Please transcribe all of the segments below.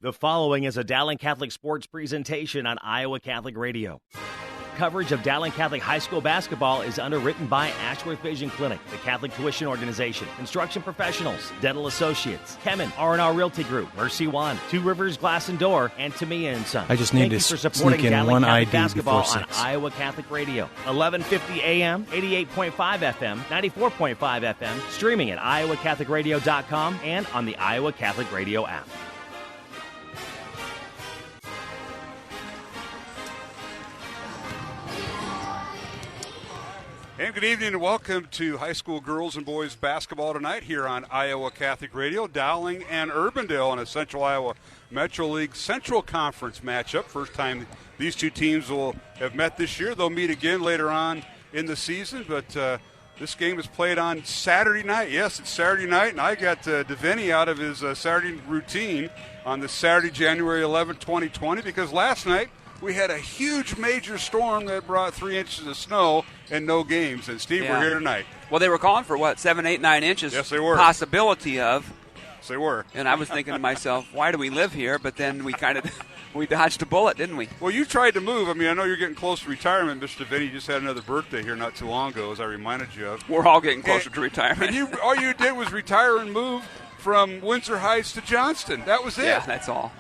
The following is a Dowling Catholic sports presentation on Iowa Catholic Radio. Coverage of Dowling Catholic High School basketball is underwritten by Ashworth Vision Clinic, the Catholic Tuition Organization, Construction Professionals, Dental Associates, Kemen, R&R Realty Group, Mercy One, Two Rivers Glass and Door, and Tamiya and Son. I just need to sneak in one ID basketball before on 6. Iowa Catholic Radio, 1150 AM, 88.5 FM, 94.5 FM, streaming at iowacatholicradio.com and on the Iowa Catholic Radio app. And good evening and welcome to high school girls and boys basketball tonight here on Iowa Catholic Radio. Dowling and Urbandale in a Central Iowa Metro League Central Conference matchup. First time these two teams will have met this year. They'll meet again later on in the season, but this game is played on Saturday night. Yes, it's Saturday night, and I got Deviney out of his Saturday routine on the Saturday, January 11, 2020, because last night we had a huge major storm that brought 3 inches of snow and no games. And, Steve, we're here tonight. Well, they were calling for, 7, 8, 9 inches? Yes, they were. Possibility of. Yes, they were. And I was thinking to myself, why do we live here? But then we we dodged a bullet, didn't we? Well, you tried to move. I mean, I know you're getting close to retirement. Mr. Vinny You just had another birthday here not too long ago, as I reminded you of. We're all getting closer to retirement. And all you did was retire and move from Windsor Heights to Johnston. That was it. Yeah, that's all.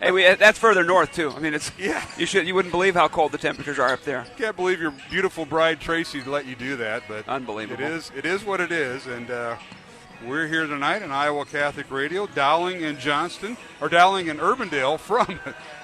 Hey, that's further north too. I mean, it's you wouldn't believe how cold the temperatures are up there. Can't believe your beautiful bride Tracy let you do that, but unbelievable. It is what it is, and we're here tonight on Iowa Catholic Radio. Dowling and Urbandale from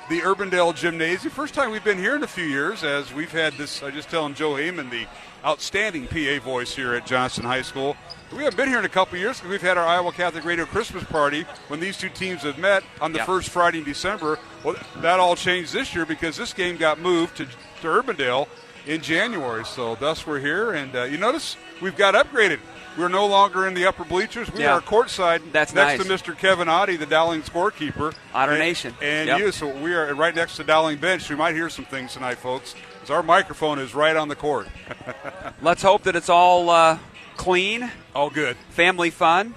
the Urbandale Gymnasium. First time we've been here in a few years, as we've had this. I just telling Joe Heyman, the outstanding PA voice here at Johnston High School. We haven't been here in a couple of years because we've had our Iowa Catholic Radio Christmas party when these two teams have met on the first Friday in December. Well, that all changed this year because this game got moved to Urbandale in January. So thus we're here, and you notice we've got upgraded. We're no longer in the upper bleachers. We are courtside. That's next nice. to Mr. Kevin Oddie, the Dowling scorekeeper. Otter Nation. And you, so we are right next to the Dowling bench. We might hear some things tonight, folks, because our microphone is right on the court. Let's hope that it's all clean. All good. Family fun.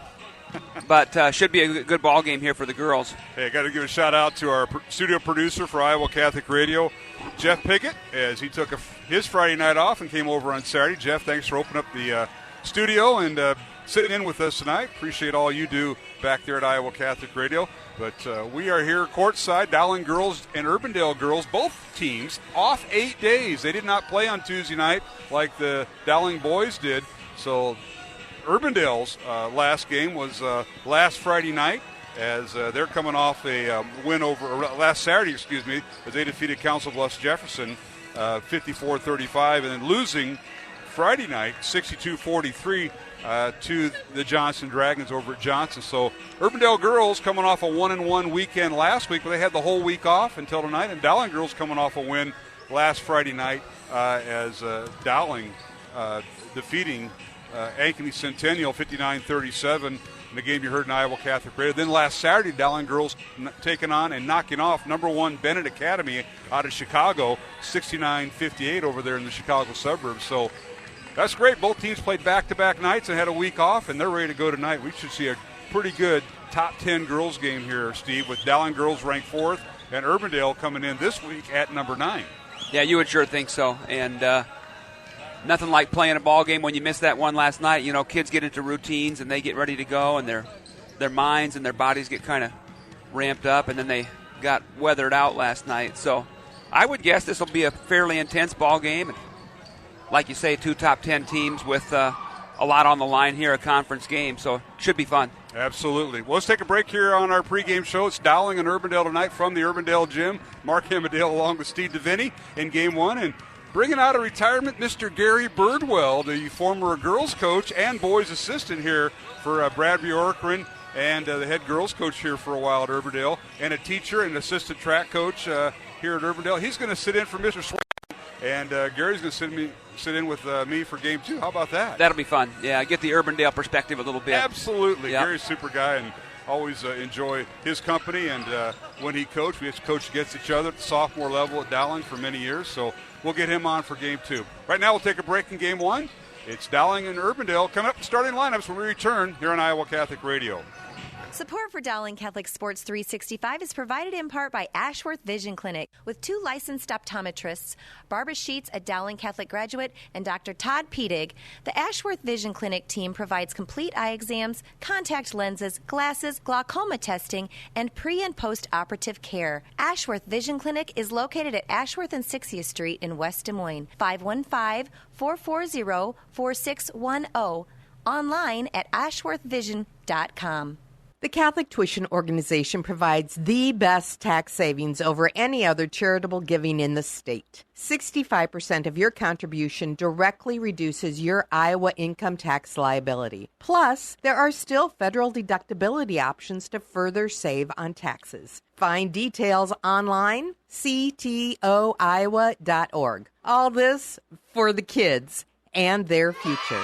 But should be a good ball game here for the girls. Hey, I got to give a shout-out to our studio producer for Iowa Catholic Radio, Jeff Pickett, as he took his Friday night off and came over on Saturday. Jeff, thanks for opening up the studio and sitting in with us tonight. Appreciate all you do back there at Iowa Catholic Radio. But we are here courtside, Dowling girls and Urbandale girls, both teams, off 8 days. They did not play on Tuesday night like the Dowling boys did. So Urbandale's last game was last Friday night, as they're coming off a win last Saturday, as they defeated Council Bluffs Jefferson 54-35, and then losing Friday night 62-43 to the Johnson Dragons over at Johnson. So Urbandale girls coming off a 1-1 weekend last week, but they had the whole week off until tonight, and Dowling girls coming off a win last Friday night as Dowling defeating Ankeny Centennial 59-37 in the game you heard in Iowa Catholic Radio. Then last Saturday, Dowling girls taking on and knocking off number 1 Bennett Academy out of Chicago 69-58 over there in the Chicago suburbs. So that's great. Both teams played back-to-back nights and had a week off, and they're ready to go tonight. We should see a pretty good top 10 girls game here, Steve, with Dowling girls ranked 4th and Urbandale coming in this week at number 9. Yeah, you would sure think so. And nothing like playing a ball game when you missed that one last night. You know, kids get into routines and they get ready to go, and their minds and their bodies get kind of ramped up, and then they got weathered out last night. So I would guess this will be a fairly intense ball game. And like you say, 2 top 10 teams with a lot on the line here, a conference game. So it should be fun. Absolutely. Well, let's take a break here on our pregame show. It's Dowling and Urbandale tonight from the Urbandale Gym. Mark Hamadale along with Steve Deviney in Game 1. And bringing out of retirement, Mr. Gary Birdwell, the former girls coach and boys assistant here for Brad Bjorkren, and the head girls coach here for a while at Urbandale, and a teacher and assistant track coach here at Urbandale. He's going to sit in for Mr. Swain, and Gary's going to sit in with me for Game 2. How about that? That'll be fun. Yeah, get the Urbandale perspective a little bit. Absolutely. Yep. Gary's a super guy, and always enjoy his company. And when he coached, we have coached against each other at the sophomore level at Dowling for many years. So we'll get him on for Game 2. Right now we'll take a break in Game 1. It's Dowling and Urbandale coming up, starting lineups when we return here on Iowa Catholic Radio. Support for Dowling Catholic Sports 365 is provided in part by Ashworth Vision Clinic with 2 licensed optometrists, Barbara Sheets, a Dowling Catholic graduate, and Dr. Todd Pedig. The Ashworth Vision Clinic team provides complete eye exams, contact lenses, glasses, glaucoma testing, and pre- and post-operative care. Ashworth Vision Clinic is located at Ashworth and 60th Street in West Des Moines. 515-440-4610. Online at ashworthvision.com. The Catholic Tuition Organization provides the best tax savings over any other charitable giving in the state. 65% of your contribution directly reduces your Iowa income tax liability. Plus, there are still federal deductibility options to further save on taxes. Find details online, ctoiowa.org. All this for the kids and their future.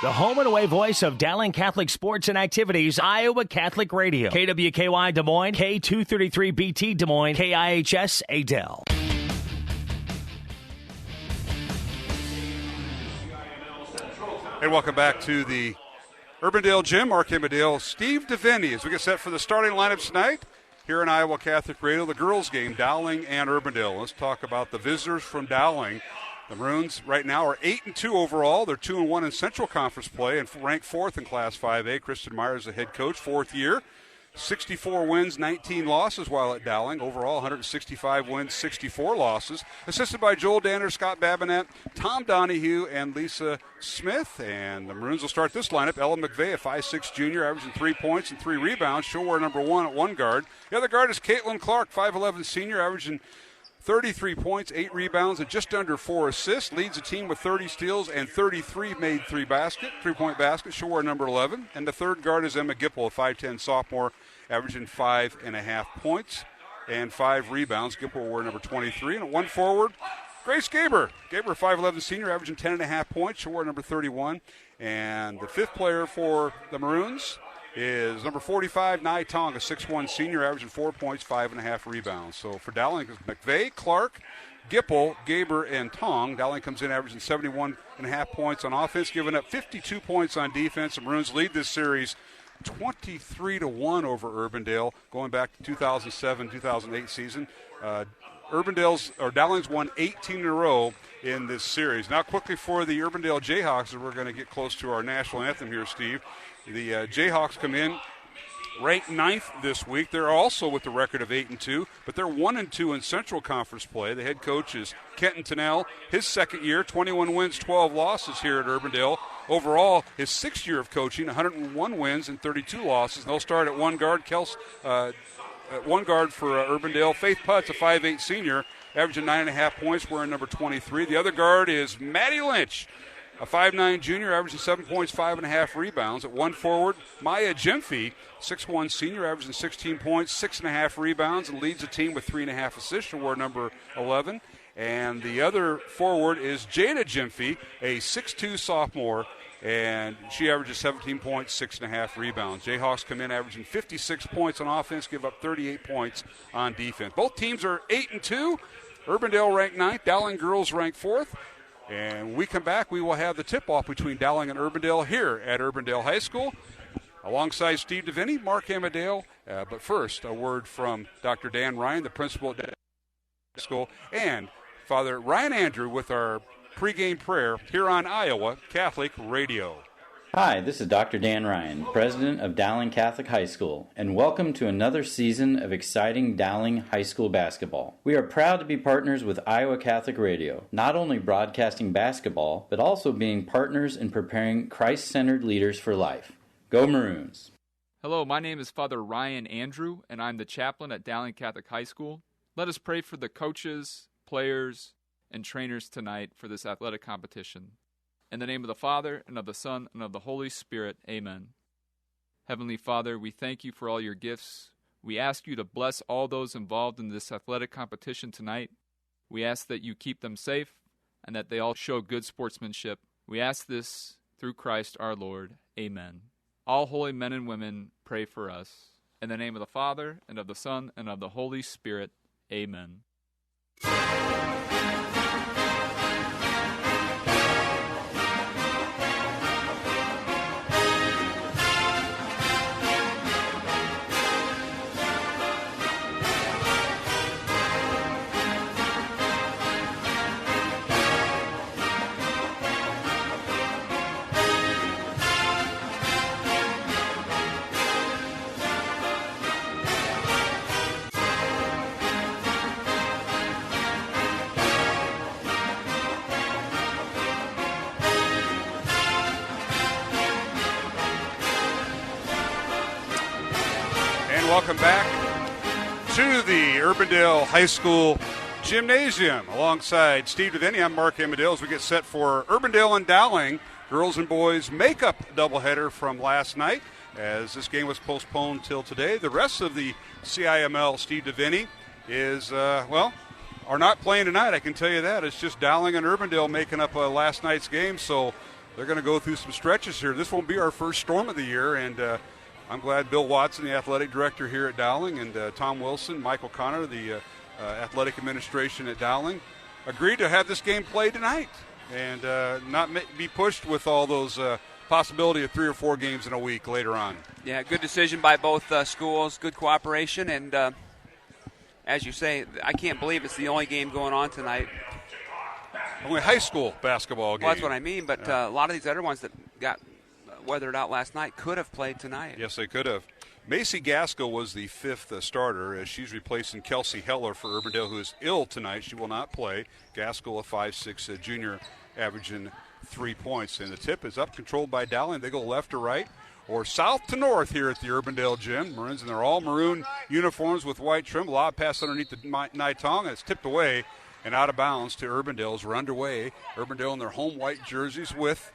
The home and away voice of Dowling Catholic sports and activities, Iowa Catholic Radio. KWKY Des Moines, K233BT Des Moines, KIHS Adel. And welcome back to the Urbandale Gym. Mark Amadale, Steve DeVinny, as we get set for the starting lineups tonight here in Iowa Catholic Radio, the girls' game, Dowling and Urbandale. Let's talk about the visitors from Dowling. The Maroons right now are 8-2 overall. They're 2-1 in Central Conference play and ranked 4th in Class 5A. Kristen Meyer is the head coach, 4th year. 64 wins, 19 losses while at Dowling. Overall, 165 wins, 64 losses. Assisted by Joel Danner, Scott Babinet, Tom Donahue, and Lisa Smith. And the Maroons will start this lineup. Ella McVeigh, a 5'6 junior, averaging 3 points and 3 rebounds. She'll wear number 1 at one guard. The other guard is Caitlin Clark, 5'11 senior, averaging 33 points, 8 rebounds, and just under 4 assists. Leads the team with 30 steals and 33 made three-point baskets. She'll wear number 11. And the third guard is Emma Gipple, a 5'10 sophomore, averaging 5.5 points and 5 rebounds. Gipple will wear number 23. And at one forward, Grace Gaber. Gaber, 5'11 senior, averaging 10.5 points. She'll wear number 31. And the fifth player for the Maroons is number 45, Nai Tong, a 6'1 senior, averaging 4 points, 5.5 rebounds. So for Dowling, it's McVeigh, Clark, Gipple, Gaber, and Tong. Dowling comes in averaging 71.5 points on offense, giving up 52 points on defense. The Maroons lead this series 23-1 over Urbandale, going back to 2007-2008 season. Dowling's won 18 in a row in this series. Now quickly for the Urbandale Jayhawks, as we're going to get close to our national anthem here, Steve. The Jayhawks come in ranked 9th this week. They're also with the record of 8-2, but they're 1-2 in Central Conference play. The head coach is Kenton Tennell. His second year, 21 wins, 12 losses here at Urbandale. Overall, his 6th year of coaching, 101 wins and 32 losses. And they'll start at one guard. At one guard for Urbandale. Faith Putz, a 5'8 senior, averaging 9.5 points, wearing number 23. The other guard is Maddie Lynch, a 5'9 junior, averaging 7 points, 5.5 rebounds. At one forward, Maya Jemfe, 6'1 senior, averaging 16 points, 6.5 rebounds, and leads the team with 3.5 assists. She'll wear number 11. And the other forward is Jada Jemfe, a 6'2 sophomore, and she averages 17 points, 6.5 rebounds. Jayhawks come in averaging 56 points on offense, give up 38 points on defense. Both teams are 8-2. Urbandale ranked 9th, Dowling girls ranked 4th. And when we come back, we will have the tip-off between Dowling and Urbandale here at Urbandale High School. Alongside Steve DeVinny, Mark Amadale. But first, a word from Dr. Dan Ryan, the principal at Dowling High School, and Father Ryan Andrew with our pregame prayer here on Iowa Catholic Radio. Hi, this is Dr. Dan Ryan, president of Dowling Catholic High School, and welcome to another season of exciting Dowling High School basketball. We are proud to be partners with Iowa Catholic Radio, not only broadcasting basketball, but also being partners in preparing Christ-centered leaders for life. Go Maroons! Hello, my name is Father Ryan Andrew, and I'm the chaplain at Dowling Catholic High School. Let us pray for the coaches, players, and trainers tonight for this athletic competition. In the name of the Father, and of the Son, and of the Holy Spirit, amen. Heavenly Father, we thank you for all your gifts. We ask you to bless all those involved in this athletic competition tonight. We ask that you keep them safe, and that they all show good sportsmanship. We ask this through Christ our Lord, amen. All holy men and women, pray for us. In the name of the Father, and of the Son, and of the Holy Spirit, amen. welcome back to the Urbandale High School Gymnasium. Alongside Steve Devaney, I'm Mark Amadale as we get set for Urbandale and Dowling, girls and boys makeup doubleheader from last night. As this game was postponed till today, the rest of the CIML, Steve Devaney, are not playing tonight. I can tell you that. It's just Dowling and Urbandale making up last night's game, so they're going to go through some stretches here. This won't be our first storm of the year, and I'm glad Bill Watson, the athletic director here at Dowling, and Tom Wilson, Michael Connor, the athletic administration at Dowling, agreed to have this game played tonight and not be pushed with all those possibility of 3 or 4 games in a week later on. Yeah, good decision by both schools, good cooperation, and as you say, I can't believe it's the only game going on tonight. Only high school basketball game. Well, that's what I mean, but a lot of these other ones that got weathered out last night could have played tonight. Yes, they could have. Macy Gaskell was the 5th starter as she's replacing Kelsey Heller for Urbandale, who is ill tonight. She will not play. Gaskell, a 5'6" junior, averaging 3 points. And the tip is up, controlled by Dowling. They go left to right or south to north here at the Urbandale gym. Maroons, and they're all maroon uniforms with white trim. A lob pass underneath the Nitong, and it's tipped away and out of bounds to Urbandale as we're underway. Urbandale in their home white jerseys with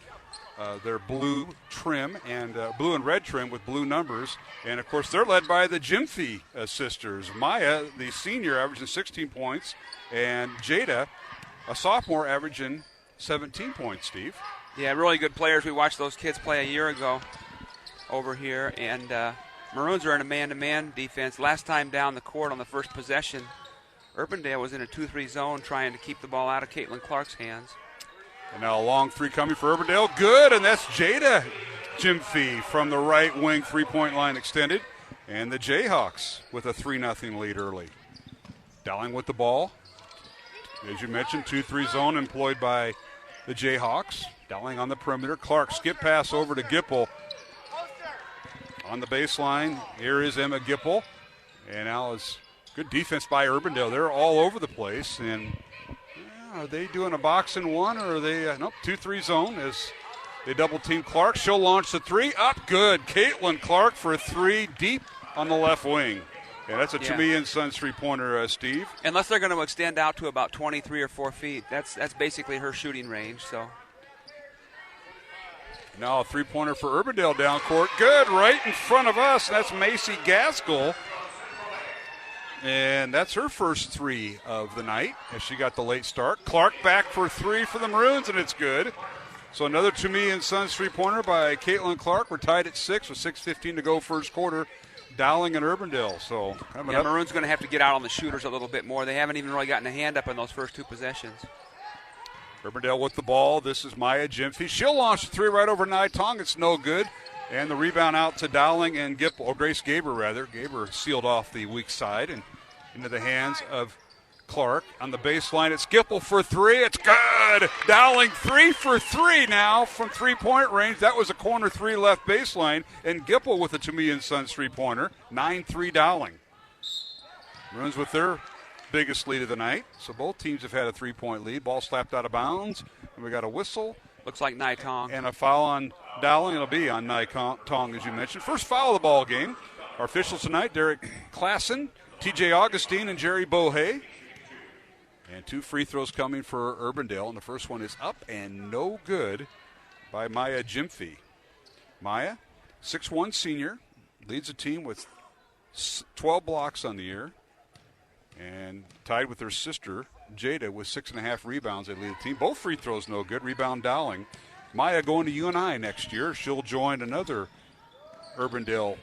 their blue trim and blue and red trim with blue numbers. And, of course, they're led by the Jimfy sisters. Maya, the senior, averaging 16 points, and Jada, a sophomore, averaging 17 points, Steve. Yeah, really good players. We watched those kids play a year ago over here, and Maroons are in a man-to-man defense. Last time down the court on the first possession, Urbandale was in a 2-3 zone trying to keep the ball out of Caitlin Clark's hands. And now a long three coming for Urbandale. Good, and that's Jada Jimfy from the right wing three-point line extended. And the Jayhawks with a 3-0 lead early. Dowling with the ball. As you mentioned, 2-3 zone employed by the Jayhawks. Dowling on the perimeter. Clark skip pass over to Gipple. On the baseline, here is Emma Gipple. And now is good defense by Urbandale. They're all over the place. And are they doing a box and one, or are they, 2-3 zone as they double team Clark. She'll launch the three. Up good. Caitlin Clark for a 3 deep on the left wing. Yeah, that's a Toomey and Sons three-pointer, Steve. Unless they're going to extend out to about 23 or 4 feet. That's basically her shooting range. So now a three-pointer for Urbandale down court. Good, right in front of us. That's Macy Gaskell. And that's her first 3 of the night as she got the late start. Clark back for 3 for the Maroons, and it's good. So another Toomey and Sons three-pointer by Caitlin Clark. We're tied at 6 with 6:15 to go first quarter. Dowling and Urbandale. So Maroon's going to have to get out on the shooters a little bit more. They haven't even really gotten a hand up in those first 2 possessions. Urbandale with the ball. This is Maya Jimfy. She'll launch the 3 right over Nitong. It's no good. And the rebound out to Dowling and Gipple, or Grace Gaber, rather. Gaber sealed off the weak side and into the hands of Clark. On the baseline, it's Gipple for 3. It's good. Dowling 3 for 3 now from three-point range. That was a corner 3 left baseline. And Gipple with a Toomey and Sons three-pointer. 9-3 Dowling. Maroons with their biggest lead of the night. So both teams have had a 3-point lead. Ball slapped out of bounds. And we got a whistle. Looks like Nitong. And a foul on Dowling. It'll be on Nitong, as you mentioned. First foul of the ball game. Our officials tonight, Derek Klassen, TJ Augustine, and Jerry Bohe. And 2 free throws coming for Urbandale. And the first one is up and no good by Maya Jimfy. Maya, 6'1" senior, leads the team with 12 blocks on the year. And tied with her sister, Jada, with 6.5 rebounds. They lead the team. Both free throws no good. Rebound Dowling. Maya going to UNI next year. She'll join another Urbandale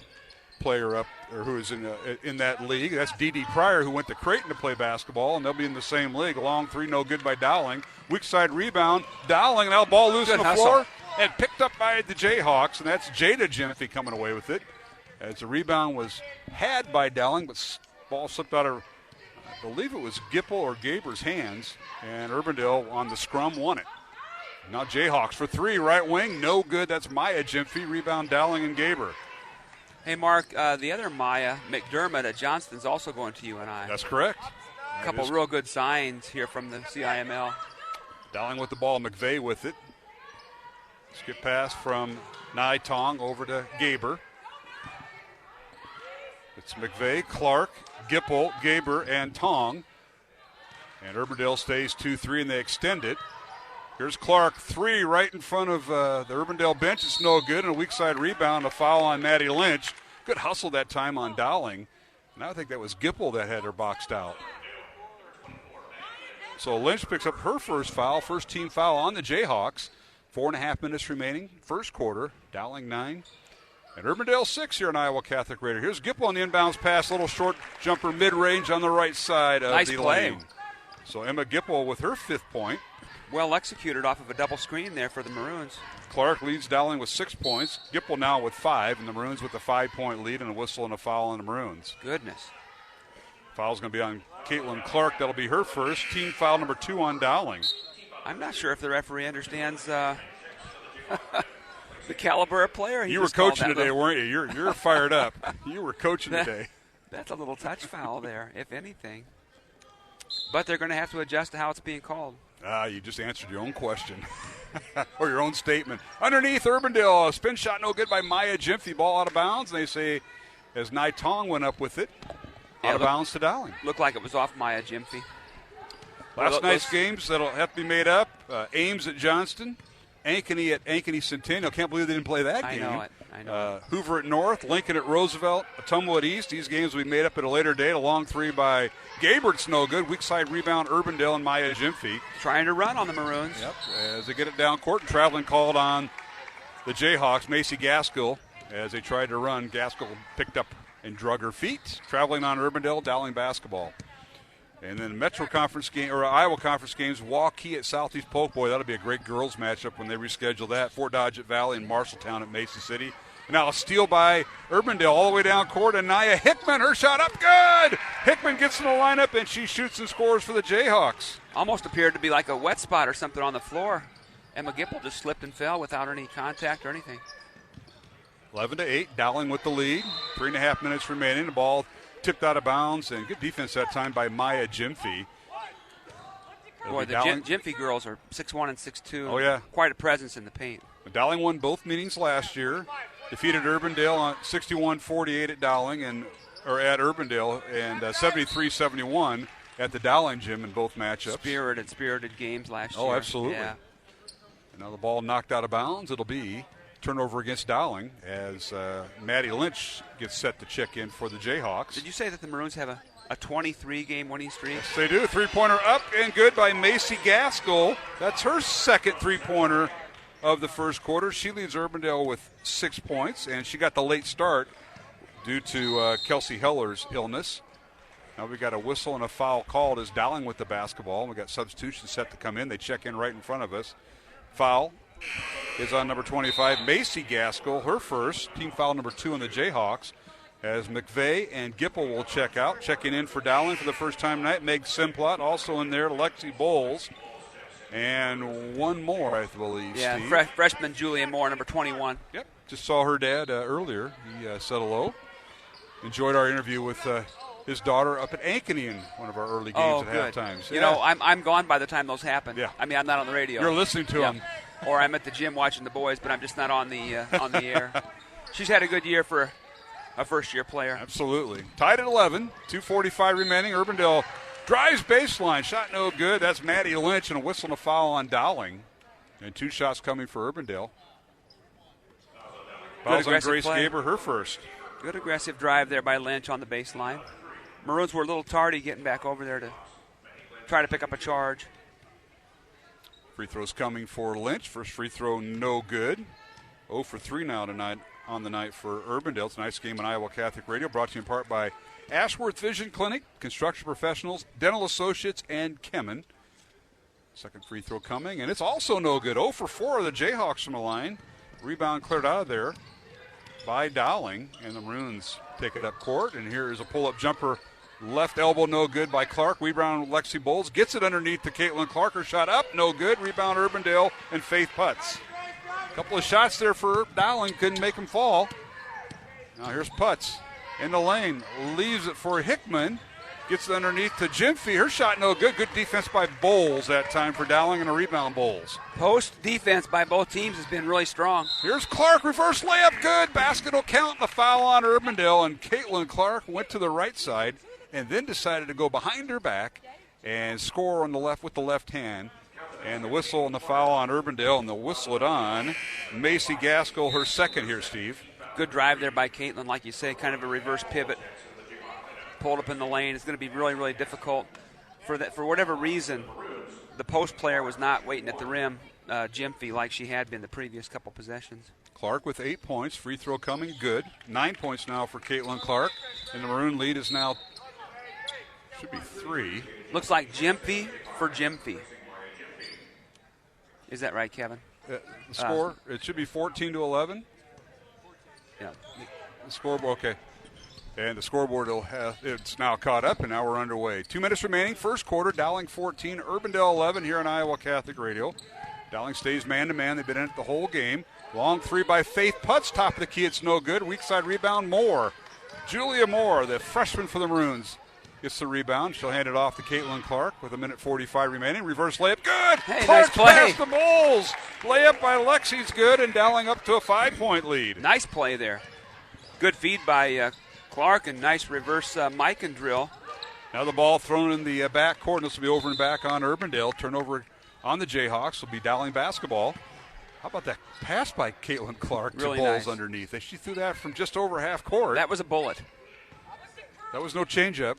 player up, or who is in that league. That's Dee Dee Pryor, who went to Creighton to play basketball, and they'll be in the same league. A long 3, no good by Dowling. Weak side rebound. Dowling, now ball loose on the floor, and picked up by the Jayhawks, and that's Jada Jimfy coming away with it. As the rebound was had by Dowling, but ball slipped out of, I believe it was Gipple or Gaber's hands, and Urbandale on the scrum won it. Now Jayhawks for 3, right wing, no good. That's Maya Jimfy. Rebound Dowling and Gaber. Hey, Mark, the other Maya, McDermott at Johnston's also going to UNI. That's correct. A couple real good signs here from the CIML. Dowling with the ball, McVeigh with it. Skip pass from Nitong over to Gaber. The It's McVeigh, Clark, Gipple, Gaber, and Tong. And Urbandale stays 2-3, and they extend it. Here's Clark, 3 right in front of the Urbandale bench. It's no good, and a weak side rebound, a foul on Maddie Lynch. Good hustle that time on Dowling. And I think that was Gipple that had her boxed out. So Lynch picks up her first foul, first team foul on the Jayhawks. 4.5 minutes remaining, first quarter. Dowling 9. And Urbandale 6 here on Iowa Catholic Radio. Here's Gipple on the inbounds pass, little short jumper mid-range on the right side of nice the play. lane. So Emma Gipple with her 5th point. Well executed off of a double screen there for the Maroons. Clark leads Dowling with 6 points. Gipple now with 5, and the Maroons with a 5-point lead and a whistle and a foul on the Maroons. Goodness. Foul's going to be on Caitlin Clark. That'll be her first. Team foul number 2 on Dowling. I'm not sure if the referee understands the caliber of player. You were coaching today, weren't you? You're fired up. You were coaching today. That's a little touch foul there, if anything. But they're going to have to adjust to how it's being called. You just answered your own question. Or your own statement. Underneath Urbandale, a spin shot no good by Maya Jimphy. Ball out of bounds, and they say as Nai Tong went up with it, out of bounds to Dowling. Looked like it was off Maya Jimphy. Last night's games that'll have to be made up. Ames at Johnston. Ankeny at Ankeny Centennial. Can't believe they didn't play that game. I know it. Hoover at North, Lincoln at Roosevelt, Ottumwa at East. These games will be made up at a later date. A long 3 by Gabert's no good. Weak side rebound, Urbandale and Maya Jimphy. Trying to run on the Maroons. Yep, as they get it down court. And traveling called on the Jayhawks, Macy Gaskell. As they tried to run, Gaskell picked up and drug her feet. Traveling on Urbandale, Dowling basketball. And then Metro Conference game or Iowa Conference games, Waukee at Southeast Polk. Boy, that'll be a great girls matchup when they reschedule that. Fort Dodge at Valley and Marshalltown at Mason City. And now a steal by Urbandale all the way down court. And Nia Hickman, her shot up good. Hickman gets in the lineup and she shoots and scores for the Jayhawks. Almost appeared to be like a wet spot or something on the floor. Emma Gipple just slipped and fell without any contact or anything. 11-8, Dowling with the lead. 3.5 minutes remaining. The ball tipped out of bounds, and good defense that time by Maya Jimphy. Boy, the Jimphy girls are 6'1" and 6'2". Oh, yeah. Quite a presence in the paint. Dowling won both meetings last year. Defeated Urbandale on 61-48 at Dowling at Urbandale, and 73-71 at the Dowling gym in both matchups. Spirited games last year. Oh, absolutely. Yeah. And now the ball knocked out of bounds. It'll be turnover against Dowling as Maddie Lynch gets set to check in for the Jayhawks. Did you say that the Maroons have a 23-game winning streak? Yes, they do. Three-pointer up and good by Macy Gaskell. That's her second three-pointer of the first quarter. She leads Urbandale with 6 points, and she got the late start due to Kelsey Heller's illness. Now we got a whistle and a foul called as Dowling with the basketball. We got substitutions set to come in. They check in right in front of us. Foul is on number 25, Macy Gaskell, her first. Team foul number 2 on the Jayhawks. As McVeigh and Gipple will check out. Checking in for Dowling for the first time tonight. Meg Simplot also in there. Lexi Bowles. And one more, I believe, yeah, Steve. Freshman Julian Moore, number 21. Yep. Just saw her dad earlier. He said hello. Enjoyed our interview with his daughter up at Ankeny in one of our early games at halftime. You know, I'm gone by the time those happen. Yeah. I mean, I'm not on the radio. You're listening to him. Or I'm at the gym watching the boys, but I'm just not on the air. She's had a good year for a first-year player. Absolutely. Tied at 11, 2:45 remaining. Urbandale drives baseline. Shot no good. That's Maddie Lynch, and a whistle and a foul on Dowling. And 2 shots coming for Urbandale. Fouls on Grace Gaber, her first. Good aggressive drive there by Lynch on the baseline. Maroons were a little tardy getting back over there to try to pick up a charge. Free throws coming for Lynch. First free throw, no good. 0 for 3 now tonight on the night for Urbandale. Tonight's game on Iowa Catholic Radio, brought to you in part by Ashworth Vision Clinic, Construction Professionals, Dental Associates, and Kemen. Second free throw coming, and it's also no good. 0 for 4 of the Jayhawks from the line. Rebound cleared out of there by Dowling, and the Maroons take it up court. And here is a pull-up jumper. Left elbow no good by Clark. Rebound Lexi Bowles. Gets it underneath to Caitlin Clark. Her shot up, no good. Rebound Urbandale and Faith Putz. A couple of shots there for Dowling. Couldn't make them fall. Now here's Putz in the lane. Leaves it for Hickman. Gets it underneath to Gyamfi. Her shot no good. Good defense by Bowles that time for Dowling, and a rebound Bowles. Post defense by both teams has been really strong. Here's Clark, reverse layup, good. Basket will count. The foul on Urbandale, and Caitlin Clark went to the right side and then decided to go behind her back and score on the left with the left hand. And the whistle and the foul on Urbandale, and they'll whistle it on Macy Gaskell, her second here, Steve. Good drive there by Caitlin, like you say, kind of a reverse pivot. Pulled up in the lane. It's going to be really, really difficult. For whatever reason, the post player was not waiting at the rim, Gyamfi, like she had been the previous couple possessions. Clark with 8 points. Free throw coming, good. 9 points now for Caitlin Clark. And the Maroon lead is now, should be 3. Looks like Gyamfi for Gyamfi. Is that right, Kevin? The score, it should be 14-11. Yeah. The scoreboard, okay. And the scoreboard it's now caught up, and now we're underway. 2 minutes remaining, first quarter. Dowling 14, Urbandale 11 here on Iowa Catholic Radio. Dowling stays man-to-man. They've been in it the whole game. Long three by Faith Putz, top of the key. It's no good. Weak side rebound, Moore. Julia Moore, the freshman for the Maroons, gets the rebound. She'll hand it off to Caitlin Clark with 1:45 remaining. Reverse layup, good. Hey, Clark nice play. past the Bulls. Layup by Lexi's good, and Dowling up to a 5-point lead. Nice play there. Good feed by Clark, and nice reverse Mike and drill. Now the ball thrown in the back court, and this will be over and back on Urbandale. Turnover on the Jayhawks will be Dowling basketball. How about that pass by Caitlin Clark really to Bowles nice. Underneath? She threw that from just over half court. That was a bullet. That was no changeup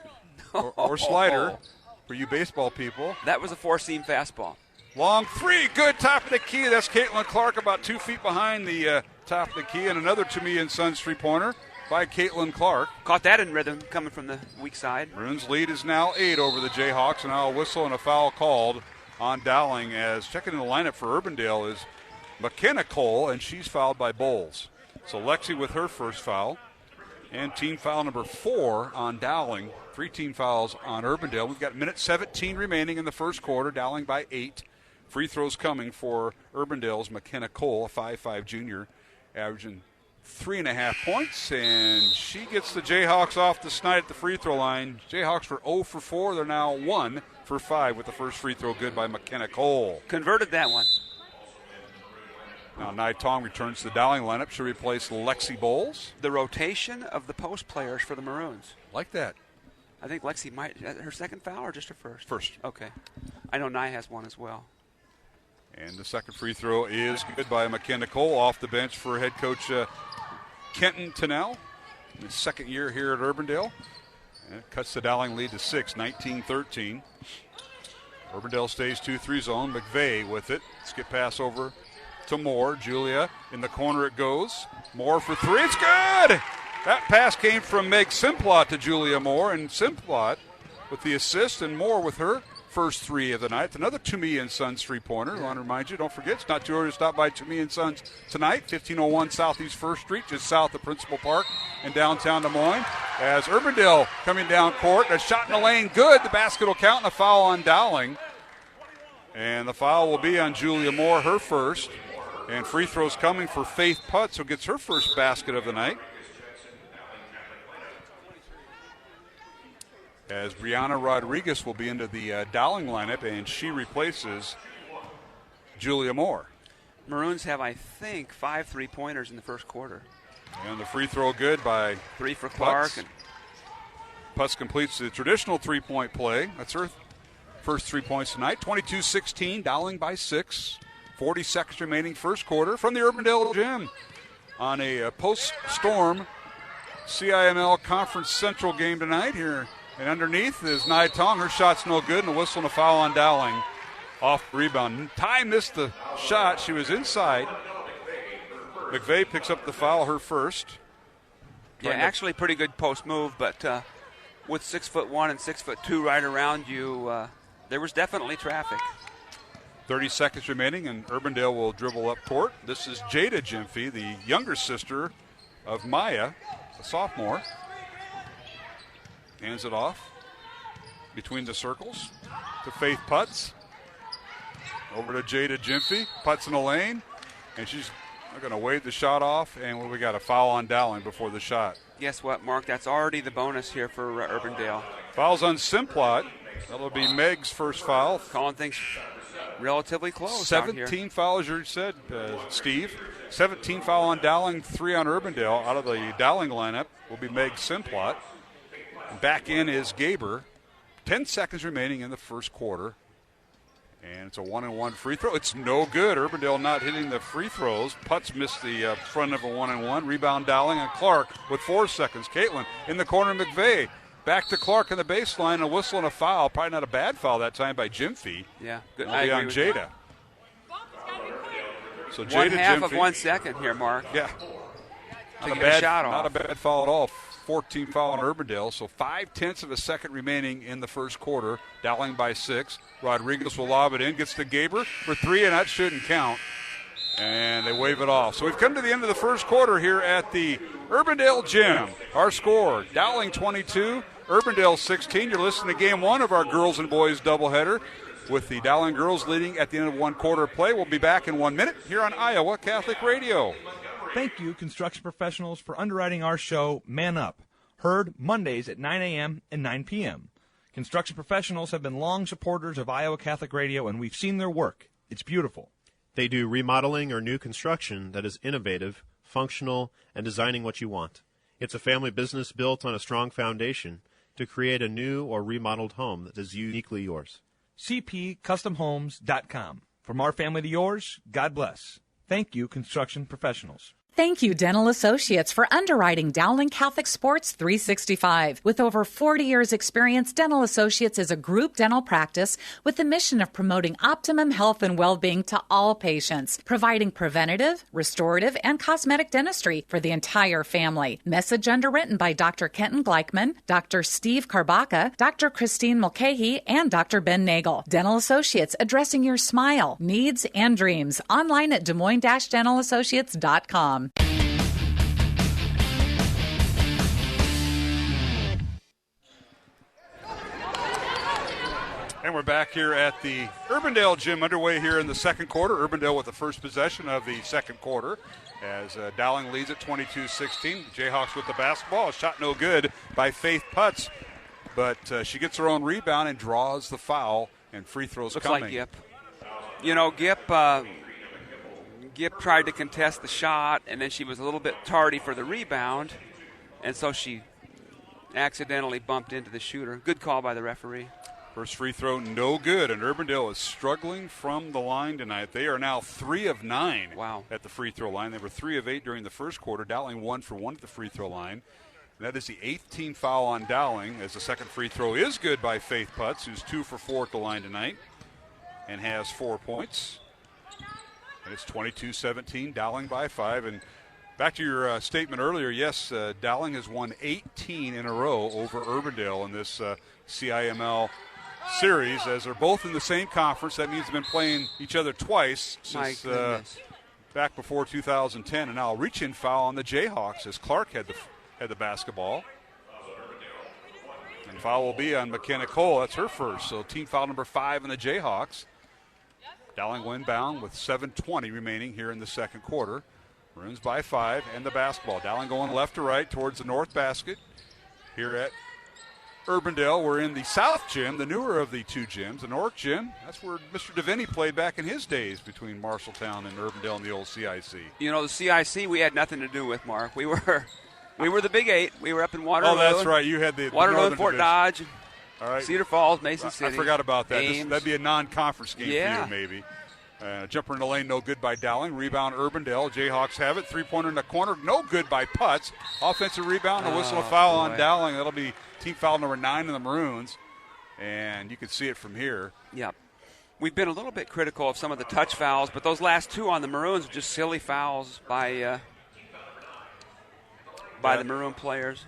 or slider for you baseball people. That was a four-seam fastball. Long three, good, top of the key. That's Caitlin Clark, about 2 feet behind the top of the key, and another To Me and Sons three-pointer by Caitlin Clark. Caught that in rhythm coming from the weak side. Maroons' lead is now 8 over the Jayhawks, and now a whistle and a foul called on Dowling, as checking in the lineup for Urbandale is McKenna Cole, and she's fouled by Bowles. So Lexi with her first foul, and team foul number 4 on Dowling. 3 team fouls on Urbandale. We've got 1:17 remaining in the first quarter. Dowling by 8. Free throws coming for Urbandale's McKenna Cole, a 5'5 junior, averaging 3.5 points, and she gets the Jayhawks off the snide at the free throw line. Jayhawks were 0 for 4. They're now 1 for 5 with the first free throw good by McKenna Cole. Converted that one. Now Nai Tong returns to the Dowling lineup. She'll replace Lexi Bowles. The rotation of the post players for the Maroons. Like that. I think Lexi might, her second foul or just her first? First. Okay. I know Nye has one as well. And the second free throw is good by McKenna Cole off the bench for head coach Kenton Tennell, his second year here at Urbandale. And it cuts the Dowling lead to 6, 19-13. Urbandale stays 2-3 zone. McVeigh with it. Skip pass over to Moore. Julia in the corner it goes. Moore for 3. It's good! That pass came from Meg Simplot to Julia Moore, and Simplot with the assist, and Moore with her first 3 of the night. Another To Me and Sons three-pointer. I want to remind you, don't forget, it's not too early to stop by To Me and Sons tonight, 1501 Southeast 1st Street, just south of Principal Park in downtown Des Moines. As Urbandale coming down court, a shot in the lane, good. The basket will count, and a foul on Dowling. And the foul will be on Julia Moore, her first. And free throws coming for Faith Putz, who gets her first basket of the night. As Brianna Rodriguez will be into the Dowling lineup, and she replaces Julia Moore. Maroons have, I think, 5 3-pointers in the first quarter. And the free throw good by 3 for Clark. Putz completes the traditional three-point play. That's her first 3 points tonight. 22-16, Dowling by 6. 40 seconds remaining first quarter from the Urbandale Gym on a post-storm CIML Conference Central game tonight here. And underneath is Nai Tong. Her shot's no good, and a whistle and a foul on Dowling off the rebound. Ty missed the shot. She was inside. McVeigh picks up the foul, her first. Yeah, actually pretty good post move, but with 6'1" and 6'2" right around you, there was definitely traffic. 30 seconds remaining, and Urbandale will dribble up court. This is Jada Gyamfi, the younger sister of Maya, a sophomore. Hands it off between the circles to Faith Putz. Over to Jada Gyamfi. Putz in the lane, and she's going to wave the shot off, and we got a foul on Dowling before the shot. Guess what, Mark? That's already the bonus here for Urbandale. Fouls on Simplot. That'll be Meg's first foul. Calling things relatively close. 17 fouls, you said, Steve. 17 foul on Dowling, 3 on Urbandale. Out of the Dowling lineup will be Meg Simplot. Back in is Gaber. 10 seconds remaining in the first quarter. And it's a 1-and-1 free throw. It's no good. Urbandale not hitting the free throws. Putz missed the front of a 1-and-1. Rebound Dowling and Clark with 4 seconds. Caitlin in the corner, McVeigh. Back to Clark on the baseline, a whistle and a foul. Probably not a bad foul that time by Jimfy. Yeah. Good on Jada. So Jada, 1/2 Jimfy. of 1 second here, Mark. Yeah. To get a shot off. Not a bad foul at all. 14 foul on Urbandale, so 0.5 of a second remaining in the first quarter. Dowling by 6. Rodriguez will lob it in, gets to Gaber for 3, and that shouldn't count. And they wave it off. So we've come to the end of the first quarter here at the Urbandale Gym. Our score, Dowling 22, Urbandale 16. You're listening to Game 1 of our girls and boys doubleheader with the Dowling girls leading at the end of 1 quarter of play. We'll be back in 1 minute here on Iowa Catholic Radio. Thank you, construction professionals, for underwriting our show, Man Up, heard Mondays at 9 a.m. and 9 p.m. Construction professionals have been long supporters of Iowa Catholic Radio, and we've seen their work. It's beautiful. They do remodeling or new construction that is innovative, functional, and designing what you want. It's a family business built on a strong foundation to create a new or remodeled home that is uniquely yours. CPCustomHomes.com. From our family to yours, God bless. Thank you, construction professionals. Thank you, Dental Associates, for underwriting Dowling Catholic Sports 365. With over 40 years' experience, Dental Associates is a group dental practice with the mission of promoting optimum health and well-being to all patients, providing preventative, restorative, and cosmetic dentistry for the entire family. Message underwritten by Dr. Kenton Gleichman, Dr. Steve Karbaka, Dr. Christine Mulcahy, and Dr. Ben Nagel. Dental Associates, addressing your smile, needs, and dreams. Online at DesMoines-DentalAssociates.com. And we're back here at the Urbandale Gym, underway here in the second quarter. Urbandale with the first possession of the second quarter as Dowling leads at 22-16. Jayhawks with the basketball. A shot no good by Faith Putz, but she gets her own rebound and draws the foul, and free throws Looks coming. Like Gip. You know, Gip tried to contest the shot, and then she was a little bit tardy for the rebound, and so she accidentally bumped into the shooter. Good call by the referee. First free throw, no good, and Urbandale is struggling from the line tonight. They are now 3 of 9 at the free throw line. They were 3 of 8 during the first quarter. Dowling 1 for 1 at the free throw line. And that is the 8th team foul on Dowling, as the second free throw is good by Faith Putz, who's 2 for 4 at the line tonight and has 4 points. And it's 22-17, Dowling by 5. And back to your statement earlier, yes, Dowling has won 18 in a row over Urbandale in this CIML series, as they're both in the same conference. That means they've been playing each other twice since back before 2010. And now a reach-in foul on the Jayhawks as Clark had the basketball. And foul will be on McKenna Cole. That's her first. So team foul number 5 on the Jayhawks. Dowling will inbound with 7:20 remaining here in the second quarter. Maroons by 5 and the basketball. Dowling going left to right towards the north basket here at Urbandale. We're in the South Gym, the newer of the two gyms. The North Gym, that's where Mr. Deviney played back in his days between Marshalltown and Urbandale in the old CIC. You know, the CIC we had nothing to do with, Mark. We were the Big 8. We were up in Waterloo. Oh, that's right. You had the Waterloo and Fort Division. Dodge. All right. Cedar Falls, Mason City. I forgot about that. Ames. That'd be a non-conference game for you, maybe. Jumper in the lane, no good by Dowling. Rebound, Urbandale. Jayhawks have it. Three-pointer in the corner, no good by Putz. Offensive rebound, a whistle, a foul on Dowling. That'll be team foul number 9 in the Maroons. And you can see it from here. Yep. We've been a little bit critical of some of the touch fouls, but those last 2 on the Maroons are just silly fouls by the Maroon players.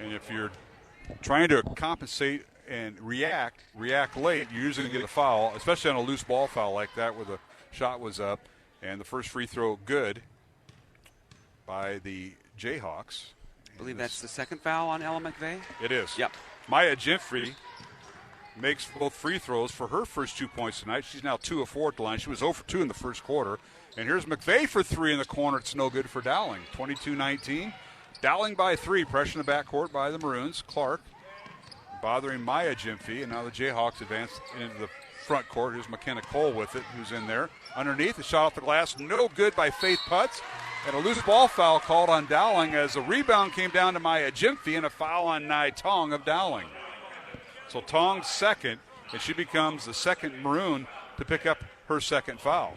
And if you're trying to compensate and react late, you're usually going to get a foul, especially on a loose ball foul like that where the shot was up. And the first free throw good by the Jayhawks. I believe that's the second foul on Ella McVeigh. It is. Yep. Maya Jimfrey makes both free throws for her first 2 points tonight. She's now 2 of 4 at the line. She was 0 for 2 in the first quarter. And here's McVeigh for 3 in the corner. It's no good for Dowling. 22-19. Dowling by 3. Pressure in the backcourt by the Maroons. Clark bothering Maya Gyamfi, and now the Jayhawks advance into the front court. Here's McKenna Cole with it, who's in there. Underneath, a shot off the glass, no good by Faith Putz. And a loose ball foul called on Dowling as the rebound came down to Maya Gyamfi, and a foul on Nai Tong of Dowling. So Tong's second, and she becomes the second Maroon to pick up her second foul.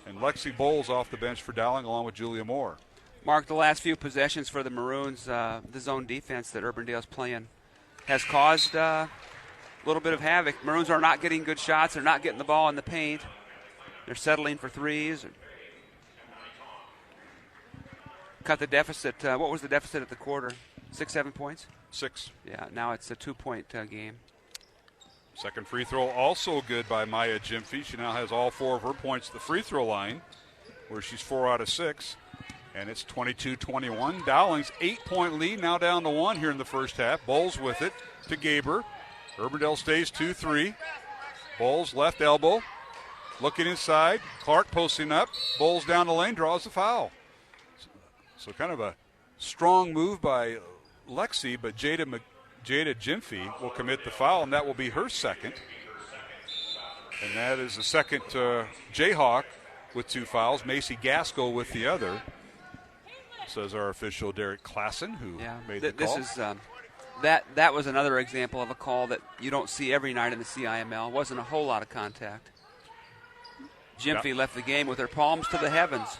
And Lexi Bowles off the bench for Dowling along with Julia Moore. Mark, the last few possessions for the Maroons, the zone defense that Urbandale's playing has caused a little bit of havoc. Maroons are not getting good shots. They're not getting the ball in the paint. They're settling for threes. Cut the deficit. What was the deficit at the quarter? 6, 7 points? 6. Yeah, now it's a 2-point game. Second free throw also good by Maya Gyamfi. She now has all 4 of her points at the free throw line, where she's 4 out of 6. And it's 22-21. Dowling's 8-point lead, now down to 1 here in the first half. Bowles with it to Gaber. Urbandale stays 2-3. Bowles left elbow. Looking inside. Clark posting up. Bowles down the lane, draws the foul. So kind of a strong move by Lexi, but Jada Gyamfi will commit the foul, and that will be her second. And that is the second Jayhawk with 2 fouls. Macy Gaskell with the other. Says our official Derek Klassen, who made the call. This is that was another example of a call that you don't see every night in the CIML. It wasn't a whole lot of contact. Gyamfi left the game with her palms to the heavens.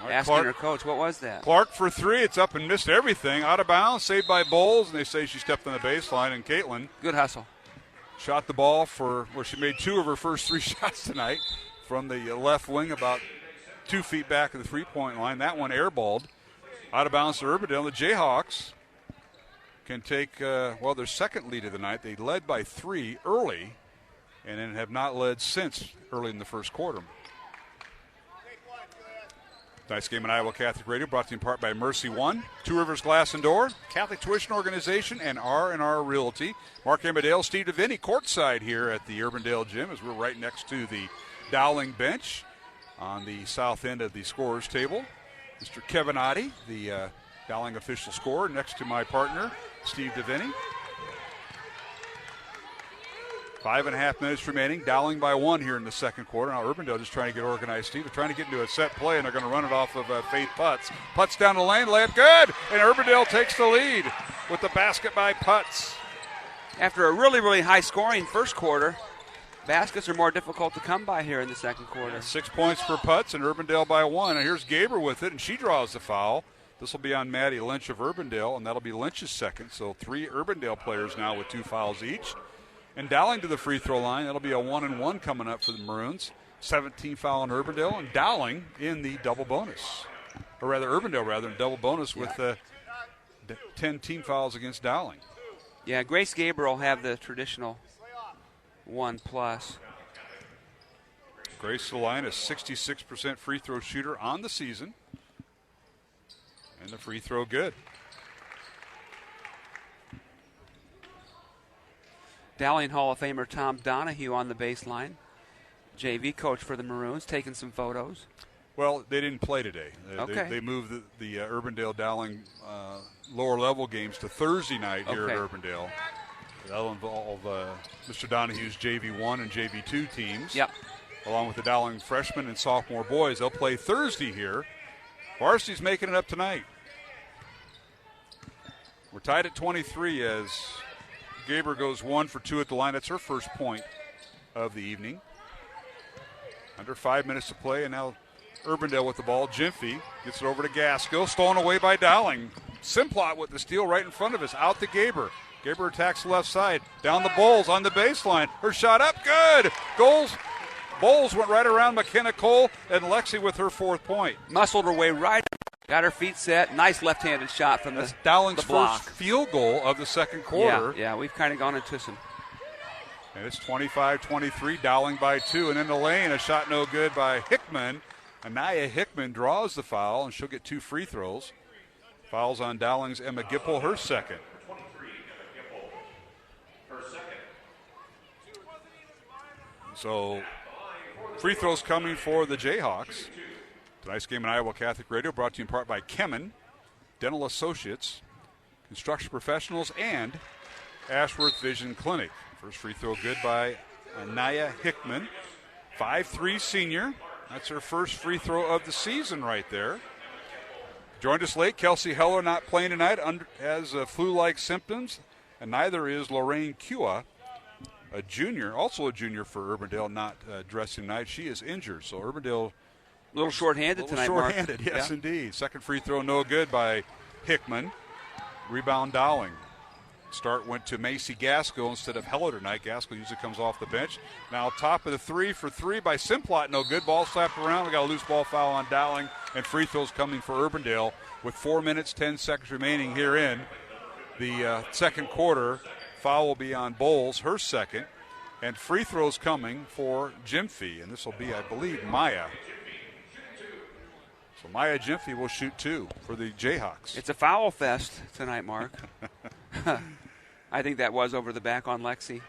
Asking her coach, what was that? Clark for 3. It's up and missed everything. Out of bounds, saved by Bowles, and they say she stepped on the baseline. And Caitlin. Good hustle. Shot the ball where she made 2 of her first 3 shots tonight from the left wing, about 2 feet back of the three-point line. That one airballed. Out of bounds to Urbandale. The Jayhawks can take, their second lead of the night. They led by 3 early and then have not led since early in the first quarter. Tonight's game on Iowa Catholic Radio brought to you in part by Mercy One, Two Rivers Glass and Door, Catholic Tuition Organization, and R&R Realty. Mark Emmerdale, Steve DeVinny, courtside here at the Urbandale Gym as we're right next to the Dowling bench on the south end of the scorer's table. Mr. Kevin Oddie, the Dowling official scorer, next to my partner, Steve DeVinny. 5.5 minutes remaining. Dowling by 1 here in the second quarter. Now Urbandale just trying to get organized, Steve. They're trying to get into a set play, and they're going to run it off of Faith Putz. Putz down the lane, layup good, and Urbandale takes the lead with the basket by Putz. After a really, really high-scoring first quarter, baskets are more difficult to come by here in the second quarter. 6 points for Putz, and Urbandale by 1. And here's Gaber with it, and she draws the foul. This will be on Maddie Lynch of Urbandale, and that'll be Lynch's second. So 3 Urbandale players now with 2 fouls each. And Dowling to the free throw line. That'll be a 1-and-1 coming up for the Maroons. 17 foul on Urbandale, and Dowling in the double bonus. Or rather, Urbandale in double bonus with 10 team fouls against Dowling. Yeah, Grace Gabriel have the traditional 1+. Grace to the line, a 66% free throw shooter on the season. And the free throw good. Dowling Hall of Famer Tom Donahue on the baseline. JV coach for the Maroons, taking some photos. Well, they didn't play today. Okay. They moved the Urbandale-Dowling lower level games to Thursday night here at Urbandale. That'll involve Mr. Donahue's JV1 and JV2 teams. Yep. Along with the Dowling freshmen and sophomore boys. They'll play Thursday here. Varsity's making it up tonight. We're tied at 23 as Gaber goes 1 for 2 at the line. That's her first point of the evening. Under 5 minutes to play, and now Urbandale with the ball. Gyamfi gets it over to Gaskell. Stolen away by Dowling. Simplot with the steal right in front of us. Out to Gaber. Gaber attacks the left side. Down the Bowles on the baseline. Her shot up. Good. Bowles went right around McKenna Cole, and Lexi with her 4th point. Muscled her way right. Got her feet set. Nice left-handed shot from That's Dowling's block. First field goal of the second quarter. Yeah, we've kind of gone into some. And it's 25-23, Dowling by 2. And in the lane, a shot no good by Hickman. Anaya Hickman draws the foul, and she'll get 2 free throws. Fouls on Dowling's Emma Gipple, her second. So free throws coming for the Jayhawks. Tonight's game on Iowa Catholic Radio brought to you in part by Kemen Dental Associates, Construction Professionals, and Ashworth Vision Clinic. First free throw good by Anaya Hickman, 5'3" senior. That's her first free throw of the season right there. Joined us late. Kelsey Heller not playing tonight, has flu-like symptoms, and neither is Lorraine Kua, a junior, also a junior for Urbandale, not dressing tonight. She is injured, so Urbandale a little short-handed tonight, Mark. Short-handed, yes, indeed. Second free throw no good by Hickman. Rebound Dowling. Start went to Macy Gaskell instead of Heller tonight. Gaskell usually comes off the bench. Now top of the three for three by Simplot. No good. Ball slapped around. We got a loose ball foul on Dowling, and free throws coming for Urbandale with 4 minutes, 10 seconds remaining here in the second quarter. Foul will be on Bowles, her second, and free throws coming for Gyamfi, and this will be, I believe, Maya. So Maya Gyamfi will shoot 2 for the Jayhawks. It's a foul fest tonight, Mark. I think that was over the back on Lexi.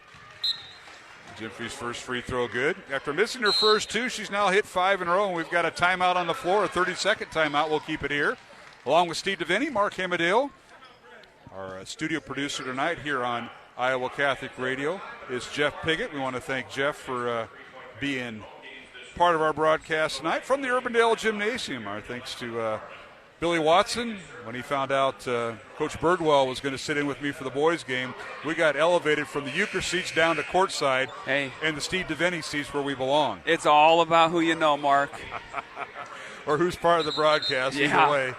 Gyamfi's first free throw good. After missing her first 2, she's now hit 5 in a row, and we've got a timeout on the floor, a 30-second timeout. We'll keep it here. Along with Steve Devaney, Mark Hamadale, our studio producer tonight here on Iowa Catholic Radio is Jeff Piggott. We want to thank Jeff for being part of our broadcast tonight from the Urbandale Gymnasium. Our thanks to Billy Watson. When he found out Coach Birdwell was going to sit in with me for the boys' game, we got elevated from the Euchre seats down to courtside and the Steve Devaney seats where we belong. It's all about who you know, Mark. Or who's part of the broadcast, either way.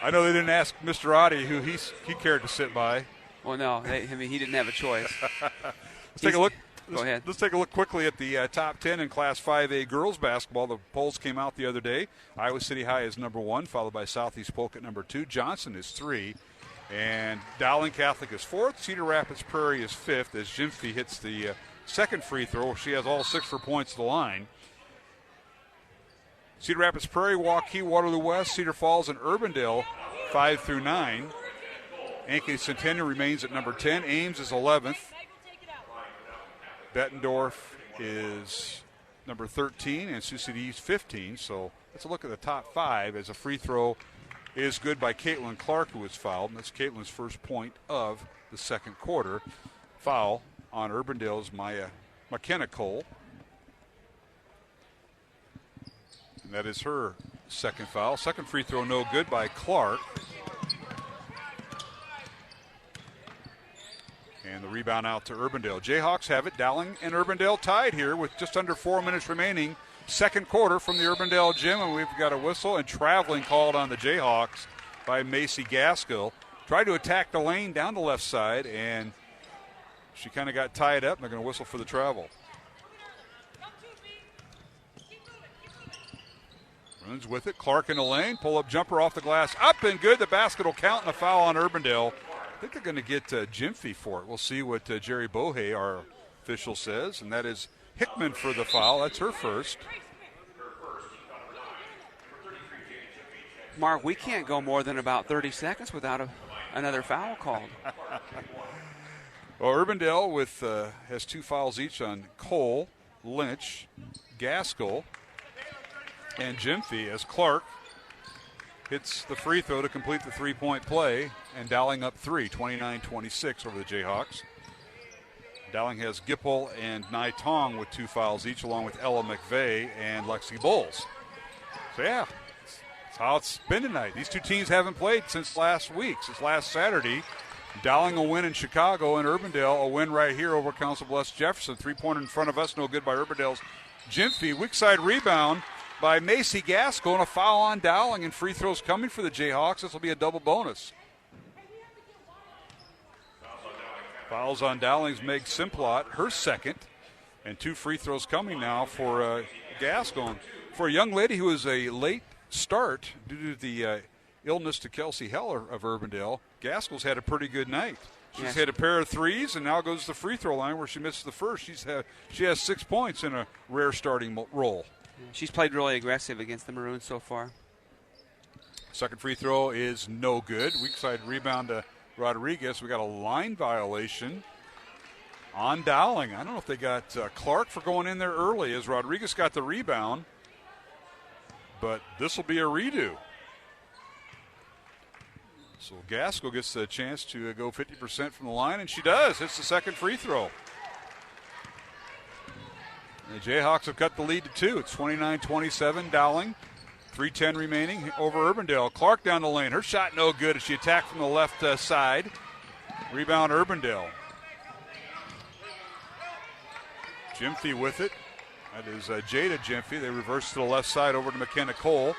I know they didn't ask Mr. Oddie who he cared to sit by. Well, no, he didn't have a choice. Let's take a look. Go ahead. Let's take a look quickly at the top 10 in Class 5A girls basketball. The polls came out the other day. Iowa City High is number 1, followed by Southeast Polk at number 2. Johnson is 3, and Dowling Catholic is 4th. Cedar Rapids Prairie is 5th as Gyamfi hits the second free throw. She has all 6 for points at the line. Cedar Rapids Prairie, Waukee, Waterloo West, Cedar Falls, and Urbandale 5 through 9. Ankeny Centennial remains at number 10. Ames is 11th. Bettendorf is number 13, and Sioux City East 15. So let's look at the top 5 as a free throw is good by Caitlin Clark, who was fouled. And that's Caitlin's first point of the second quarter. Foul on Urbandale's Maya McKenna Cole. And that is her second foul. Second free throw no good by Clark. And the rebound out to Urbandale. Jayhawks have it. Dowling and Urbandale tied here with just under 4 minutes remaining. Second quarter from the Urbandale gym, and we've got a whistle and traveling called on the Jayhawks by Macy Gaskell. Tried to attack the lane down the left side, and she kind of got tied up, and they're going to whistle for the travel. Runs with it. Clark in the lane. Pull-up jumper off the glass. Up and good. The basket will count, and a foul on Urbandale. I think they're going to get Gyamfi for it. We'll see what Jerry Bohe, our official, says, and that is Hickman for the foul. That's her first. Mark, we can't go more than about 30 seconds without another foul called. Well, Urbandale has 2 fouls each on Cole, Lynch, Gaskell, and Gyamfi as Clark hits the free throw to complete the three-point play, and Dowling up 3, 29-26 over the Jayhawks. Dowling has Gipple and Nai Tong with 2 fouls each, along with Ella McVeigh and Lexi Bowles. So, yeah, that's how it's been tonight. These two teams haven't played since last Saturday. Dowling a win in Chicago, and Urbandale a win right here over Council Bluffs Jefferson. Three-pointer in front of us, no good by Urbandale's Gyamfi. Weak side rebound by Macy Gaskell, and a foul on Dowling, and free throws coming for the Jayhawks. This will be a double bonus. Fouls on Dowling's Meg Simplot, her second, and 2 free throws coming now for Gaskell. For a young lady who is a late start due to the illness to Kelsey Heller of Urbandale, Gaskell's had a pretty good night. She's hit a pair of threes and now goes to the free throw line where she misses the first. She has 6 points in a rare starting role. She's played really aggressive against the Maroons so far. Second free throw is no good. Weak side rebound to Rodriguez. We got a line violation on Dowling. I don't know if they got Clark for going in there early as Rodriguez got the rebound, but this will be a redo. So Gaskell gets a chance to go 50% from the line, and she does. Hits the second free throw. And the Jayhawks have cut the lead to 2. It's 29-27, Dowling. 3:10 remaining over Urbandale. Clark down the lane. Her shot no good as she attacked from the left side. Rebound Urbandale. Gyamfi with it. That is Jada Gyamfi. They reverse to the left side over to McKenna Cole.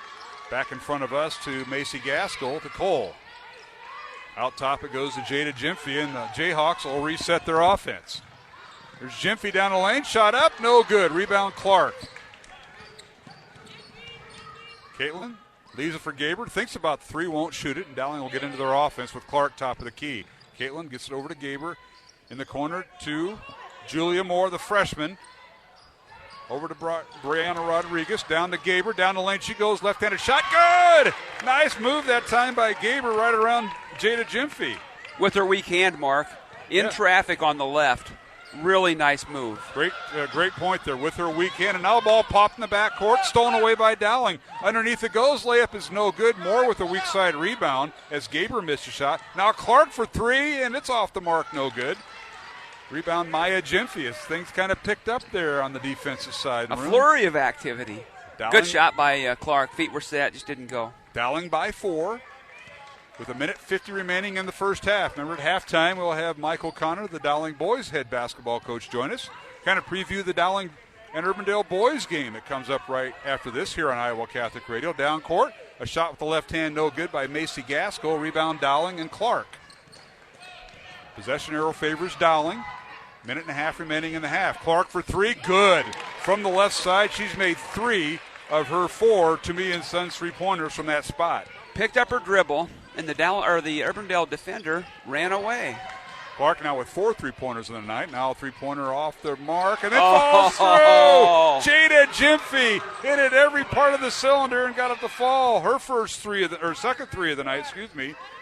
Back in front of us to Macy Gaskell to Cole. Out top it goes to Jada Gyamfi, and the Jayhawks will reset their offense. There's Gyamfi down the lane. Shot up. No good. Rebound Clark. Caitlin leaves it for Gaber. Thinks about the three, won't shoot it, and Dowling will get into their offense with Clark top of the key. Caitlin gets it over to Gaber. In the corner to Julia Moore, the freshman. Over to Brianna Rodriguez. Down to Gaber. Down the lane she goes. Left-handed shot. Good! Nice move that time by Gaber right around Jada Gyamfi. With her weak hand, Mark. In traffic on the left. Really nice move. Great point there with her weak hand. And now the ball popped in the backcourt, stolen away by Dowling. Underneath it goes. Layup is no good. Moore with a weak side rebound as Gaber missed a shot. Now Clark for three, and it's off the mark. No good. Rebound Maya Gyamfi as things kind of picked up there on the defensive side. A flurry of activity. Dowling. Good shot by Clark. Feet were set, just didn't go. Dowling by 4. With 1:50 remaining in the first half. Remember, at halftime, we'll have Michael Connor, the Dowling boys head basketball coach, join us. Kind of preview the Dowling and Urbandale boys game that comes up right after this here on Iowa Catholic Radio. Down court, a shot with the left hand, no good by Macy Gaskell. Rebound Dowling and Clark. Possession arrow favors Dowling. 1.5 remaining in the half. Clark for three, good. From the left side, she's made 3 of her 4 Toomey and Sons three-pointers from that spot. Picked up her dribble. And the Urbandale defender ran away. Clark now with 4 3-pointers in the night. Now a three-pointer off the mark, and then falls through. Jada Gyamfi hit it every part of the cylinder and got it to fall. Her second three of the night.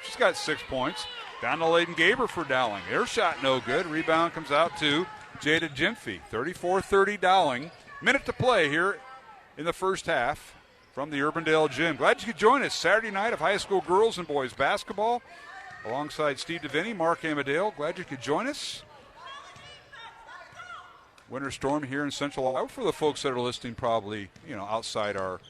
She's got 6 points. Down to Layden Gaber for Dowling. Her shot no good. Rebound comes out to Jada Gyamfi. 34-30 Dowling. Minute to play here in the first half. From the Urbandale gym. Glad you could join us Saturday night of high school girls and boys basketball. Alongside Steve DeVinny, Mark Amadale. Glad you could join us. Winter storm here in Central Iowa for the folks that are listening probably, outside our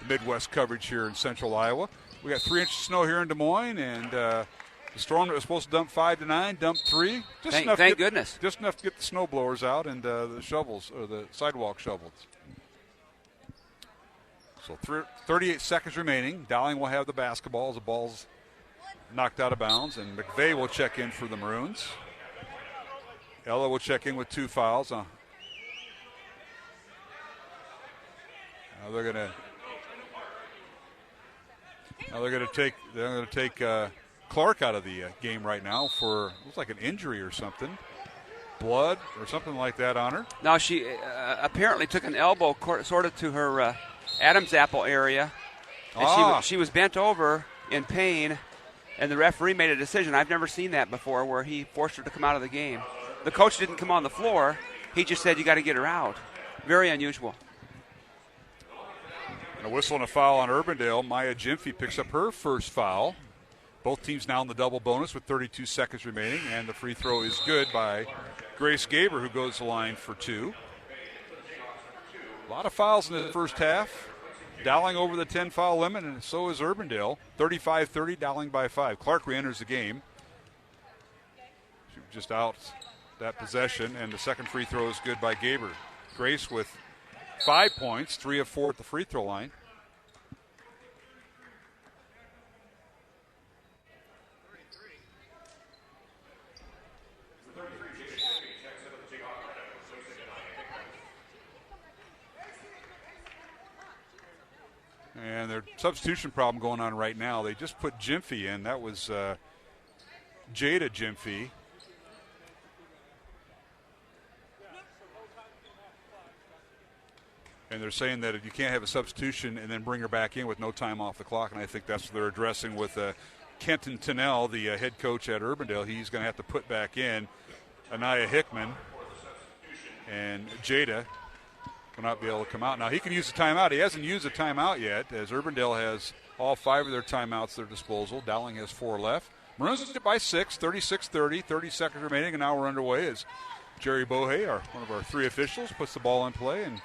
Midwest coverage here in Central Iowa. We got 3 inches of snow here in Des Moines, and the storm that was supposed to dump 5 to 9 dumped 3. Thank goodness. Just enough to get the snow blowers out and the shovels, or the sidewalk shovels. So 38 seconds remaining. Dowling will have the basketball as the ball's knocked out of bounds, and McVeigh will check in for the Maroons. Ella will check in with 2 fouls. Now they're going to take Clark out of the game right now for looks like an injury or something, blood or something like that on her. Now she apparently took an elbow sort of to her Adam's apple area, and she was bent over in pain, and the referee made a decision. I've never seen that before, where he forced her to come out of the game. The coach didn't come on the floor. He just said, you got to get her out. Very unusual. And a whistle and a foul on Urbandale. Maya Gyamfi picks up her first foul. Both teams now in the double bonus with 32 seconds remaining, and the free throw is good by Grace Gaber, who goes to the line for 2. A lot of fouls in the first half. Dowling over the 10-foul limit, and so is Urbandale. 35-30, Dowling by 5. Clark re-enters the game. She was just out that possession, and the second free throw is good by Gaber. Grace with 5 points, 3 of 4 at the free throw line. And their substitution problem going on right now. They just put Gyamfi in. That was Jada Gyamfi. And they're saying that you can't have a substitution and then bring her back in with no time off the clock. And I think that's what they're addressing with Kenton Tennell, the head coach at Urbandale. He's going to have to put back in Anaya Hickman, and Jada will not be able to come out. Now, he can use a timeout. He hasn't used a timeout yet, as Urbandale has all 5 of their timeouts at their disposal. Dowling has 4 left. Maroons lead it by 6, 36-30, 30 seconds remaining, and now we're underway as Jerry Bohe, one of our 3 officials, puts the ball in play, and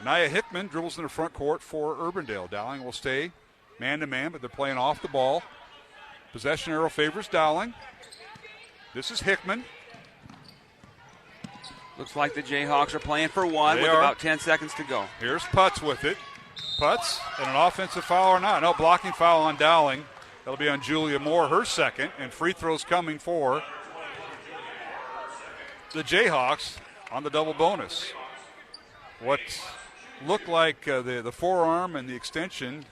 Naya Hickman dribbles in the front court for Urbandale. Dowling will stay man-to-man, but they're playing off the ball. Possession arrow favors Dowling. This is Hickman. Looks like the Jayhawks are playing for 1 with about 10 seconds to go. Here's Putz with it. Putz, and an offensive foul or not? No, blocking foul on Dowling. That'll be on Julia Moore, her second, and free throws coming for the Jayhawks on the double bonus. What looked like the forearm and the extension.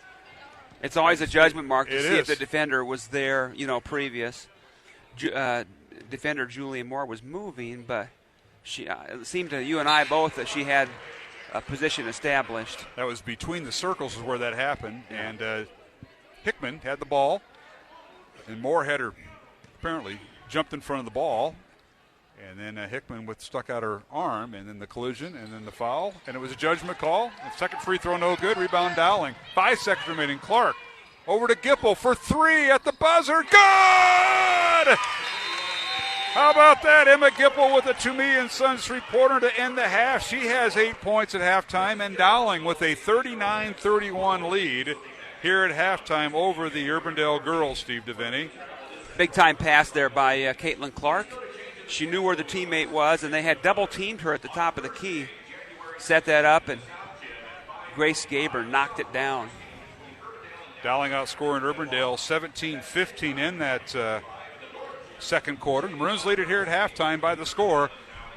It's always a judgment mark to see is. if the defender was there, previous. Defender Julia Moore was moving, but it seemed to you and I both that she had a position established. That was between the circles is where that happened, and Hickman had the ball, and Moore had her apparently jumped in front of the ball, and then Hickman stuck out her arm, and then the collision, and then the foul, and it was a judgment call. The second free throw no good, rebound Dowling. 5 seconds remaining. Clark over to Gipple for 3 at the buzzer. Good! How about that? Emma Gipple with a To-Me & Sons three-pointer to end the half. She has 8 points at halftime, and Dowling with a 39-31 lead here at halftime over the Urbandale girls, Steve DeVinny. Big-time pass there by Caitlin Clark. She knew where the teammate was, and they had double-teamed her at the top of the key. Set that up, and Grace Gaber knocked it down. Dowling outscoring Urbandale 17-15 in that second quarter. The Maroons lead it here at halftime by the score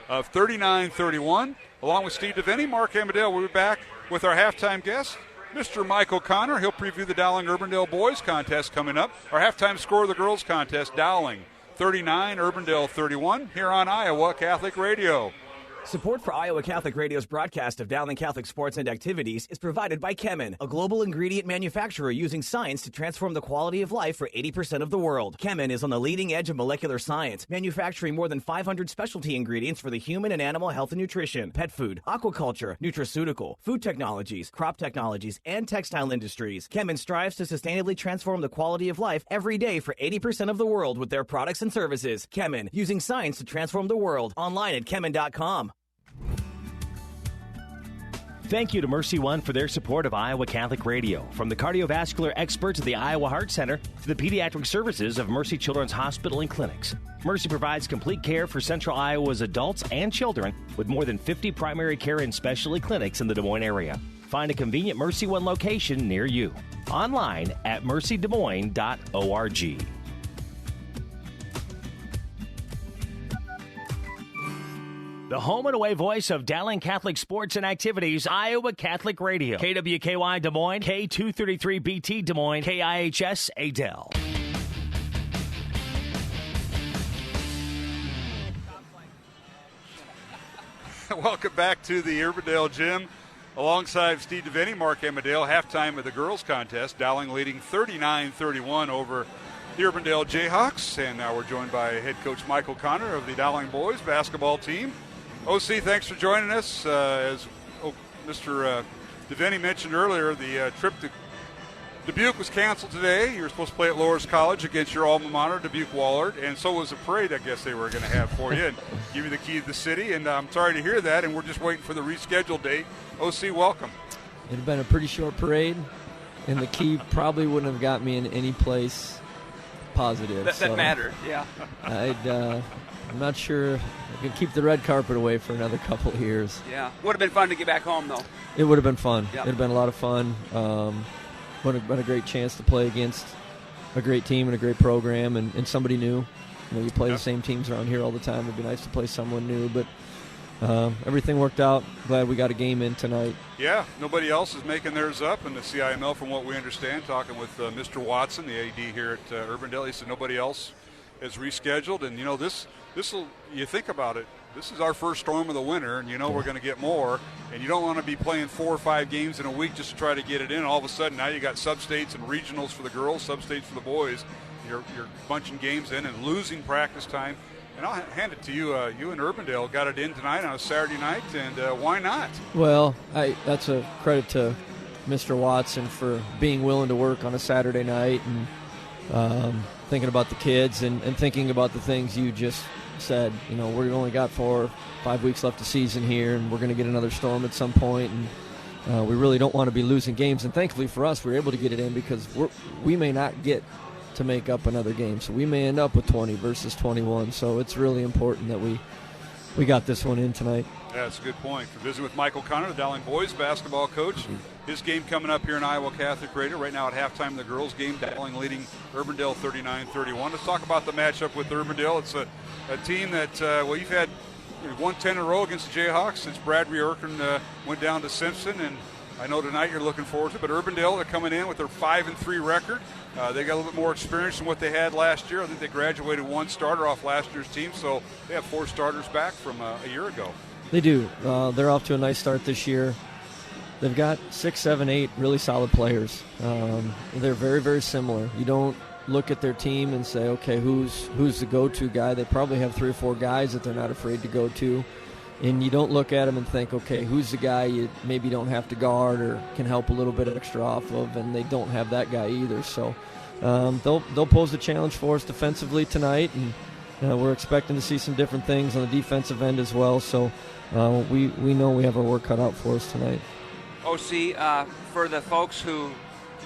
of 39-31. Along with Steve DeVinny, Mark Amadale, we'll be back with our halftime guest, Mr. Mike O'Connor. He'll preview the Dowling-Urbandale boys contest coming up. Our halftime score of the girls contest, Dowling 39, Urbandale 31, here on Iowa Catholic Radio. Support for Iowa Catholic Radio's broadcast of Dowling Catholic sports and activities is provided by Chemin, a global ingredient manufacturer using science to transform the quality of life for 80% of the world. Chemin is on the leading edge of molecular science, manufacturing more than 500 specialty ingredients for the human and animal health and nutrition, pet food, aquaculture, nutraceutical, food technologies, crop technologies, and textile industries. Chemin strives to sustainably transform the quality of life every day for 80% of the world with their products and services. Chemin, using science to transform the world. Online at chemin.com. Thank you to Mercy One for their support of Iowa Catholic Radio. From the cardiovascular experts at the Iowa Heart Center to the pediatric services of Mercy Children's Hospital and Clinics, Mercy provides complete care for Central Iowa's adults and children with more than 50 primary care and specialty clinics in the Des Moines area. Find a convenient Mercy One location near you. Online at mercydesmoines.org. The home and away voice of Dowling Catholic sports and activities, Iowa Catholic Radio. KWKY Des Moines, K233BT Des Moines, KIHS Adel. Welcome back to the Urbandale Gym. Alongside Steve DeVinny, Mark Amadale, halftime of the girls contest. Dowling leading 39-31 over the Urbandale Jayhawks. And now we're joined by head coach Michael Connor of the Dowling boys basketball team. OC, thanks for joining us. As Mr. DeVinny mentioned earlier, the trip to Dubuque was canceled today. You were supposed to play at Loras College against your alma mater, Dubuque-Wahlert, and so was a parade I guess they were going to have for you and give you the key to the city. And I'm sorry to hear that, and we're just waiting for the rescheduled date. OC, welcome. It had been a pretty short parade, and the key probably wouldn't have got me in any place positive. That mattered, yeah. I'm not sure I can keep the red carpet away for another couple of years. Yeah. Would have been fun to get back home, though. It would have been fun. Yep. It would have been a lot of fun. Would have been a great chance to play against a great team and a great program and somebody new. You play the same teams around here all the time. It would be nice to play someone new, but everything worked out. Glad we got a game in tonight. Yeah, nobody else is making theirs up in the CIML from what we understand. Talking with Mr. Watson, the AD here at Urbandale, he said nobody else is rescheduled. And, this will, you think about it, this is our first storm of the winter, and we're going to get more. And you don't want to be playing 4 or 5 games in a week just to try to get it in. All of a sudden, now you got sub-states and regionals for the girls, sub-states for the boys. You're bunching games in and losing practice time. And I'll hand it to you. You and Urbandale got it in tonight on a Saturday night, and why not? Well, that's a credit to Mr. Watson for being willing to work on a Saturday night and thinking about the kids and thinking about the things you just said. We've only got 4 or 5 weeks left of season here, and we're going to get another storm at some point, and we really don't want to be losing games. And thankfully for us, we're able to get it in because we may not get to make up another game. So we may end up with 20 versus 21. So it's really important that we got this one in tonight. Yeah, that's a good point. We're visiting with Michael Connor, the Dowling boys basketball coach. His game coming up here in Iowa Catholic Radio. Right now at halftime, the girls' game, Dowling leading Urbandale 39-31. Let's talk about the matchup with Urbandale. It's a team that, you've had 1-10 in a row against the Jayhawks since Brad Riorkan went down to Simpson, and I know tonight you're looking forward to it. But Urbandale, they're coming in with their 5-3 record. They got a little bit more experience than what they had last year. I think they graduated 1 starter off last year's team, so they have 4 starters back from a year ago. They do. They're off to a nice start this year. They've got 6, 7, 8 really solid players. They're very, very similar. You don't look at their team and say, okay, who's the go-to guy? They probably have 3 or 4 guys that they're not afraid to go to. And you don't look at them and think, okay, who's the guy you maybe don't have to guard or can help a little bit extra off of, and they don't have that guy either. So they'll pose a challenge for us defensively tonight, and we're expecting to see some different things on the defensive end as well. So we know we have our work cut out for us tonight. OC, for the folks who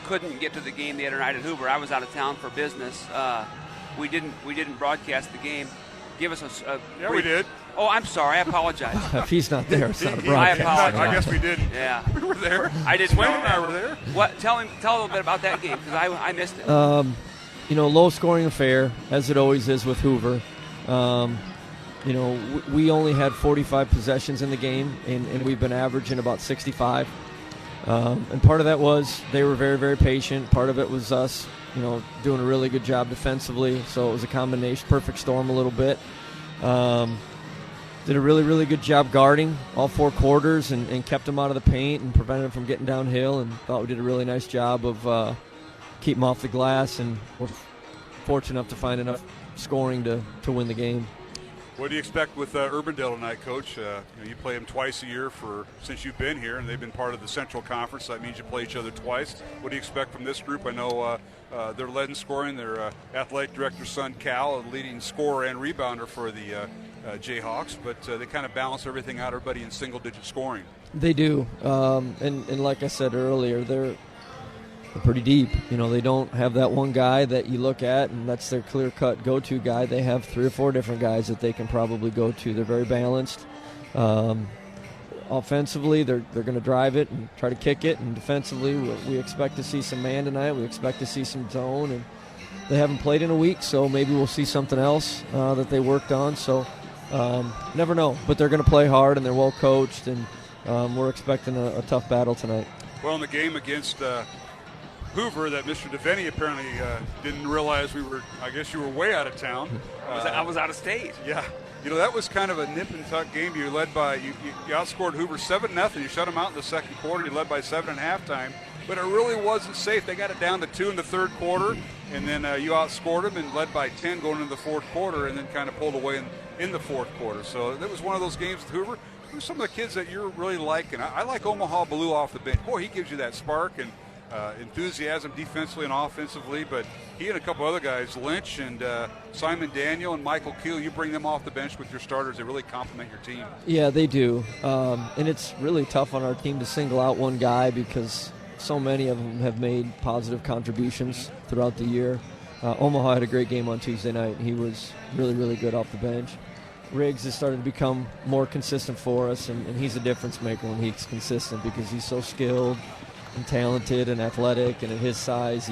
couldn't get to the game the other night at Hoover, I was out of town for business. We didn't broadcast the game. Give us a yeah, brief. We did. Oh, I'm sorry. I apologize. If he's not there, it's not a I broadcast. apologize. I guess we didn't. Yeah. We were there. I didn't know Swain and I that. were there. What? Tell a little bit about that game, because I missed it. Low-scoring affair, as it always is with Hoover. We only had 45 possessions in the game, and we've been averaging about 65. And part of that was they were very, very patient. Part of it was us, doing a really good job defensively. So it was a combination, perfect storm a little bit. Did a really, really good job guarding all 4 quarters and kept them out of the paint and prevented them from getting downhill, and thought we did a really nice job of keeping them off the glass, and we're fortunate enough to find enough scoring to win the game. What do you expect with Urbandale tonight, Coach? You play them twice a year since you've been here, and they've been part of the Central Conference. So that means you play each other twice. What do you expect from this group? I know they're led in scoring. Their athletic director's son, Cal, a leading scorer and rebounder for the Jayhawks, but they kind of balance everything out, everybody in single-digit scoring. They do, and like I said earlier, they're pretty deep. They don't have that one guy that you look at and that's their clear-cut go-to guy. They have 3 or 4 different guys that they can probably go to. They're very balanced. Offensively, they're going to drive it and try to kick it, and defensively, we expect to see some man tonight. We expect to see some zone, and they haven't played in a week, so maybe we'll see something else that they worked on. So never know, but they're going to play hard, and they're well coached, and we're expecting a tough battle tonight. Well, in the game against Hoover, that Mr. DeVenny apparently didn't realize you were way out of town. I was out of state. Yeah. That was kind of a nip and tuck game. You led by, you outscored Hoover 7-0. You shut them out in the second quarter. You led by 7 at halftime. But it really wasn't safe. They got it down to 2 in the third quarter, and then you outscored them and led by 10 going into the fourth quarter, and then kind of pulled away in the fourth quarter. So that was one of those games with Hoover. Who's some of the kids that you're really liking? I like Omaha Blue off the bench. Boy, he gives you that spark and enthusiasm defensively and offensively, but he and a couple other guys, Lynch and Simon Daniel and Michael Keel, you bring them off the bench with your starters. They really complement your team. Yeah, they do. And it's really tough on our team to single out one guy because so many of them have made positive contributions throughout the year. Omaha had a great game on Tuesday night. He was really, really good off the bench. Riggs has started to become more consistent for us, and he's a difference maker when he's consistent because he's so skilled and talented and athletic, and at his size,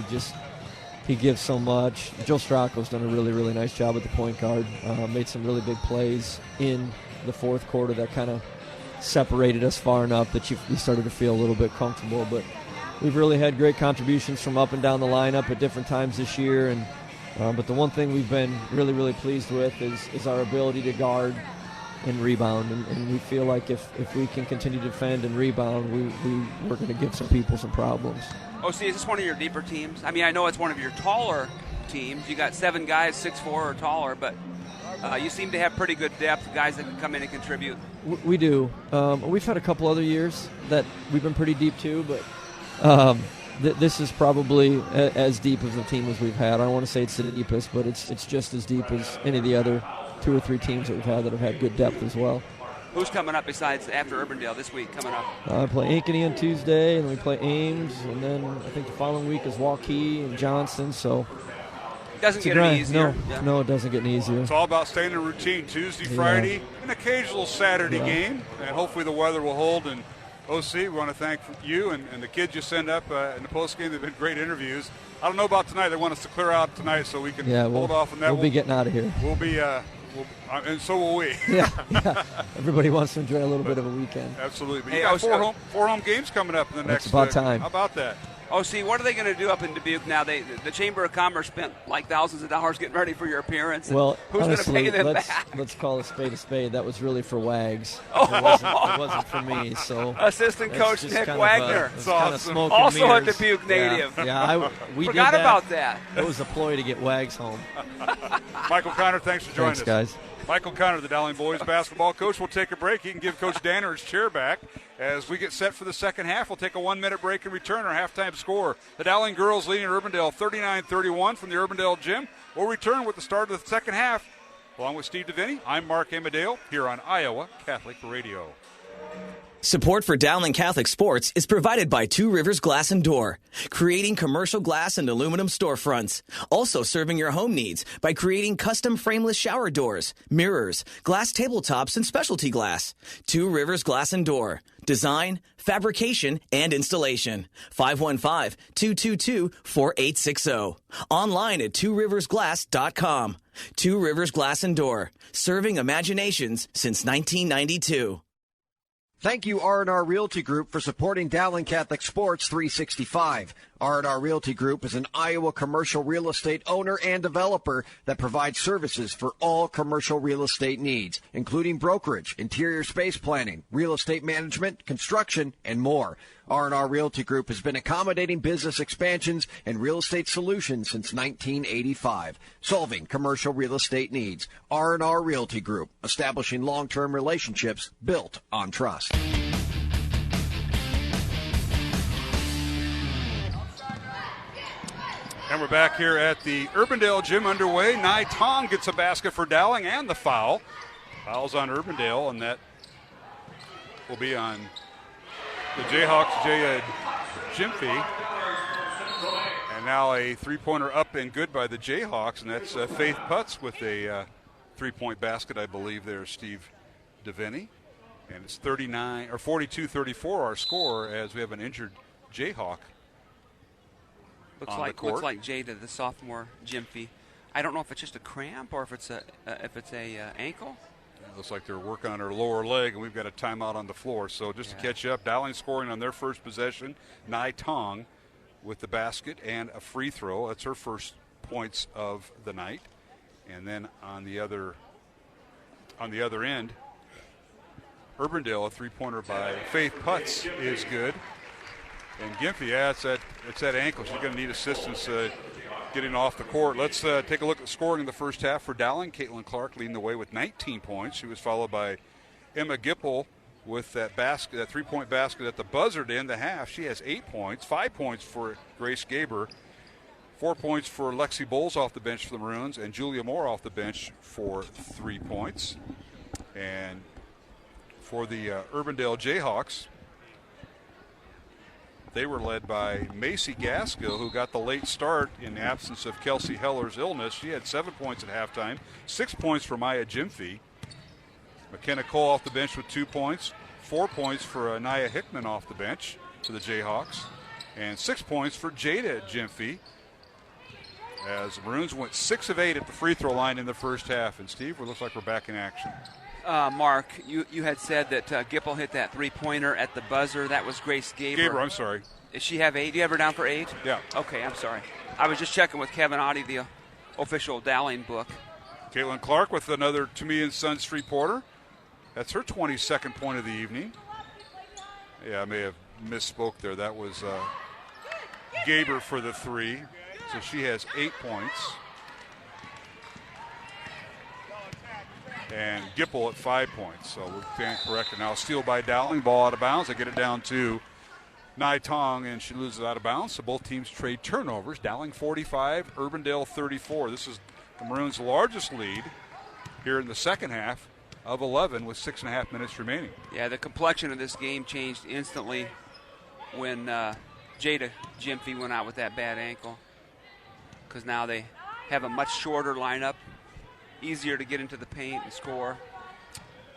he gives so much. Joe Stopulos done a really, really nice job at the point guard. Made some really big plays in the fourth quarter that kind of separated us far enough that you started to feel a little bit comfortable. But we've really had great contributions from up and down the lineup at different times this year. And but the one thing we've been really, really pleased with is our ability to guard and rebound, and we feel like if we can continue to defend and rebound, we're going to give some people some problems. OC, is this one of your deeper teams? I mean, I know it's one of your taller teams. You got 7 guys 6'4" or taller, but you seem to have pretty good depth, guys that can come in and contribute. We do. We've had a couple other years that we've been pretty deep too, but This is probably as deep as a team as we've had. I don't want to say it's the deepest, but it's just as deep as any of the other 2 or 3 teams that we've had that have had good depth as well. Who's coming up besides after Urbandale this week coming up? I play Ankeny on Tuesday, and we play Ames, and then I think the following week is Waukee and Johnson. So it doesn't get any easier. No, it doesn't get any easier. It's all about staying in routine. Tuesday, Friday, an occasional Saturday game, and hopefully the weather will hold. And OC, we want to thank you and the kids you send up in the post game. They've been great interviews. I don't know about tonight. They want us to clear out tonight so we can hold off on that. We'll be getting out of here. We'll be. And so will we. yeah. Everybody wants to enjoy a little bit of a weekend. Absolutely. But you got four home games coming up in the next. It's about time. How about that? What are they going to do up in Dubuque now? The Chamber of Commerce spent like thousands of dollars getting ready for your appearance. Well, who's honestly, going to pay them back? Let's call a spade a spade. That was really for Wags. Oh. It wasn't for me. So assistant coach Nick Wagner, awesome. also a Dubuque native. Yeah, we forgot did that. about that. It was a ploy to get Wags home. Michael Connor, thanks for joining us. Thanks, guys. Michael Connor, the Dowling boys basketball coach. We'll take a break. He can give Coach Danner his chair back. As we get set for the second half, we'll take a 1-minute break and return our halftime score. The Dowling girls leading Urbandale 39-31 from the Urbandale gym. We'll return with the start of the second half. Along with Steve DeVinny, I'm Mark Amadale here on Iowa Catholic Radio. Support for Dowling Catholic Sports is provided by Two Rivers Glass and Door, creating commercial glass and aluminum storefronts. Also serving your home needs by creating custom frameless shower doors, mirrors, glass tabletops, and specialty glass. Two Rivers Glass and Door. Design, fabrication, and installation. 515-222-4860. Online at tworiversglass.com. Two Rivers Glass and Door. Serving imaginations since 1992. Thank you, R&R Realty Group, for supporting Dowling Catholic Sports 365. R&R Realty Group is an Iowa commercial real estate owner and developer that provides services for all commercial real estate needs, including brokerage, interior space planning, real estate management, construction, and more. R&R Realty Group has been accommodating business expansions and real estate solutions since 1985, solving commercial real estate needs. R&R Realty Group, establishing long-term relationships built on trust. And we're back here at the Urbandale gym underway. Nai Tong gets a basket for Dowling and the foul. Foul's on Urbandale, and that will be on the Jayhawks, Jay Jimfy. And now a three-pointer up and good by the Jayhawks, and that's Faith Putz with a three-point basket, I believe, there, Steve DeVinny. And it's 42-34 our score as we have an injured Jayhawk. Looks like Jada, the sophomore Jimfy. I don't know if it's just a cramp or if it's a ankle. It looks like they're working on her lower leg, and we've got a timeout on the floor. So just to catch up, Dowling scoring on their first possession. Nai Tong with the basket and a free throw. That's her first points of the night. And then on the other end, Urbandale, a three-pointer by Faith Putz is good. And Gimpy, it's that ankle. She's going to need assistance getting off the court. Let's take a look at scoring in the first half for Dowling. Caitlin Clark leading the way with 19 points. She was followed by Emma Gipple with that three-point basket at the buzzer to end the half. She has 8 points, 5 points for Grace Gaber, 4 points for Lexi Bowles off the bench for the Maroons, and Julia Moore off the bench for 3 points. And for the Urbandale Jayhawks, they were led by Macy Gaskell, who got the late start in the absence of Kelsey Heller's illness. She had 7 points at halftime, 6 points for Maya Jimfy. McKenna Cole off the bench with 2 points, 4 points for Anaya Hickman off the bench for the Jayhawks, and 6 points for Jada Jimfy. As the Maroons went 6 of 8 at the free throw line in the first half. And Steve, it looks like we're back in action. Mark, you had said that Gipple hit that three-pointer at the buzzer. That was Grace Gaber. I'm sorry. Does she have 8? Do you have her down for 8? Yeah. Okay, I'm sorry. I was just checking with Kevin Oddie, the official Dowling book. Caitlin Clark with another To Me and Sons three-pointer. That's her 22nd point of the evening. Yeah, I may have misspoke there. That was Gaber for the 3. So she has 8 points. And Gipple at 5 points. So we're standing corrected. Now steal by Dowling, ball out of bounds. They get it down to Nai Tong, and she loses out of bounds. So both teams trade turnovers. Dowling 45, Urbandale 34. This is the Maroons' largest lead here in the second half of 11 with 6.5 minutes remaining. Yeah, the complexion of this game changed instantly when Jada Gyamfi went out with that bad ankle, because now they have a much shorter lineup, easier to get into the paint and score.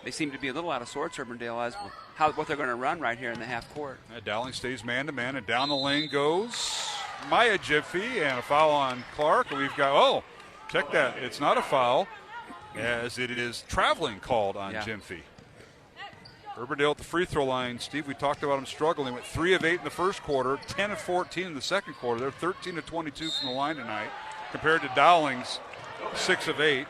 They seem to be a little out of sorts, Urbandale, as what they're going to run right here in the half court. Dowling stays man-to-man, and down the lane goes Maya Gyamfi, and a foul on Clark. We've got, check that. It's not a foul, as it is traveling called on Gyamfi. Urbandale at the free throw line. Steve, we talked about them struggling. Went 3 of 8 in the first quarter, 10 of 14 in the second quarter. They're 13 of 22 from the line tonight, compared to Dowling's 6 of 8.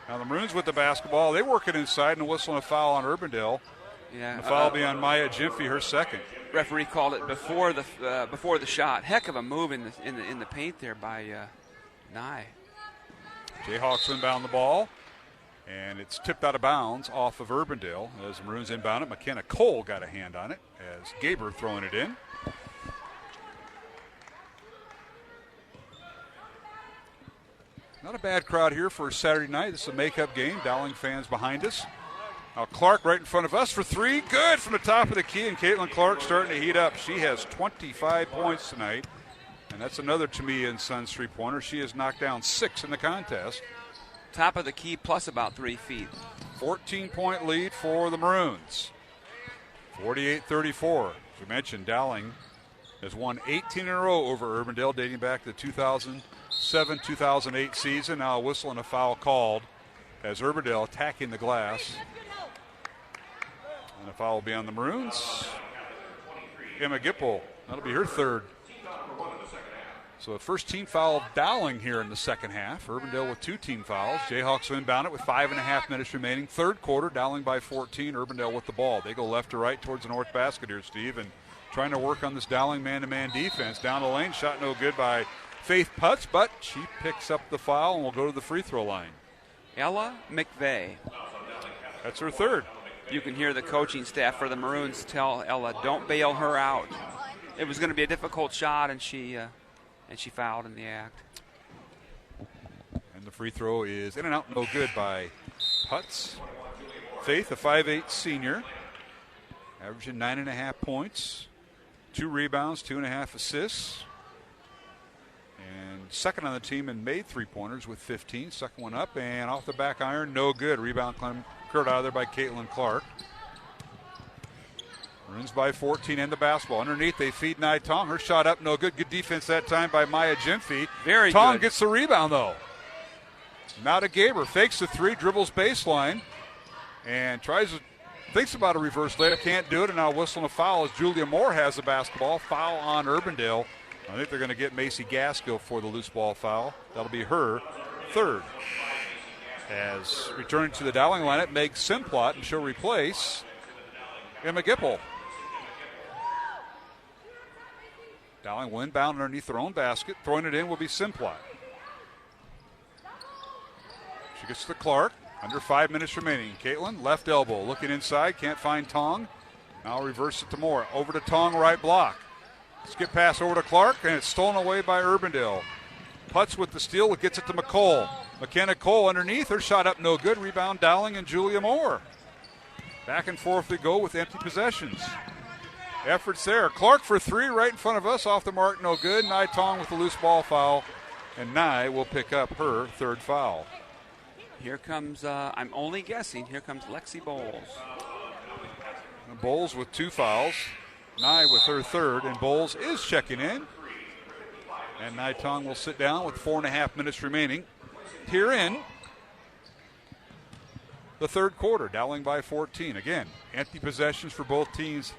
Now the Maroons with the basketball. They work it inside and whistle a foul on Urbandale. Yeah, the foul will be on Maya Gyamfi, her second. Referee called it before the shot. Heck of a move in the paint there by Nye. Jayhawks inbound the ball, and it's tipped out of bounds off of Urbandale as the Maroons inbound it. McKenna Cole got a hand on it as Gaber throwing it in. Not a bad crowd here for Saturday night. This is a make-up game. Dowling fans behind us. Now Clark right in front of us for 3. Good from the top of the key, and Caitlin Clark starting to heat up. She has 25 points tonight, and that's another Tamia and Sons three-pointer. She has knocked down 6 in the contest. Top of the key plus about 3 feet. 14-point lead for the Maroons. 48-34. As we mentioned, Dowling has won 18 in a row over Urbandale, dating back to the 2007-2008 season. Now a whistle and a foul called as Urbandale attacking the glass. And a foul will be on the Maroons. Emma Gipple, that'll be her third. So the first team foul of Dowling here in the second half. Urbandale with 2 team fouls. Jayhawks will inbound it with 5.5 minutes remaining. Third quarter, Dowling by 14. Urbandale with the ball. They go left to right towards the north basket here, Steve, and trying to work on this Dowling man-to-man defense. Down the lane, shot no good by Faith Putz, but she picks up the foul and will go to the free throw line. Ella McVeigh. That's her third. You can hear the coaching staff for the Maroons tell Ella, don't bail her out. It was going to be a difficult shot, and she fouled in the act. And the free throw is in and out, no good by Putz. Faith, a 5'8 senior, averaging 9.5 points, 2 rebounds, 2.5 assists. And second on the team and made 3-pointers with 15. Second one up and off the back iron, no good. Rebound cleared out of there by Caitlin Clark. Maroons by 14 and the basketball. Underneath, they feed Nai Tong. Her shot up, no good. Good defense that time by Maya Gyamfi. Very good. Tong gets the rebound, though. Now to Gaber. Fakes the 3, dribbles baseline, and thinks about a reverse layup. Can't do it, and now whistling a foul as Julia Moore has the basketball. Foul on Urbandale. I think they're going to get Macy Gaskill for the loose ball foul. That'll be her third. As returning to the Dowling lineup, Meg Simplot, and she'll replace Emma Gipple. Dowling will inbound underneath their own basket. Throwing it in will be Simplot. She gets to Clark. Under 5 minutes remaining. Caitlin, left elbow, looking inside, can't find Tong. Now reverse it to Moore. Over to Tong, right block. Skip pass over to Clark, and it's stolen away by Urbandale. Putz with the steal, gets it to McCole. McKenna Cole underneath, her shot up no good. Rebound Dowling and Julia Moore. Back and forth they go with empty possessions. Efforts there. Clark for 3 right in front of us, off the mark, no good. Nai Tong with the loose ball foul, and Nai will pick up her third foul. Here comes, I'm only guessing, here comes Lexi Bowles. Bowles with 2 fouls. Nye with her third, and Bowles is checking in. And Nai Tong will sit down with 4.5 minutes remaining here in the third quarter. Dowling by 14. Again, empty possessions for both teams.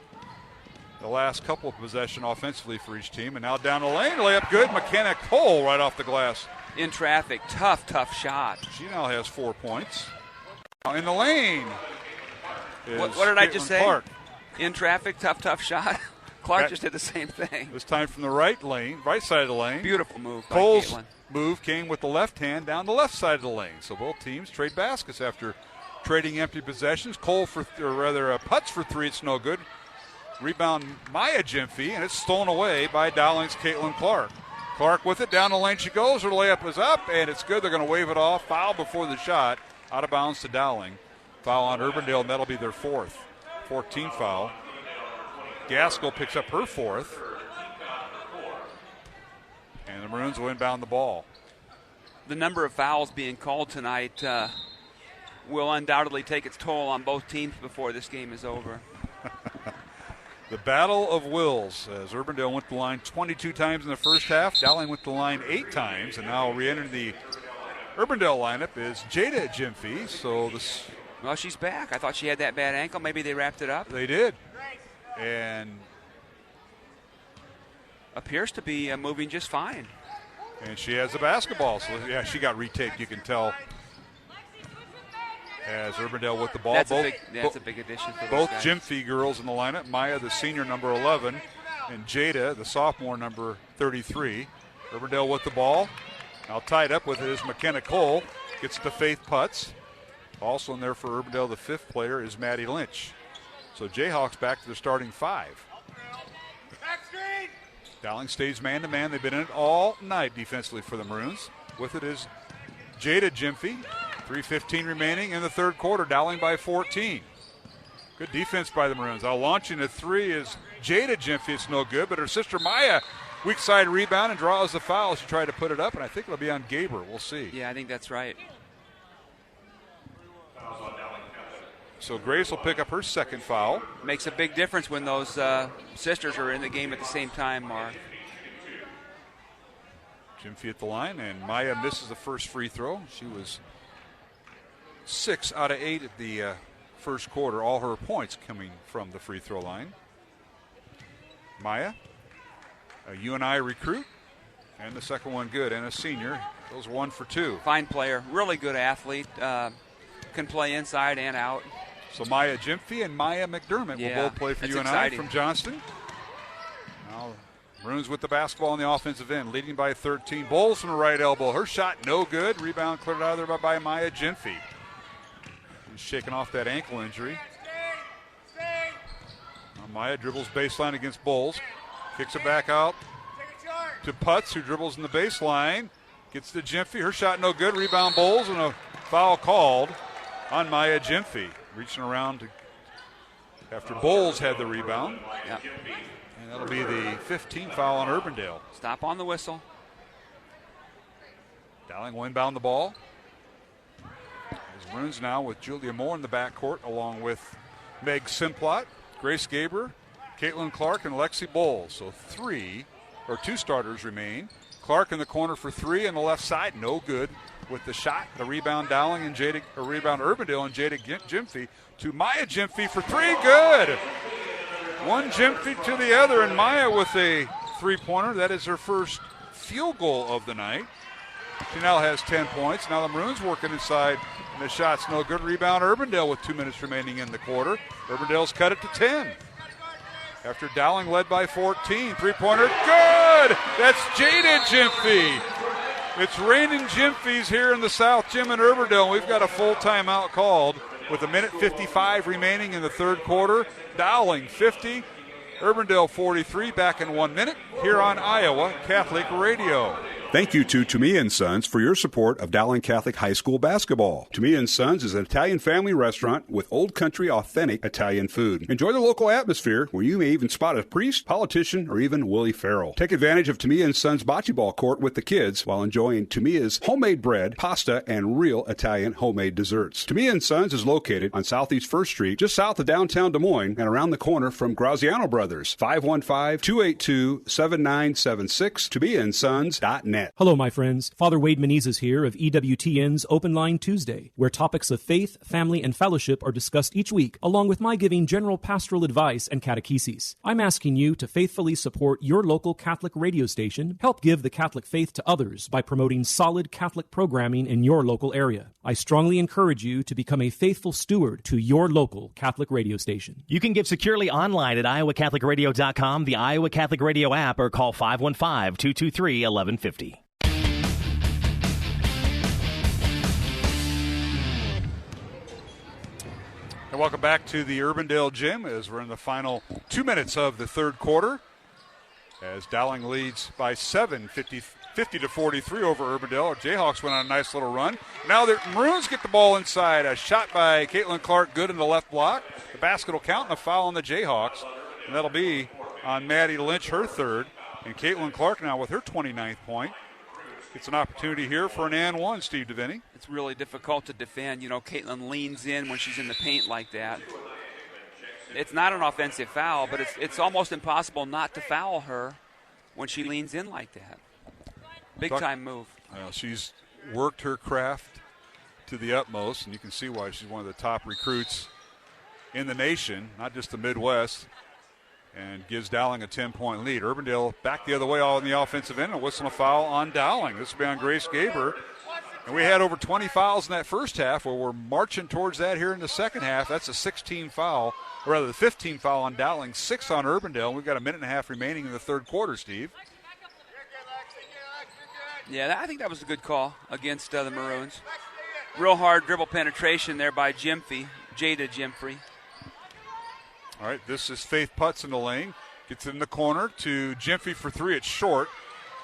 The last couple of possessions offensively for each team. And now down the lane, layup good. McKenna Cole right off the glass. In traffic, tough shot. She now has 4 points. Now in the lane. What did I just say? Clark. In traffic, tough shot. Clark just did the same thing. This time from the right side of the lane. Beautiful move by Cole's Caitlin. Move came with the left hand down the left side of the lane. So both teams trade baskets after trading empty possessions. Putz for 3, it's no good. Rebound Maya Gyamfi, and it's stolen away by Dowling's Caitlin Clark. Clark with it, down the lane she goes. Her layup is up, and it's good. They're going to wave it off. Foul before the shot. Out of bounds to Dowling. Foul on Urbandale, and that'll be their 14th foul. Gaskell picks up her 4th. And the Maroons will inbound the ball. The number of fouls being called tonight will undoubtedly take its toll on both teams before this game is over. The battle of wills, as Urbandale went to the line 22 times in the first half. Dowling went to the line 8 times, and now re-entering the Urbandale lineup is Jada Gyamfi. Well, she's back. I thought she had that bad ankle. Maybe they wrapped it up. They did. And appears to be moving just fine. And she has the basketball. So, yeah, she got retaped, you can tell. As Urbandale with the ball. That's a big addition for both guys. Gyamfi girls in the lineup. Maya, the senior, number 11, and Jada, the sophomore, number 33. Urbandale with the ball. Now tied up with it is McKenna Cole. Gets to Faith Putz. Also in there for Urbandale, the 5th player, is Maddie Lynch. So Jayhawks back to their starting 5. Dowling stays man-to-man. They've been in it all night defensively for the Maroons. With it is Jada Gyamfi. 3:15 remaining in the third quarter. Dowling by 14. Good defense by the Maroons. Now launching a 3 is Jada Gyamfi. It's no good, but her sister Maya, weak side rebound and draws the foul. She tried to put it up, and I think it'll be on Gaber. We'll see. Yeah, I think that's right. So Grace will pick up her 2nd foul. Makes a big difference when those sisters are in the game at the same time, Marr. Gyamfi at the line, and Maya misses the first free throw. She was 6 out of 8 at the first quarter. All her points coming from the free throw line. Maya, a UNI recruit, and the second one good, and a senior. Goes 1 for 2. Fine player, really good athlete. Can play inside and out. So Maya Gyamfi and Maya McDermott will both play for UNI exciting. From Johnston. Now Maroons with the basketball on the offensive end, leading by 13. Bowles from the right elbow. Her shot no good. Rebound cleared out of there by Maya Gyamfi. She's shaking off that ankle injury. Now Maya dribbles baseline against Bowles. Kicks it back out to Putz, who dribbles in the baseline. Gets to Gyamfi. Her shot no good. Rebound Bowles, and a foul called on Maya Gyamfi. Reaching around after Bowles had the rebound. Yep. And that'll be the 15th foul on Urbandale. Stop on the whistle. Dowling will inbound the ball. As Maroons now with Julia Moore in the backcourt, along with Meg Simplot, Grace Gaber, Caitlin Clark, and Lexi Bowles. So 2 starters remain. Clark in the corner for 3 on the left side, no good. With the shot, the rebound Dowling and rebound Urbandale and Jada Gyamfi to Maya Gyamfi for 3, good. One Gyamfi to the other, and Maya with a 3-pointer. That is her first field goal of the night. She now has 10 points. Now the Maroons working inside, and the shot's no good. Rebound Urbandale with 2 minutes remaining in the quarter. Urbandale's cut it to 10. After Dowling led by 14, 3-pointer, good! That's Jada Gyamfi. It's raining Gyamfis here in the South Gym in Urbandale. We've got a full timeout called with 1:55 remaining in the third quarter. Dowling 50, Urbandale 43, back in 1 minute here on Iowa Catholic Radio. Thank you to Toomey & Sons for your support of Dowling Catholic High School basketball. Toomey & Sons is an Italian family restaurant with old country authentic Italian food. Enjoy the local atmosphere where you may even spot a priest, politician, or even Willie Farrell. Take advantage of Toomey & Sons bocce ball court with the kids while enjoying Toomey's homemade bread, pasta, and real Italian homemade desserts. Toomey & Sons is located on Southeast 1st Street, just south of downtown Des Moines, and around the corner from Graziano Brothers. 515-282-7976, ToomeyandSons.net. Hello, my friends. Father Wade Menezes here of EWTN's Open Line Tuesday, where topics of faith, family, and fellowship are discussed each week, along with my giving general pastoral advice and catechesis. I'm asking you to faithfully support your local Catholic radio station, help give the Catholic faith to others by promoting solid Catholic programming in your local area. I strongly encourage you to become a faithful steward to your local Catholic radio station. You can give securely online at iowacatholicradio.com, the Iowa Catholic Radio app, or call 515-223-1150. And welcome back to the Urbandale Gym as we're in the final 2 minutes of the third quarter. As Dowling leads by 7, 50-43 over Urbandale. Our Jayhawks went on a nice little run. Now the Maroons get the ball inside. A shot by Caitlin Clark, good in the left block. The basket will count and a foul on the Jayhawks. And that'll be on Maddie Lynch, her third. And Caitlin Clark now with her 29th point. It's an opportunity here for an and one, Steve DeVinny. It's really difficult to defend. You know, Caitlin leans in when she's in the paint like that. It's not an offensive foul, but it's almost impossible not to foul her when she leans in like that. Big-time move. She's worked her craft to the utmost, and you can see why she's one of the top recruits in the nation, not just the Midwest, and gives Dowling a 10-point lead. Urbandale back the other way on the offensive end, and a whistle and a foul on Dowling. This will be on Grace Gaber. And we had over 20 fouls in that first half. Well, we're marching towards that here in the second half. That's a 16 foul, or rather the 15 foul on Dowling, 6 on Urbandale. We've got a minute and a half remaining in the third quarter, Steve. Yeah, I think that was a good call against the Maroons. Real hard dribble penetration there by Jada Jimfrey. All right, this is Faith Putz in the lane. Gets in the corner to Jimfrey for three. It's short.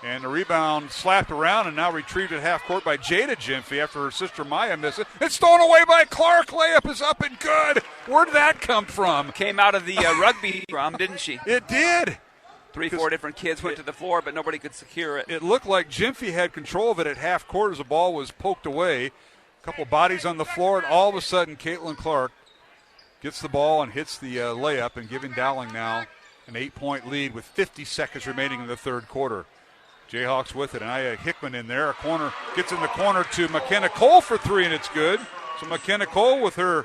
And the rebound slapped around and now retrieved at half court by Jada Jimfrey after her sister Maya missed it. It's stolen away by Clark. Layup is up and good. Where did that come from? Came out of the rugby drum, didn't she? It did. 3-4 different kids went to the floor, but nobody could secure it. It looked like Jimfrey had control of it at half court as the ball was poked away. A couple bodies on the floor, and all of a sudden Caitlin Clark gets the ball and hits the layup and giving Dowling now an 8-point lead with 50 seconds remaining in the third quarter. Jayhawks with it, and Aya Hickman in there. A corner gets in the corner to McKenna Cole for three, and it's good. So McKenna Cole with her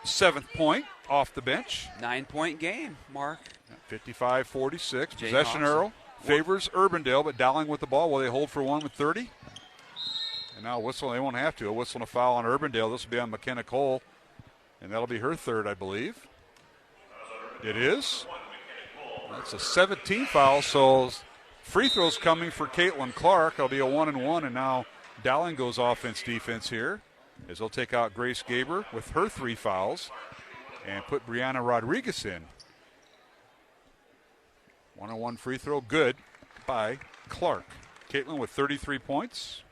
7th point off the bench. 9-point game, Mark. 55-46. Possession arrow favors Urbandale, but Dowling with the ball. Will they hold for one with 30? And now whistle. They won't have to. A whistle and a foul on Urbandale. This will be on McKenna Cole, and that'll be her third, I believe. It is. That's a 17 foul, so free throws coming for Caitlin Clark. It'll be a 1-and-1, and now Dowling goes offense-defense here as they'll take out Grace Gaber with her 3 fouls and put Brianna Rodriguez in. 1-on-1 free throw, good by Clark. Caitlin with 33 points.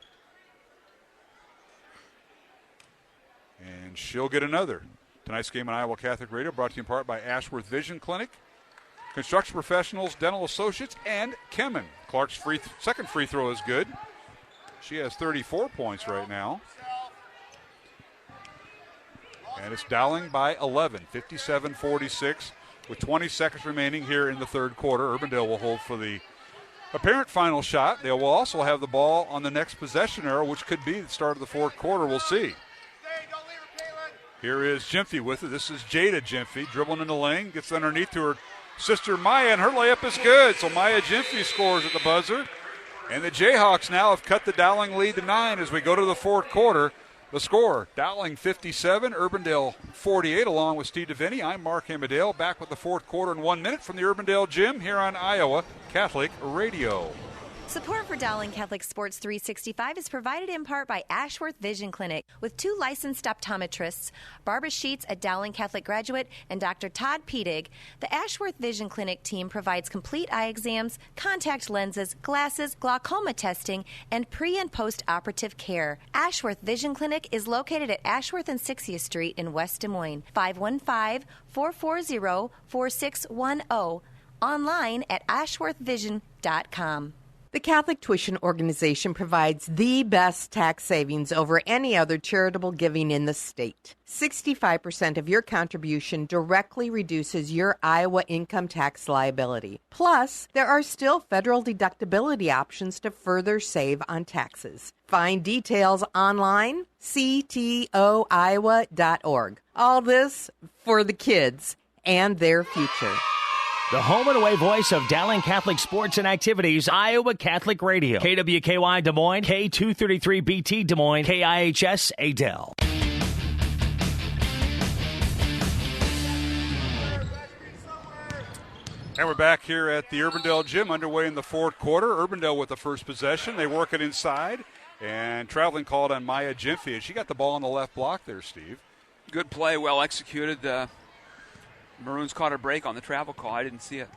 And she'll get another. Tonight's game on Iowa Catholic Radio brought to you in part by Ashworth Vision Clinic, Construction Professionals, Dental Associates, and Kemen. Clark's second free throw is good. She has 34 points right now. And it's Dowling by 11, 57-46, with 20 seconds remaining here in the third quarter. Urbandale will hold for the apparent final shot. They will also have the ball on the next possession arrow, which could be the start of the fourth quarter. We'll see. Here is Jimfrey with it. This is Jada Jimfrey dribbling in the lane, gets underneath to her sister Maya, and her layup is good. So Maya Jimfrey scores at the buzzer. And the Jayhawks now have cut the Dowling lead to 9 as we go to the fourth quarter. The score, Dowling 57, Urbandale 48, along with Steve DeVinny. I'm Mark Hamadale, back with the fourth quarter in 1 minute from the Urbandale Gym here on Iowa Catholic Radio. Support for Dowling Catholic Sports 365 is provided in part by Ashworth Vision Clinic with 2 licensed optometrists, Barbara Sheets, a Dowling Catholic graduate, and Dr. Todd Pedig. The Ashworth Vision Clinic team provides complete eye exams, contact lenses, glasses, glaucoma testing, and pre- and post-operative care. Ashworth Vision Clinic is located at Ashworth and 60th Street in West Des Moines, 515-440-4610, online at ashworthvision.com. The Catholic Tuition Organization provides the best tax savings over any other charitable giving in the state. 65% of your contribution directly reduces your Iowa income tax liability. Plus, there are still federal deductibility options to further save on taxes. Find details online, ctoiowa.org. All this for the kids and their future. The home and away voice of Dowling Catholic sports and activities, Iowa Catholic Radio. KWKY Des Moines, K233BT Des Moines, KIHS Adel. And we're back here at the Urbandale Gym, underway in the fourth quarter. Urbandale with the first possession. They work it inside, and traveling called on Maya Jimfrey. And she got the ball on the left block there, Steve. Good play, well executed. Maroons caught a break on the travel call. I didn't see it.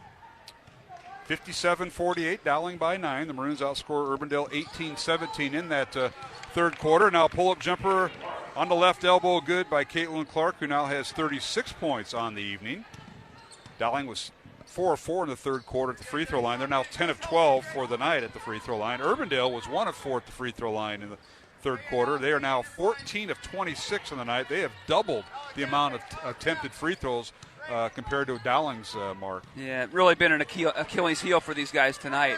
57-48, Dowling by 9. The Maroons outscore Urbandale 18-17 in that third quarter. Now pull-up jumper on the left elbow, good by Caitlin Clark, who now has 36 points on the evening. Dowling was 4 of 4 in the third quarter at the free throw line. They're now 10 of 12 for the night at the free throw line. Urbandale was 1 of 4 at the free throw line in the third quarter. They are now 14 of 26 on the night. They have doubled the amount of attempted free throws compared to Dowling's mark. Yeah, really been an Achilles heel for these guys tonight.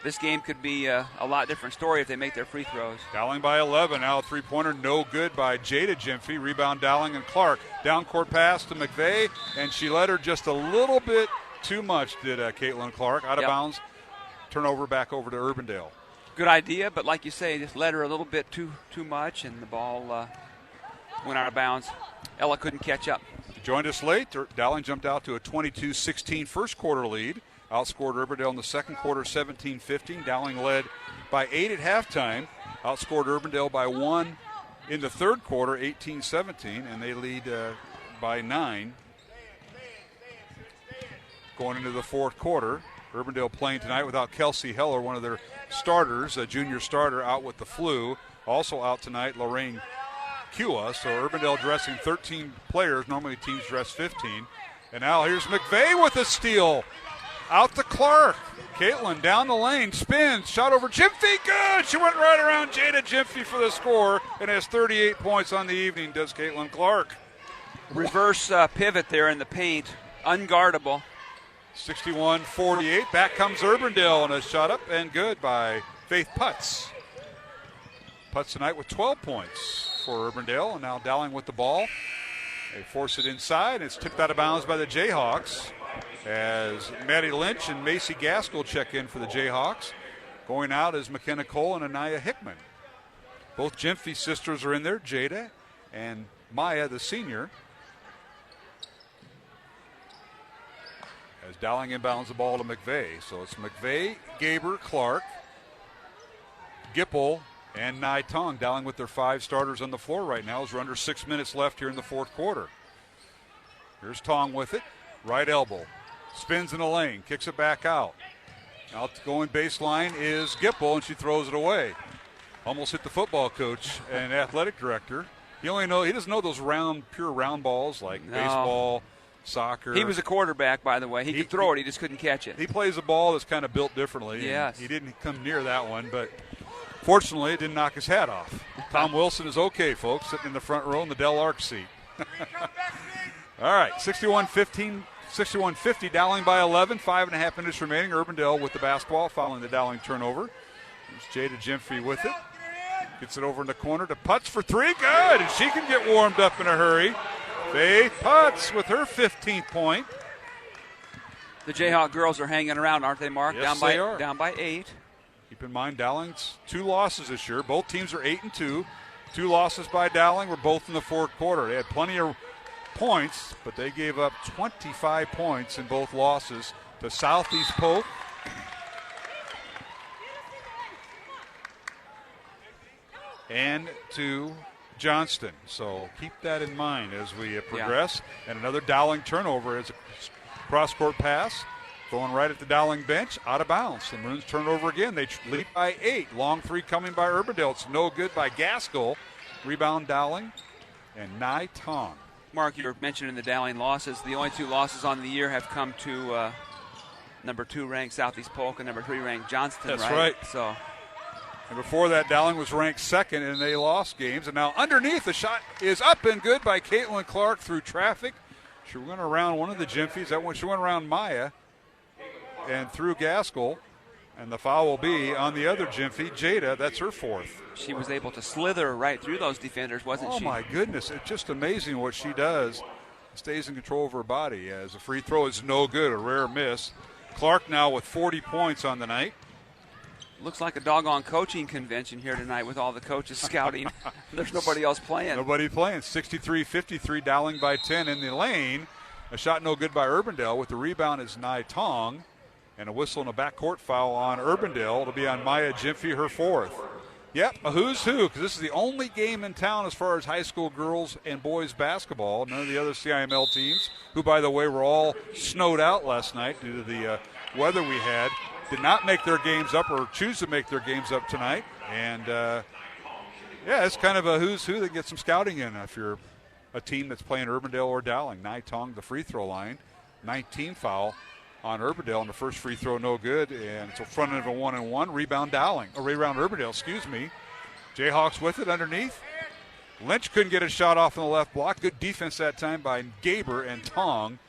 This game could be a lot different story if they make their free throws. Dowling by 11. Now a three-pointer, no good by Jada Gyamfi. Rebound Dowling and Clark. Down court pass to McVeigh, and she led her just a little bit too much, did Caitlin Clark. Out of bounds. Turnover back over to Urbandale. Good idea, but like you say, just led her a little bit too much, and the ball went out of bounds. Ella couldn't catch up. Joined us late. Dowling jumped out to a 22-16 first quarter lead. Outscored Urbandale in the second quarter 17-15. Dowling led by 8 at halftime. Outscored Urbandale by 1 in the third quarter 18-17, and they lead by 9 going into the fourth quarter. Urbandale playing tonight without Kelsey Heller, one of their starters, a junior starter, out with the flu. Also out tonight, Lorraine Kua. So Urbandale dressing 13 players. Normally teams dress 15. And now here's McVeigh with a steal. Out to Clark. Caitlin down the lane, spins, shot over Gyamfi, good! She went right around Jada Gyamfi for the score and has 38 points on the evening, does Caitlin Clark. Reverse pivot there in the paint, unguardable. 61-48, back comes Urbandale, and a shot up and good by Faith Putz. Putz tonight with 12 points for Urbandale, and now Dowling with the ball. They force it inside, and it's tipped out of bounds by the Jayhawks as Maddie Lynch and Macy Gaskell check in for the Jayhawks. Going out is McKenna Cole and Anaya Hickman. Both Gyamfi sisters are in there, Jada and Maya, the senior. As Dowling inbounds the ball to McVeigh. So it's McVeigh, Gaber, Clark, Gipple, and Nai Tong. Dowling with their 5 starters on the floor right now as we're under 6 minutes left here in the fourth quarter. Here's Tong with it. Right elbow. Spins in the lane. Kicks it back out. Out going baseline is Gipple, and she throws it away. Almost hit the football coach and athletic director. He doesn't know those pure round balls like baseball, soccer. He was a quarterback, by the way. He could throw it. He just couldn't catch it. He plays a ball that's kind of built differently. Yes. He didn't come near that one, but fortunately it didn't knock his hat off. Tom Wilson is okay, folks, sitting in the front row in the Del Arc seat. All right, 61-50, Dowling by 11, 5.5 minutes remaining. Urbandale with the basketball following the Dowling turnover. There's Jada Gyamfi with it. Gets it over in the corner to Putz for 3. Good, and she can get warmed up in a hurry. Faith Putz with her 15th point. The Jayhawk girls are hanging around, aren't they, Mark? Yes, they are. Down by 8. Keep in mind, Dowling's 2 losses this year. Both teams are 8-2. 2 losses by Dowling were both in the fourth quarter. They had plenty of points, but they gave up 25 points in both losses to Southeast Polk and to Johnston. So keep that in mind as we progress. And another Dowling turnover as a cross-court pass going right at the Dowling bench, out of bounds. The Maroons turn over again. They lead by 8. Long 3 coming by Urbandale. It's no good by Gaskell. Rebound Dowling and Nai Tong. Mark, you were mentioning the Dowling losses. The only 2 losses on the year have come to number 2 ranked Southeast Polk and number 3 ranked Johnston. That's right. So, and before that, Dowling was ranked 2nd, and they lost games. And now underneath, the shot is up and good by Caitlin Clark through traffic. She went around one of the Gyamfis. She went around Maya and through Gaskell. And the foul will be on the other Gyamfi, Jada. That's her 4th. She was able to slither right through those defenders, wasn't she? Oh, my goodness. It's just amazing what she does. Stays in control of her body as a free throw is no good, a rare miss. Clark now with 40 points on the night. Looks like a doggone coaching convention here tonight with all the coaches scouting. There's nobody else playing. Nobody playing. 63-53, Dowling by 10 in the lane. A shot no good by Urbandale. With the rebound is Nai Tong. And a whistle and a backcourt foul on Urbandale. It'll be on Maya Gyamfi, her 4th. Yep, a who's who, because this is the only game in town as far as high school girls and boys basketball. None of the other CIML teams, who, by the way, were all snowed out last night due to the weather we had, did not make their games up or choose to make their games up tonight. And, it's kind of a who's who that gets some scouting in if you're a team that's playing Urbandale or Dowling. Nai Tong, the free throw line, 19 foul on Urbandale, and the first free throw no good, and it's a front end of a 1-and-1. Rebound Urbandale, excuse me. Jayhawks with it underneath. Lynch couldn't get a shot off in the left block. Good defense that time by Gaber and Tong.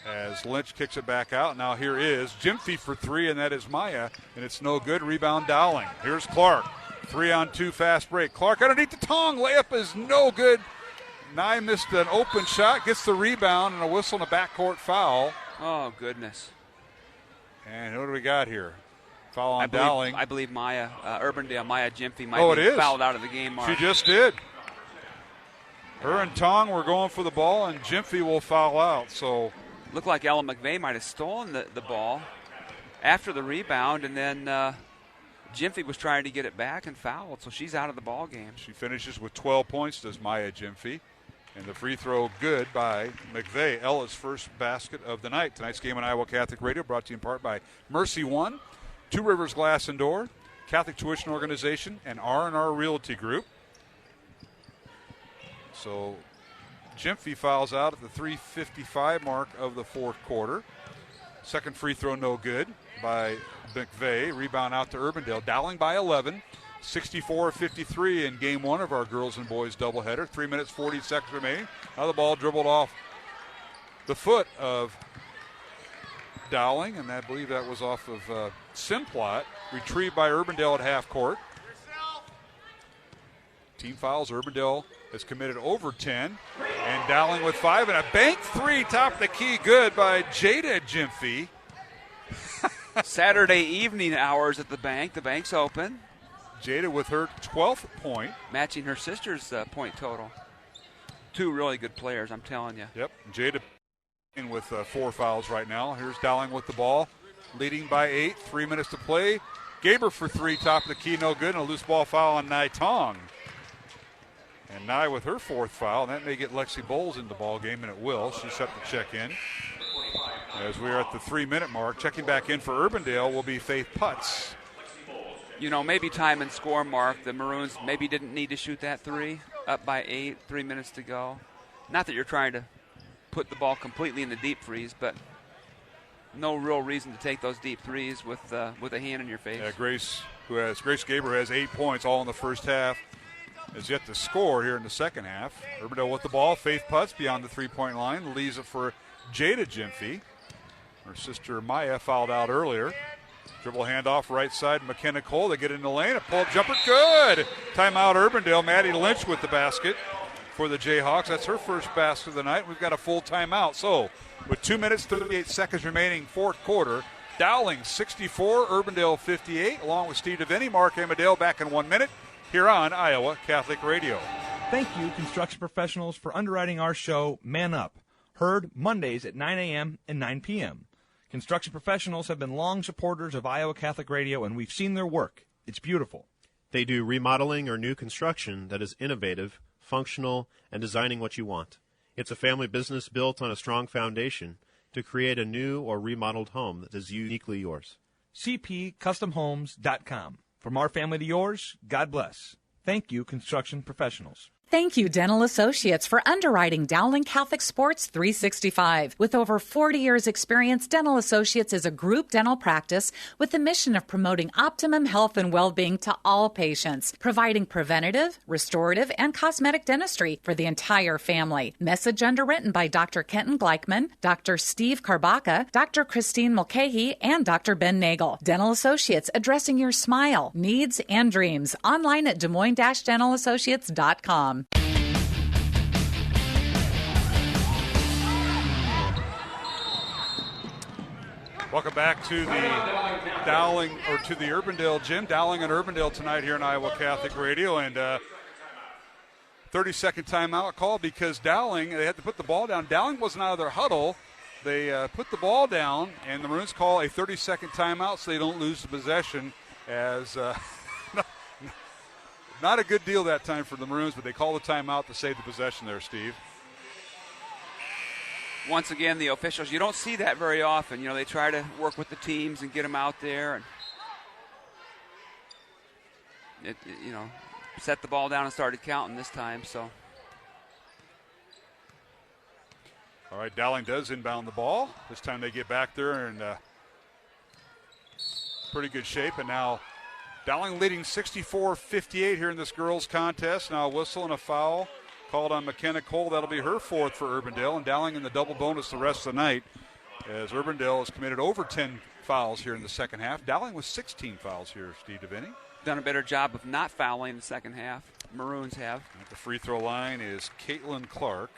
As Lynch kicks it back out. Now here is Gyamfi for three, and that is Maya, and it's no good. Rebound Dowling. Here's Clark. 3-on-2 fast break. Clark underneath the Tong. Layup is no good. Nye missed an open shot, gets the rebound, and a whistle and a backcourt foul. Oh, goodness. And what do we got here? Foul on Dowling. I believe Maya Gyamfi might be fouled out of the game, Mark. She just did. Her and Tong were going for the ball, and Gyamfi will foul out. So looked like Ella McVeigh might have stolen the ball after the rebound, and then Gyamfi was trying to get it back and fouled, so she's out of the ball game. She finishes with 12 points, does Maya Gyamfi. And the free throw good by McVeigh. Ella's first basket of the night. Tonight's game on Iowa Catholic Radio brought to you in part by Mercy One, Two Rivers Glass and Door, Catholic Tuition Organization, and R&R Realty Group. So Gyamfi fouls out at the 3:55 mark of the fourth quarter. Second free throw no good by McVeigh. Rebound out to Urbandale. Dowling by 11. 64-53 in game one of our girls and boys doubleheader. 3 minutes, 40 seconds remaining. Now the ball dribbled off the foot of Dowling, and I believe that was off of Simplot. Retrieved by Urbandale at half court. Team fouls. Urbandale has committed over 10. And Dowling with 5. And a bank three, top of the key, good by Jada Gyamfi. Saturday evening hours at the bank. The bank's open. Jada with her 12th point. Matching her sister's point total. Two really good players, I'm telling you. Yep. Jada in with 4 fouls right now. Here's Dowling with the ball, leading by 8. 3 minutes to play. Gaber for 3, top of the key, no good. And a loose ball foul on Nai Tong. And Nye with her 4th foul. And that may get Lexi Bowles in the ball game, and it will. She's set to check in. As we are at the 3-minute mark, checking back in for Urbandale will be Faith Putz. You know, maybe time and score, Mark. The Maroons maybe didn't need to shoot that 3. Up by 8, 3 minutes to go. Not that you're trying to put the ball completely in the deep freeze, but no real reason to take those deep threes with a hand in your face. Yeah, Grace Gaber has 8 points all in the first half. Has yet to score here in the second half. Urbandale with the ball. Faith Putz beyond the 3-point line. Leaves it for Jada Gyamfi. Her sister Maya fouled out earlier. Dribble handoff right side, McKenna Cole. They get in the lane. A pull-up jumper, good. Timeout Urbandale. Maddie Lynch with the basket for the Jayhawks. That's her first basket of the night. We've got a full timeout. So with 2 minutes, 38 seconds remaining, fourth quarter, Dowling 64, Urbandale 58, along with Steve DeVinny, Mark Amadale back in 1 minute here on Iowa Catholic Radio. Thank you, construction professionals, for underwriting our show, Man Up. Heard Mondays at 9 a.m. and 9 p.m. Construction professionals have been long supporters of Iowa Catholic Radio, and we've seen their work. It's beautiful. They do remodeling or new construction that is innovative, functional, and designing what you want. It's a family business built on a strong foundation to create a new or remodeled home that is uniquely yours. cpcustomhomes.com. From our family to yours, God bless. Thank you, construction professionals. Thank you, Dental Associates, for underwriting Dowling Catholic Sports 365. With over 40 years' experience, Dental Associates is a group dental practice with the mission of promoting optimum health and well-being to all patients, providing preventative, restorative, and cosmetic dentistry for the entire family. Message underwritten by Dr. Kenton Gleichman, Dr. Steve Karbaka, Dr. Christine Mulcahy, and Dr. Ben Nagel. Dental Associates, addressing your smile, needs, and dreams. Online at DesMoines-DentalAssociates.com. Welcome back to the Urbandale gym. Dowling and Urbandale tonight here on Iowa Catholic Radio, and 30-second timeout called because Dowling, they had to put the ball down. Dowling wasn't out of their huddle. They put the ball down, and the Maroons call a 30-second timeout so they don't lose the possession as not a good deal that time for the Maroons, but they call the timeout to save the possession there, Steve. Once again, the officials, you don't see that very often. They try to work with the teams and get them out there and set the ball down and started counting this time. So, all right, Dowling does inbound the ball. This time they get back there in pretty good shape. And now Dowling leading 64-58 here in this girls' contest. Now a whistle and a foul called on McKenna Cole. That'll be her fourth for Urbandale. And Dowling in the double bonus the rest of the night, as Urbandale has committed over 10 fouls here in the second half. Dowling with 16 fouls here, Steve DeVinny. Done a better job of not fouling in the second half. Maroons have. At the free throw line is Caitlin Clark.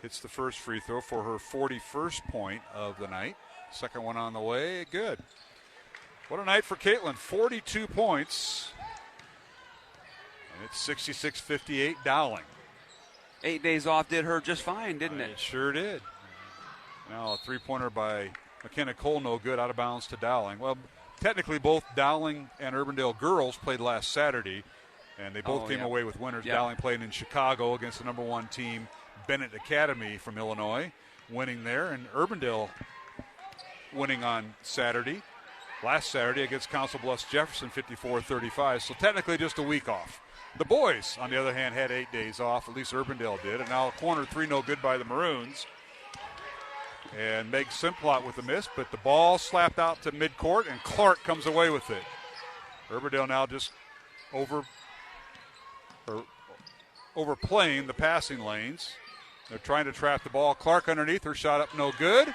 Hits the first free throw for her 41st point of the night. Second one on the way. Good. What a night for Caitlin. 42 points. And it's 66-58 Dowling. 8 days off did her just fine, didn't it? It sure did. Now a three-pointer by McKenna Cole, no good, out of bounds to Dowling. Well, technically both Dowling and Urbandale girls played last Saturday, and they both came away with winners. Dowling played in Chicago against the number one team, Bennett Academy from Illinois, winning there, and Urbandale winning on Saturday. Last Saturday against Council Bluffs Jefferson, 54-35, so technically just a week off. The boys, on the other hand, had 8 days off, at least Urbandale did, and now corner three no good by the Maroons. And Meg Simplot with the miss, but the ball slapped out to midcourt, and Clark comes away with it. Urbandale now just overplaying the passing lanes. They're trying to trap the ball. Clark underneath, her shot up, no good.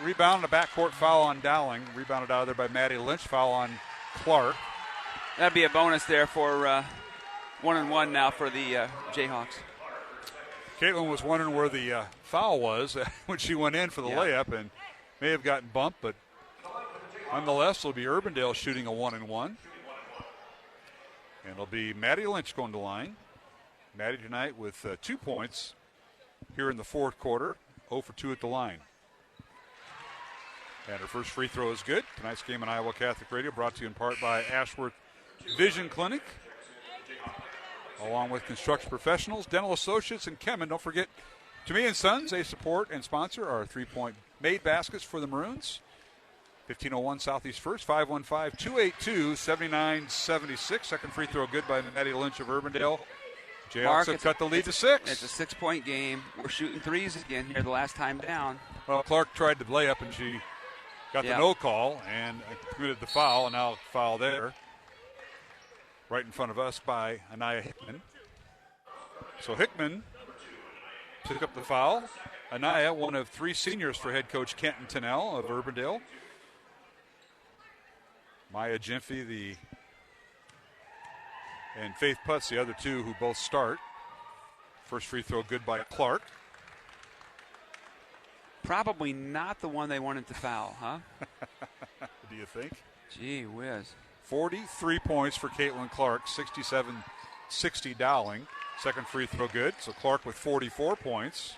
Rebound, a backcourt foul on Dowling. Rebounded out of there by Maddie Lynch. Foul on Clark. That'd be a bonus there for 1-1 now for the Jayhawks. Caitlin was wondering where the foul was when she went in for the layup and may have gotten bumped, but nonetheless, it'll be Urbandale shooting a 1-1. And it'll be Maddie Lynch going to line. Maddie tonight with 2 points here in the fourth quarter, 0 for 2 at the line. And her first free throw is good. Tonight's game on Iowa Catholic Radio brought to you in part by Ashworth Vision Clinic, along with Construction Professionals, Dental Associates, and Kemen. Don't forget, To Me and Sons, they support and sponsor our three-point made baskets for the Maroons. 1501 Southeast First, 515-282-7976. Second free throw good by Maddie Lynch of Urbandale. Jayhawks have cut the lead to 6. It's a 6-point game. We're shooting threes again here the last time down. Well, Clark tried to lay up, and she got the no call and committed the foul, and now foul there. Right in front of us by Anaya Hickman. So Hickman took up the foul. Anaya, one of 3 seniors for head coach Kenton Tennell of Urbandale. Maya Jimphy and Faith Putz, the other 2 who both start. First free throw good by Clark. Probably not the one they wanted to foul, huh? Do you think? Gee whiz. 43 points for Caitlin Clark, 67-60 Dowling. Second free throw good, so Clark with 44 points.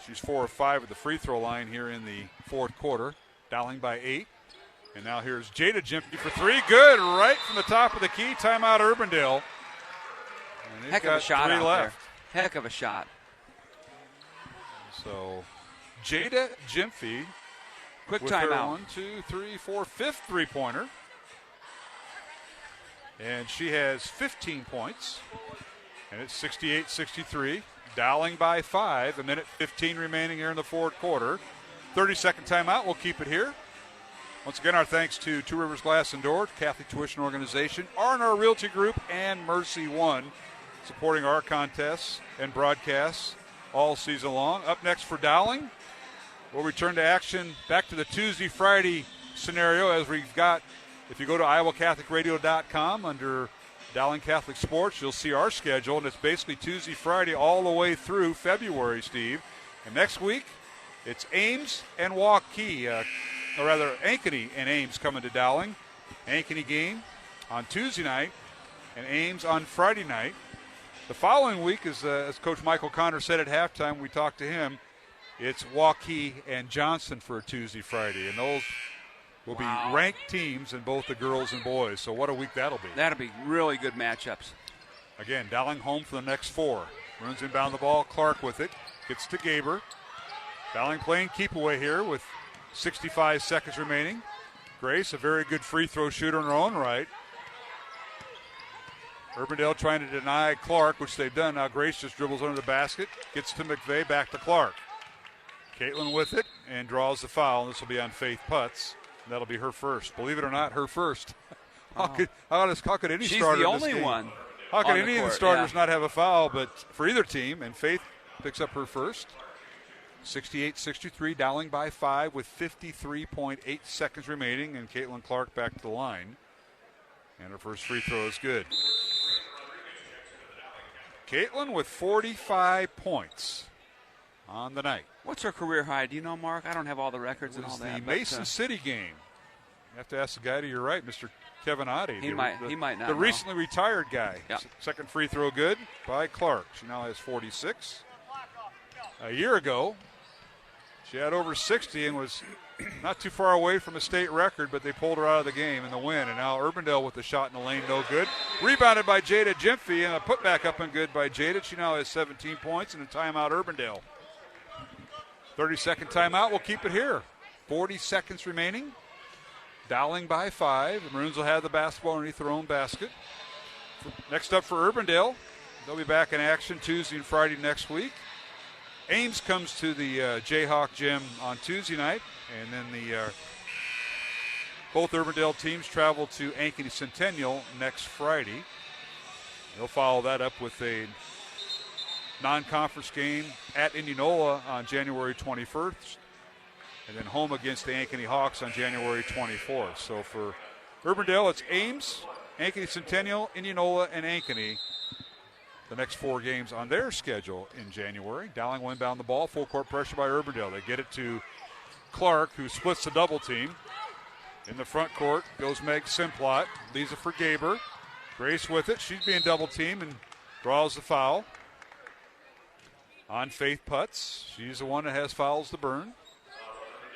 She's 4 of 5 at the free throw line here in the fourth quarter. Dowling by 8. And now here's Jada Jimpy for 3. Good, right from the top of the key. Timeout Urbandale. Heck of a shot out there. Heck of a shot. So Jada Jimpy. Quick with timeout. 1, 2, 3, 4, 5th three-pointer. And she has 15 points. And it's 68-63. Dowling by 5. 1:15 remaining here in the fourth quarter. 30-second timeout. We'll keep it here. Once again, our thanks to Two Rivers Glass and Door, Catholic Tuition Organization, R&R Realty Group, and Mercy One, supporting our contests and broadcasts all season long. Up next for Dowling, we'll return to action back to the Tuesday-Friday scenario as we've got, if you go to iowacatholicradio.com under Dowling Catholic Sports, you'll see our schedule, and it's basically Tuesday-Friday all the way through February, Steve. And next week, it's Ames and Waukee, or rather Ankeny and Ames coming to Dowling. Ankeny game on Tuesday night and Ames on Friday night. The following week is, as Coach Michael Conner said at halftime, we talked to him, It's Waukee and Johnson for a Tuesday, Friday, and those will be ranked teams in both the girls and boys. So what a week that'll be. That'll be really good matchups. Again, Dowling home for the next 4. Maroons inbound the ball. Clark with it. Gets to Gaber. Dowling playing keep away here with 65 seconds remaining. Grace, a very good free throw shooter in her own right. Urbandale trying to deny Clark, which they've done. Now Grace just dribbles under the basket. Gets to McVeigh, back to Clark. Caitlin with it and draws the foul. This will be on Faith Putz. That'll be her first. Believe it or not, her first. How could any She's starter the in this only game? one. How could on any the of the court, starters not have a foul? But for either team, and Faith picks up her first. 68-63, Dowling by 5 with 53.8 seconds remaining, and Caitlin Clark back to the line. And her first free throw is good. Caitlin with 45 points on the night. What's her career high? Do you know, Mark? I don't have all the records It and all was that. the Mason City game. You have to ask the guy to your right, Mr. Kevin Oddie. He might not The know. recently retired guy. Yeah. Second free throw good by Clark. She now has 46. A year ago, she had over 60 and was not too far away from a state record, but they pulled her out of the game in the win. And now Urbandale with the shot in the lane, no good. Rebounded by Jada Gymphy, and a putback up and good by Jada. She now has 17 points and a timeout Urbandale. 30-second timeout. We'll keep it here. 40 seconds remaining. Dowling by 5. The Maroons will have the basketball underneath their own basket. Next up for Urbandale, they'll be back in action Tuesday and Friday next week. Ames comes to the Jayhawk Gym on Tuesday night, and then both Urbandale teams travel to Ankeny Centennial next Friday. They'll follow that up with a non-conference game at Indianola on January 21st, and then home against the Ankeny Hawks on January 24th. So for Urbandale, it's Ames, Ankeny Centennial, Indianola, and Ankeny. The next 4 games on their schedule in January. Dowling will inbound the ball. Full court pressure by Urbandale. They get it to Clark, who splits the double team. In the front court goes Meg Simplot. Leaves it for Gaber. Grace with it. She's being double teamed and draws the foul on Faith Putz. She's the one that has fouls to burn.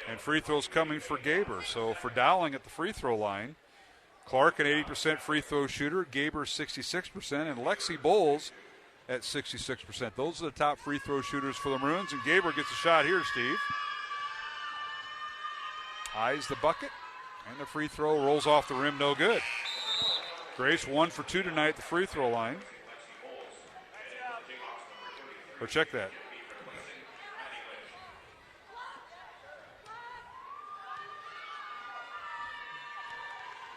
And free throws coming for Gaber. So for Dowling at the free throw line, Clark an 80% free throw shooter, Gaber 66%, and Lexi Bowles at 66%. Those are the top free throw shooters for the Maroons, and Gaber gets a shot here, Steve. Eyes the bucket, and the free throw rolls off the rim, no good. Grace 1 for 2 tonight at the free throw line. Or check that.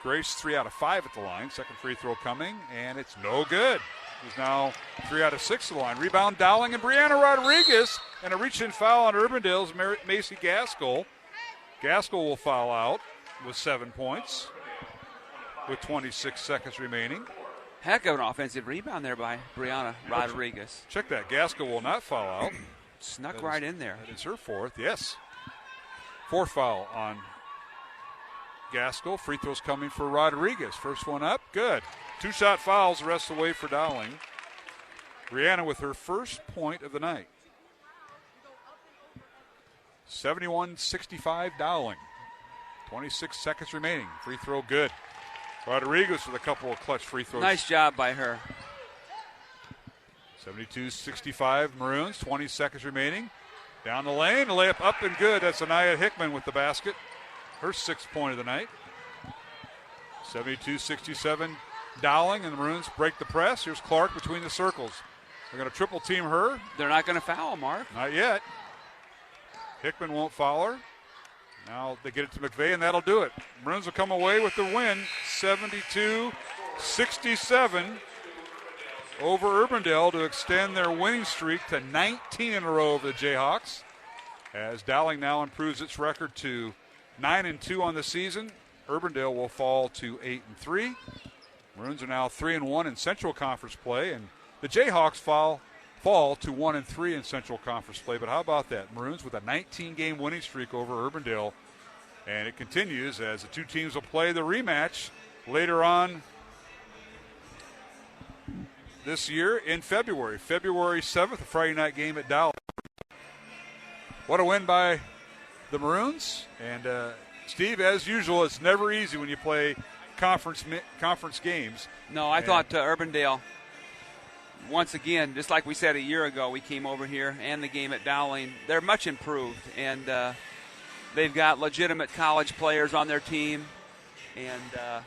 Grace 3 out of 5 at the line. Second free throw coming, and it's no good. He's now 3 out of 6 at the line. Rebound Dowling and Brianna Rodriguez, and a reach-in foul on Urbandale's Macy Gaskell. Gaskell will foul out with 7 points with 26 seconds remaining. Heck of an offensive rebound there by Brianna Rodriguez. Check that. Gaskell will not foul out. Snuck right in there. That is her 4th, yes. 4th foul on Gaskell. Free throws coming for Rodriguez. First one up, good. 2-shot fouls, the rest of the way for Dowling. Brianna with her first point of the night. 71-65 Dowling. 26 seconds remaining. Free throw good. Rodriguez with a couple of clutch free throws. Nice job by her. 72-65 Maroons. 20 seconds remaining. Down the lane, a layup up and good. That's Anaya Hickman with the basket. Her 6th point of the night. 72-67 Dowling, and the Maroons break the press. Here's Clark between the circles. They're going to triple team her. They're not going to foul, Mark. Not yet. Hickman won't foul her. Now they get it to McVeigh, and that'll do it. Maroons will come away with the win, 72-67 over Urbandale to extend their winning streak to 19 in a row over the Jayhawks. As Dowling now improves its record to 9-2 on the season, Urbandale will fall to 8-3. Maroons are now 3-1 in Central Conference play, and the Jayhawks fall to 1-3 in Central Conference play. But how about that? Maroons with a 19-game winning streak over Urbandale, and it continues as the two teams will play the rematch later on this year in February. February 7th, a Friday night game at Dowling. What a win by the Maroons. And, Steve, as usual, it's never easy when you play conference games. No, I thought Urbandale, once again, just like we said a year ago, we came over here and the game at Dowling, they're much improved. And they've got legitimate college players on their team. And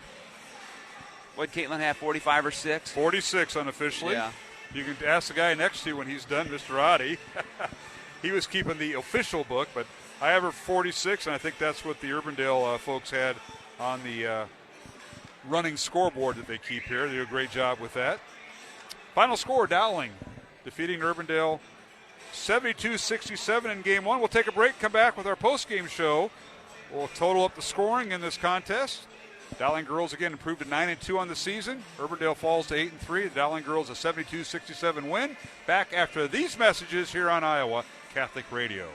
what did Caitlin have, 45 or 6? 46 unofficially. Yeah. You can ask the guy next to you when he's done, Mr. Oddie. He was keeping the official book, but I have her 46, and I think that's what the Urbandale folks had on the running scoreboard that they keep here. They do a great job with that. Final score, Dowling defeating Urbandale 72-67 in Game 1. We'll take a break, come back with our post-game show. We'll total up the scoring in this contest. Dowling girls again improved to 9-2 on the season. Urbandale falls to 8-3. The Dowling girls a 72-67 win. Back after these messages here on Iowa Catholic Radio.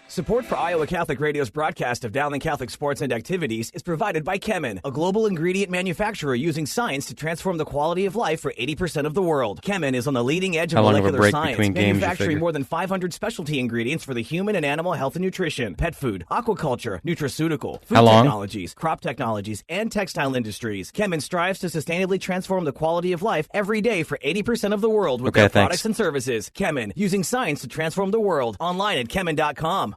Support for Iowa Catholic Radio's broadcast of Dowling Catholic sports and activities is provided by Chemin, a global ingredient manufacturer using science to transform the quality of life for 80% of the world. Chemin is on the leading edge of molecular science, manufacturing more than 500 specialty ingredients for the human and animal health and nutrition, pet food, aquaculture, nutraceutical, food technologies, crop technologies, and textile industries. Chemin strives to sustainably transform the quality of life every day for 80% of the world with their products and services. Chemin, using science to transform the world. Online at chemin.com.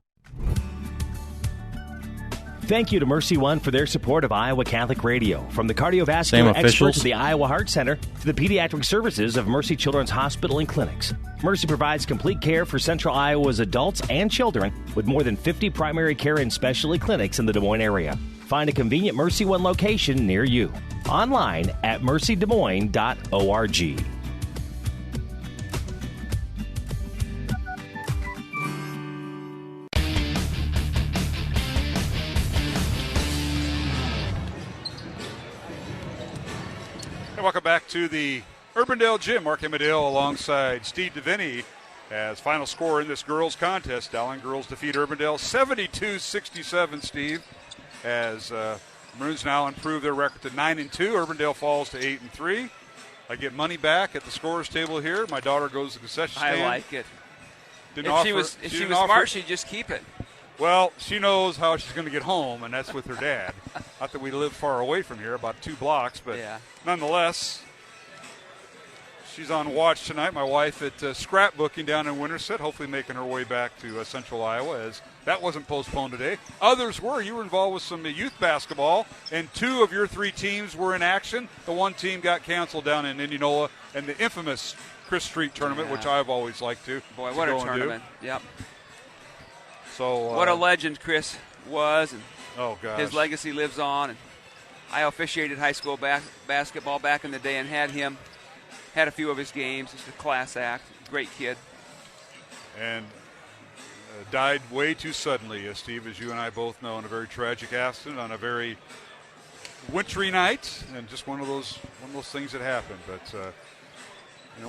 Thank you to Mercy One for their support of Iowa Catholic Radio. From the cardiovascular experts of the Iowa Heart Center to the pediatric services of Mercy Children's Hospital and Clinics. Mercy provides complete care for Central Iowa's adults and children with more than 50 primary care and specialty clinics in the Des Moines area. Find a convenient Mercy One location near you. Online at mercydesmoines.org. And welcome back to the Urbandale Gym. Mark Amadale alongside Steve DeVinny as final score in this girls contest. Dowling girls defeat Urbandale 72-67, Steve, as Maroons now improve their record to 9-2. Urbandale falls to 8-3. I get money back at the scorers table here. My daughter goes to the concession stand. I like it. If she was smart, she'd just keep it. Well, she knows how she's going to get home, and that's with her dad. Not that we live far away from here, about 2 blocks, but nonetheless, she's on watch tonight. My wife at scrapbooking down in Winterset, hopefully making her way back to Central Iowa, as that wasn't postponed today. Others were. You were involved with some youth basketball, and 2 of your 3 teams were in action. The one team got canceled down in Indianola, and the infamous Chris Street tournament, which I've always liked to. Boy, what a tournament. Yep. So, what a legend Chris was, and gosh, his legacy lives on. And I officiated high school basketball back in the day and had a few of his games. Just a class act, great kid. And died way too suddenly, Steve, as you and I both know, in a very tragic accident on a very wintry night, and just one of those things that happened. But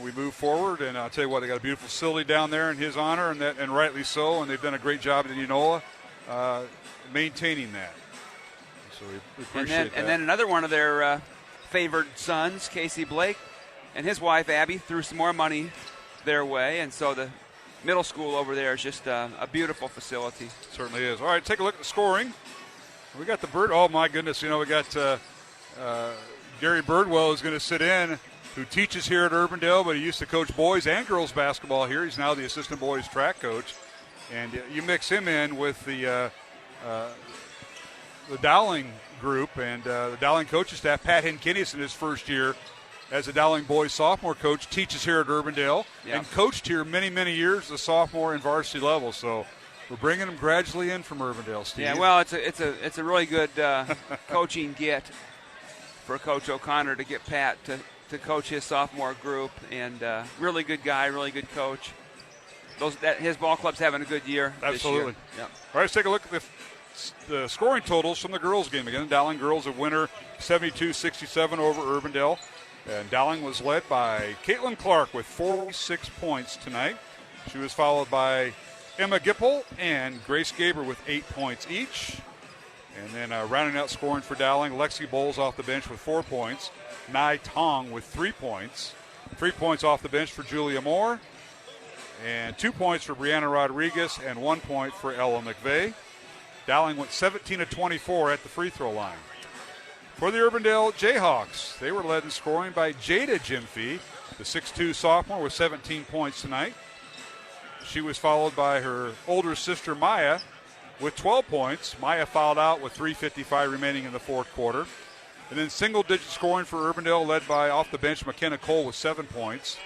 we move forward, and I'll tell you what, they got a beautiful facility down there in his honor, and rightly so, and they've done a great job at Indianola maintaining that. So we appreciate that. And then another one of their favored sons, Casey Blake, and his wife Abby threw some more money their way, and so the middle school over there is just a beautiful facility. It certainly is. All right, take a look at the scoring. We got the Bird. Oh my goodness! We got Gary Birdwell is going to sit in, who teaches here at Urbandale, but he used to coach boys and girls basketball here. He's now the assistant boys track coach. And you mix him in with the Dowling group and the Dowling coaching staff. Pat Henkinius in his first year as a Dowling boys sophomore coach teaches here at Urbandale and coached here many, many years as a sophomore in varsity level. So we're bringing him gradually in from Urbandale, Steve. Yeah, well, it's a really good coaching get for Coach O'Connor to get Pat to coach his sophomore group, and really good guy, really good coach. His ball club's having a good year. Absolutely. This year. Yep. All right, let's take a look at the scoring totals from the girls' game. Again, the Dowling girls a winner 72-67 over Urbandale. And Dowling was led by Caitlin Clark with 46 points tonight. She was followed by Emma Gipple and Grace Gaber with 8 points each. And then rounding out scoring for Dowling, Lexi Bowles off the bench with 4 points. Nai Tong with 3 points. 3 points off the bench for Julia Moore. and 2 points for Brianna Rodriguez and 1 point for Ella McVeigh. Dowling went 17 of 24 at the free throw line. For the Urbandale Jayhawks, they were led in scoring by Jada Jimfee, the 6'2 sophomore, with 17 points tonight. She was followed by her older sister Maya with 12 points. Maya fouled out with 3:55 remaining in the fourth quarter. And then single-digit scoring for Urbandale, led by off the bench McKenna Cole with 7 points.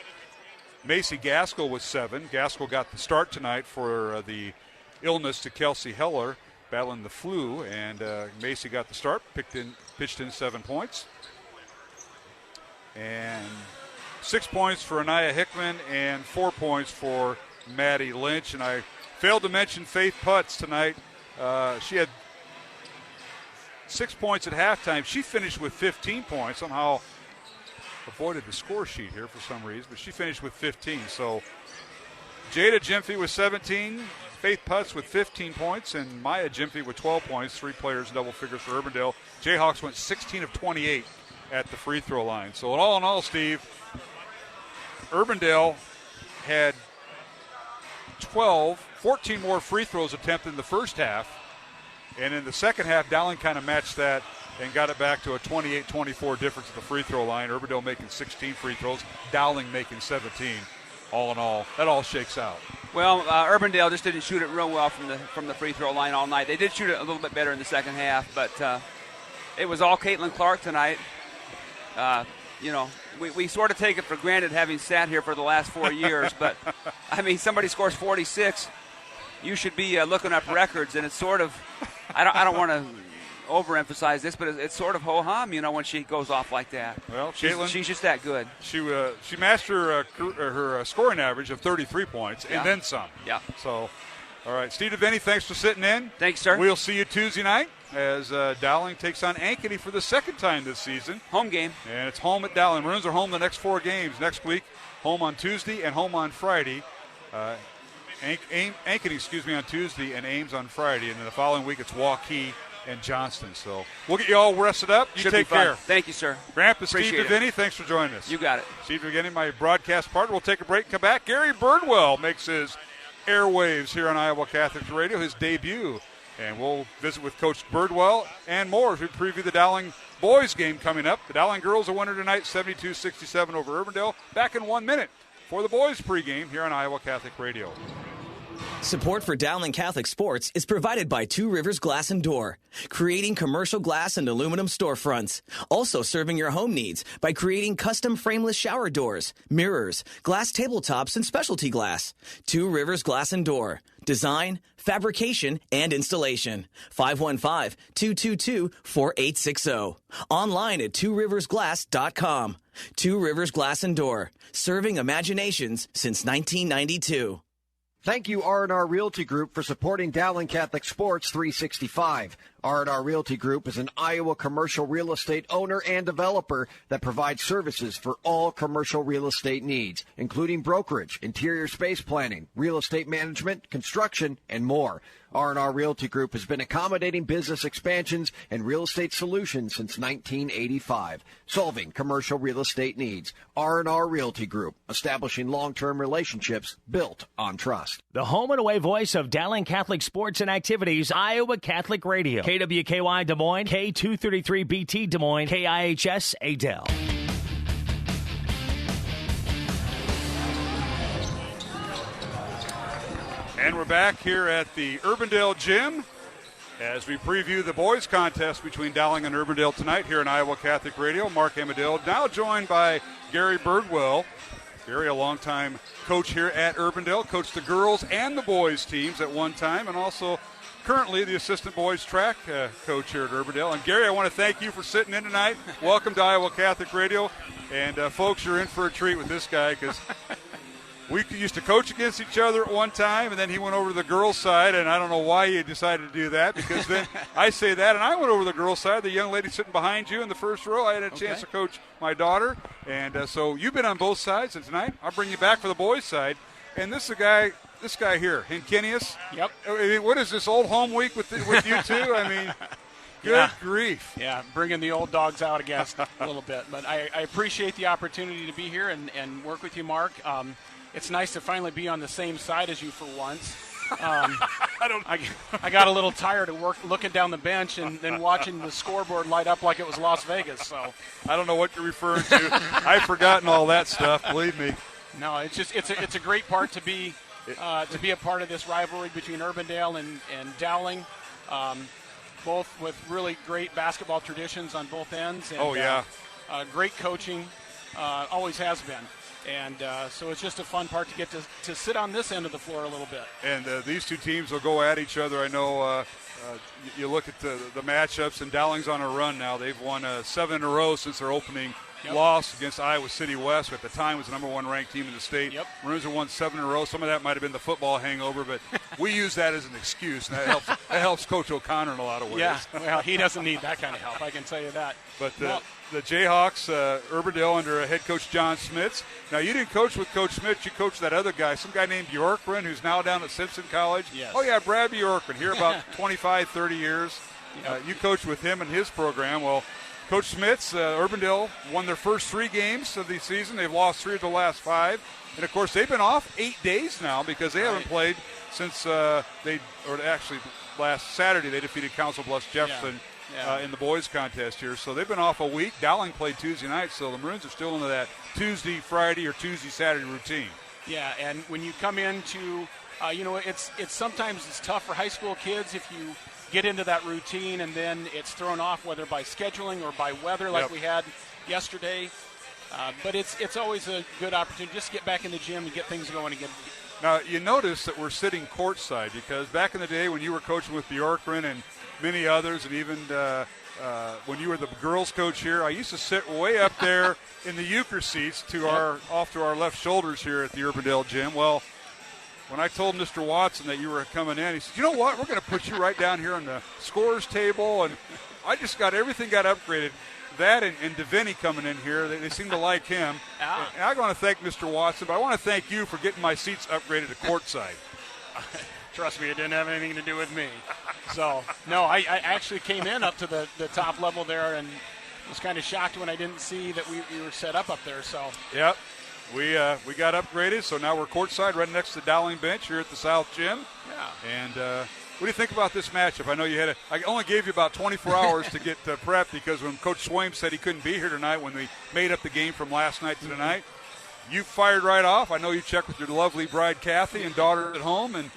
Macy Gaskell with 7. Gaskell got the start tonight for the illness to Kelsey Heller, battling the flu, and Macy got the start, pitched in 7 points. And 6 points for Anaya Hickman and 4 points for Maddie Lynch. And I failed to mention Faith Putz tonight. She had 6 points at halftime. She finished with 15 points. Somehow avoided the score sheet here for some reason, but she finished with 15. So Jada Jimfee with 17, Faith Putz with 15 points, and Maya Jimfee with 12 points. 3 players double figures for Urbandale. Jayhawks went 16 of 28 at the free throw line. So in all, Steve, Urbandale had 14 more free throws attempted in the first half. And in the second half, Dowling kind of matched that and got it back to a 28-24 difference at the free throw line. Urbandale making 16 free throws, Dowling making 17. All in all, that all shakes out. Well, Urbandale just didn't shoot it real well from the free throw line all night. They did shoot it a little bit better in the second half, but it was all Caitlin Clark tonight. We sort of take it for granted having sat here for the last 4 years, but, I mean, somebody scores 46, you should be looking up records, and it's sort of, I don't want to overemphasize this, but it's sort of ho-hum, when she goes off like that. Well, she's just that good. She matched her scoring average of 33 points and then some. Yeah. So, all right, Steve DeVinny, thanks for sitting in. Thanks, sir. We'll see you Tuesday night as Dowling takes on Ankeny for the second time this season. Home game. And it's home at Dowling. Maroons are home the next 4 games next week. Home on Tuesday and home on Friday. Ankeny, on Tuesday and Ames on Friday. And then the following week it's Waukee and Johnston. So we'll get you all rested up. You take care. Thank you, sir. Grandpa Steve DeVinny, thanks for joining us. You got it. Steve DeVinny, my broadcast partner. We'll take a break and come back. Gary Birdwell makes his airwaves here on Iowa Catholic Radio, his debut. And we'll visit with Coach Birdwell and more as we preview the Dowling boys game coming up. The Dowling girls are winner tonight, 72-67 over Urbandale. Back in 1 minute for the boys pregame here on Iowa Catholic Radio. Support for Dowling Catholic Sports is provided by Two Rivers Glass and Door, creating commercial glass and aluminum storefronts. Also serving your home needs by creating custom frameless shower doors, mirrors, glass tabletops, and specialty glass. Two Rivers Glass and Door. Design, fabrication, and installation. 515-222-4860. Online at tworiversglass.com. Two Rivers Glass and Door. Serving imaginations since 1992. Thank you, R&R Realty Group, for supporting Dowling Catholic Sports 365. R&R Realty Group is an Iowa commercial real estate owner and developer that provides services for all commercial real estate needs, including brokerage, interior space planning, real estate management, construction, and more. R&R Realty Group has been accommodating business expansions and real estate solutions since 1985, solving commercial real estate needs. R&R Realty Group, establishing long-term relationships built on trust. The home and away voice of Dowling Catholic Sports and Activities, Iowa Catholic Radio. KWKY Des Moines, K233BT Des Moines, KIHS Adel. And we're back here at the Urbandale Gym as we preview the boys contest between Dowling and Urbandale tonight here on Iowa Catholic Radio. Mark Amadale now joined by Gary Birdwell. Gary, a longtime coach here at Urbandale, coached the girls and the boys teams at one time, and also currently the assistant boys track coach here at Urbandale. And Gary, I want to thank you for sitting in tonight. Welcome to Iowa Catholic Radio. And folks, you're in for a treat with this guy because we used to coach against each other at one time, and then he went over to the girls' side, and I don't know why he decided to do that, because then I say that, and I went over to the girls' side. The young lady sitting behind you in the first row, I had a chance to coach my daughter, and so you've been on both sides, and tonight I'll bring you back for the boys' side. And this is this guy here, Hinkinius. Yep. I mean, what is this, old home week with you two? I mean, Good grief. Yeah, bringing the old dogs out against a little bit. But I appreciate the opportunity to be here and work with you, Mark. It's nice to finally be on the same side as you for once. I got a little tired of looking down the bench and then watching the scoreboard light up like it was Las Vegas. So I don't know what you're referring to. I've forgotten all that stuff. Believe me. No, it's a great part to be a part of this rivalry between Urbandale and Dowling, both with really great basketball traditions on both ends. And, great coaching, always has been. And so it's just a fun part to get to sit on this end of the floor a little bit. And these two teams will go at each other. I know you look at the matchups, and Dowling's on a run now. They've won 7 in a row since their opening loss against Iowa City West, who at the time was the number 1 ranked team in the state. Maroons have won 7 in a row. Some of that might have been the football hangover, but we use that as an excuse. And that helps Coach O'Connor in a lot of ways. Yeah, well, he doesn't need that kind of help, I can tell you that. But the Jayhawks, Urbandale under head coach John Smits. Now, you didn't coach with Coach Smits. You coached that other guy, some guy named Bjorkgren, who's now down at Simpson College. Yes. Oh, yeah, Brad Bjorkgren, here about 25, 30 years. You coached with him and his program. Well, Coach Smits, Urbandale won their first 3 games of the season. They've lost 3 of the last 5. And, of course, they've been off 8 days now because they haven't played since last Saturday they defeated Council Bluffs Jefferson in the boys contest here. So they've been off a week. Dowling played Tuesday night, so the Maroons are still into that Tuesday, Friday, or Tuesday, Saturday routine. Yeah, and when you come into, it's sometimes it's tough for high school kids if you get into that routine and then it's thrown off, whether by scheduling or by weather like we had yesterday. But it's always a good opportunity just to get back in the gym and get things going again. Now, you notice that we're sitting courtside because back in the day when you were coaching with Bjorkgren and many others, and even when you were the girls' coach here, I used to sit way up there in the euchre seats off to our left shoulders here at the Urbandale gym. Well, when I told Mr. Watson that you were coming in, he said, "You know what? We're going to put you right down here on the scorers table." And I just everything got upgraded. That and Deviney coming in here, they seem to like him. And I want to thank Mr. Watson, but I want to thank you for getting my seats upgraded to courtside. Trust me, it didn't have anything to do with me. So, no, I actually came in up to the top level there and was kind of shocked when I didn't see that we were set up there. So, yep, we got upgraded, so now we're courtside right next to the Dowling bench here at the South Gym. Yeah. And what do you think about this matchup? I know I only gave you about 24 hours to get prepped because when Coach Swaim said he couldn't be here tonight when we made up the game from last night to tonight, you fired right off. I know you checked with your lovely bride, Kathy, and daughter at home and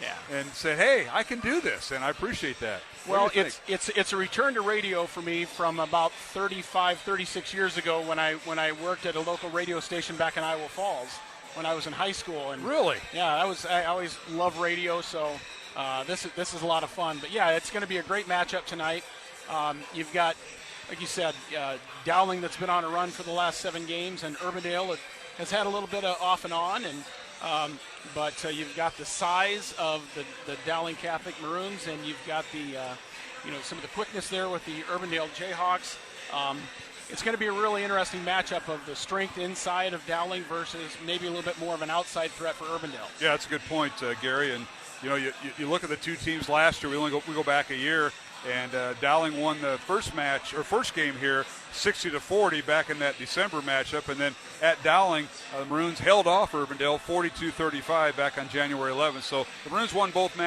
said, hey, I can do this, and I appreciate that. Well, it's a return to radio for me from about 35, 36 years ago when I worked at a local radio station back in Iowa Falls when I was in high school. And really? Yeah, I always loved radio, so this is a lot of fun. But, yeah, it's going to be a great matchup tonight. You've got, like you said, Dowling that's been on a run for the last 7 games, and Urbandale has had a little bit of off and on, but you've got the size of the Dowling Catholic Maroons, and you've got the some of the quickness there with the Urbandale Jayhawks. It's going to be a really interesting matchup of the strength inside of Dowling versus maybe a little bit more of an outside threat for Urbandale. Yeah, that's a good point, Gary. And you look at the two teams last year. We go back a year. And Dowling won the first game here 60-40 back in that December matchup. And then at Dowling, the Maroons held off Urbandale 42-35 back on January 11th. So the Maroons won both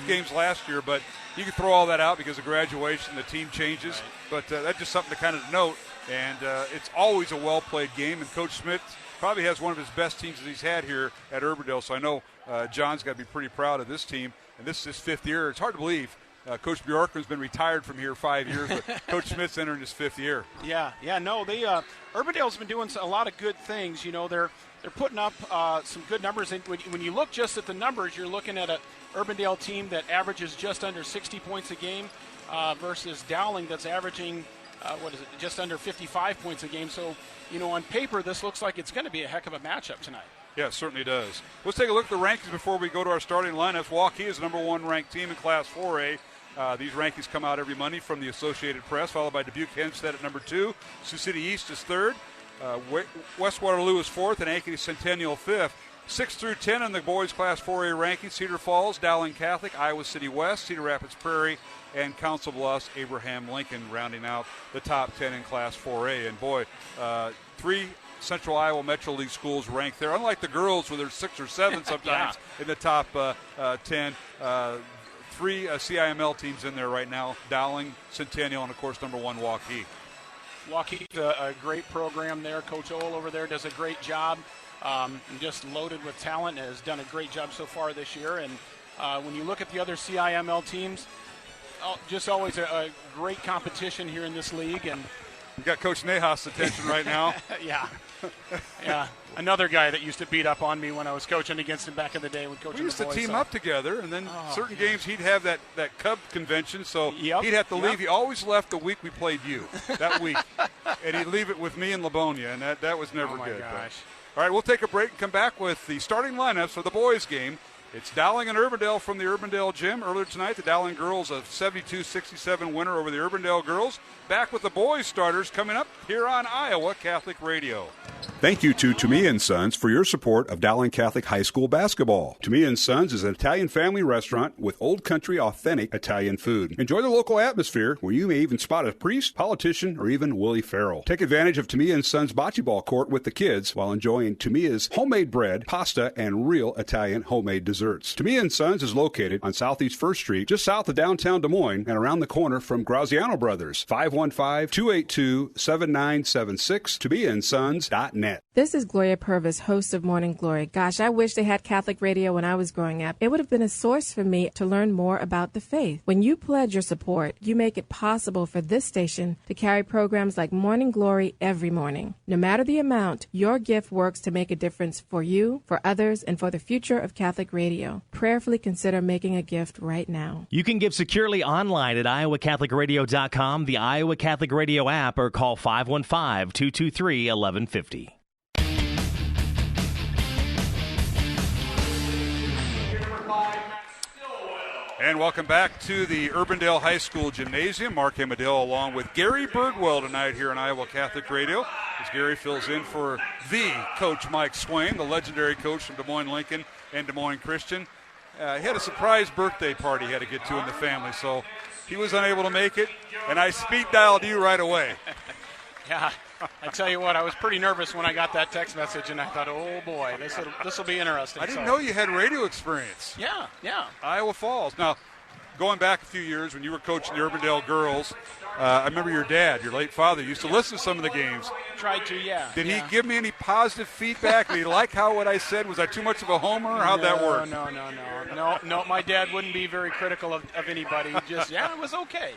games last year, but you can throw all that out because of graduation, the team changes. Right. But that's just something to kind of note. And it's always a well-played game. And Coach Smith probably has one of his best teams that he's had here at Urbandale. So I know John's got to be pretty proud of this team. And this is his 5th year. It's hard to believe. Coach Bjorkgren's been retired from here 5 years, but Coach Smith's entering his 5th year. Urbandale's been doing a lot of good things. They're putting up some good numbers. And when you look just at the numbers, you're looking at a Urbandale team that averages just under 60 points a game versus Dowling that's averaging just under 55 points a game. So, on paper, this looks like it's going to be a heck of a matchup tonight. Yeah, it certainly does. Let's take a look at the rankings before we go to our starting lineups. Waukee is the number 1 ranked team in Class 4A. These rankings come out every Monday from the Associated Press, followed by Dubuque Hempstead at number 2. Sioux City East is 3rd. West Waterloo is 4th, and Ankeny Centennial 5th. 6 through 10 in the boys Class 4A ranking: Cedar Falls, Dowling Catholic, Iowa City West, Cedar Rapids Prairie, and Council Bluffs, Abraham Lincoln rounding out the top 10 in Class 4A. And boy, 3 Central Iowa Metro League schools ranked there. Unlike the girls, where there's 6 or 7 sometimes in the top 10. 3 CIML teams in there right now: Dowling, Centennial, and of course number 1 Waukee. Waukee's a great program there. Coach Ohl over there does a great job. Just loaded with talent, and has done a great job so far this year. And when you look at the other CIML teams, just always a great competition here in this league. And you got Coach Nahas' attention right now. Yeah. Another guy that used to beat up on me when I was coaching against him back in the day when coaching we used the boys. To team up together, and then certain games he'd have that Cub convention, so he'd have to leave. He always left the week we played you, that week. And he'd leave it with me and Livonia, and that was never good. Gosh. All right, we'll take a break and come back with the starting lineups for the boys' game. It's Dowling and Urbandale from the Urbandale gym. Earlier tonight, the Dowling girls a 72-67 winner over the Urbandale girls. Back with the boys' starters coming up here on Iowa Catholic Radio. Thank you to Me & Sons for your support of Dowling Catholic High School basketball. To Me & Sons is an Italian family restaurant with old country authentic Italian food. Enjoy the local atmosphere where you may even spot a priest, politician, or even Willie Farrell. Take advantage of To Me & Sons bocce ball court with the kids while enjoying Tomia's homemade bread, pasta, and real Italian homemade desserts. To Me & Sons is located on Southeast 1st Street, just south of downtown Des Moines, and around the corner from Graziano Brothers. 515-282-7976. ToMeandSons.net. This is Gloria Purvis, host of Morning Glory. Gosh, I wish they had Catholic radio when I was growing up. It would have been a source for me to learn more about the faith. When you pledge your support, you make it possible for this station to carry programs like Morning Glory every morning. No matter the amount, your gift works to make a difference for you, for others, and for the future of Catholic radio. Prayerfully consider making a gift right now. You can give securely online at iowacatholicradio.com, the Iowa Catholic Radio app, or call 515-223-1150. And welcome back to the Urbandale High School Gymnasium. Mark Amadale along with Gary Birdwell tonight here on Iowa Catholic Radio, as Gary fills in for the Coach Mike Swain, the legendary coach from Des Moines Lincoln and Des Moines Christian. He had a surprise birthday party he had to get to in the family, so he was unable to make it, and I speed dialed you right away. Yeah, I tell you what, I was pretty nervous when I got that text message, and I thought, oh boy, this will be interesting. I didn't know you had radio experience. Yeah. Iowa Falls. Now, going back a few years when you were coaching the Urbandale girls, I remember your dad, your late father, used to listen to some of the games. Tried to, yeah. Did he give me any positive feedback? Did he like what I said? Was I too much of a homer? How'd that work? No, my dad wouldn't be very critical of anybody. Just, it was okay.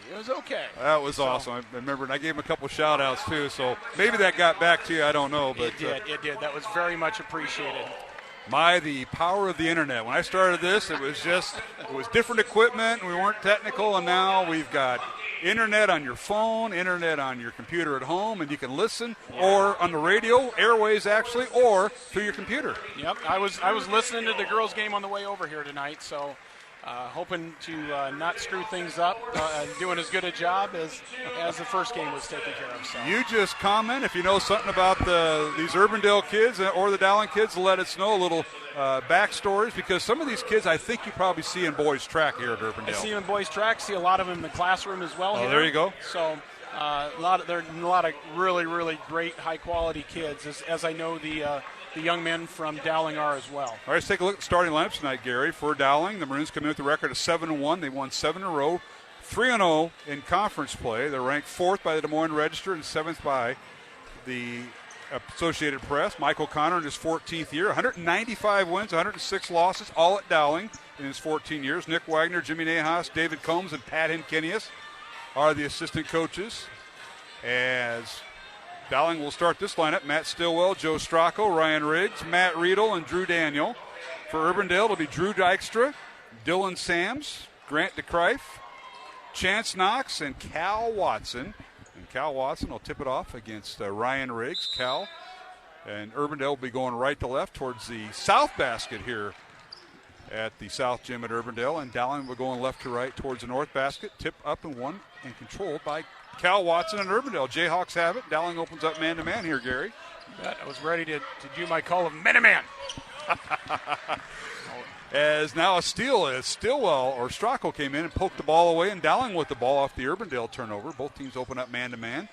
That was awesome. I remember, and I gave him a couple shout-outs, too, so maybe that got back to you. I don't know. But It did. That was very much appreciated. The power of the internet. When I started this, it was different equipment, and we weren't technical, and now we've got internet on your phone, internet on your computer at home, and you can listen, or on the radio, airways actually, or through your computer. Yep, I was listening to the girls' game on the way over here tonight, so hoping to not screw things up, doing as good a job as the first game was taken care of. So. You just comment if you know something about these Urbandale kids or the Dowling kids, let us know a little backstories, because some of these kids I think you probably see in boys track here at Urbandale. I see them in boys track, see a lot of them in the classroom as well. Oh, there you go. So there are a lot of really, really great high-quality kids, as I know the young men from Dowling are as well. All right, let's take a look at the starting lineups tonight, Gary. For Dowling, the Maroons come in with a record of 7-1. They won 7 in a row, 3-0 in conference play. They're ranked 4th by the Des Moines Register and 7th by the Associated Press. Mike O'Connor in his 14th year, 195 wins, 106 losses, all at Dowling in his 14 years. Nick Wagner, Jimmy Nahas, David Combs, and Pat Hinkinius are the assistant coaches. As Dowling will start this lineup: Matt Stillwell, Joe Stracco, Ryan Riggs, Matt Riedel, and Drew Daniel. For Urbandale, it'll be Drew Dykstra, Dylan Sams, Grant DeCrife, Chance Knox, and Cal Watson. And Cal Watson will tip it off against Ryan Riggs. Cal and Urbandale will be going right to left towards the south basket here at the South Gym at Urbandale, and Dowling will go left to right towards the north basket. Tip up and won and controlled by Cal Watson and Urbandale. Jayhawks have it. Dowling opens up man-to-man here, Gary. I was ready to do my call of man-to-man. As now a steal is Stillwell or Stracco came in and poked the ball away, and Dowling with the ball off the Urbandale turnover. Both teams open up man-to-man.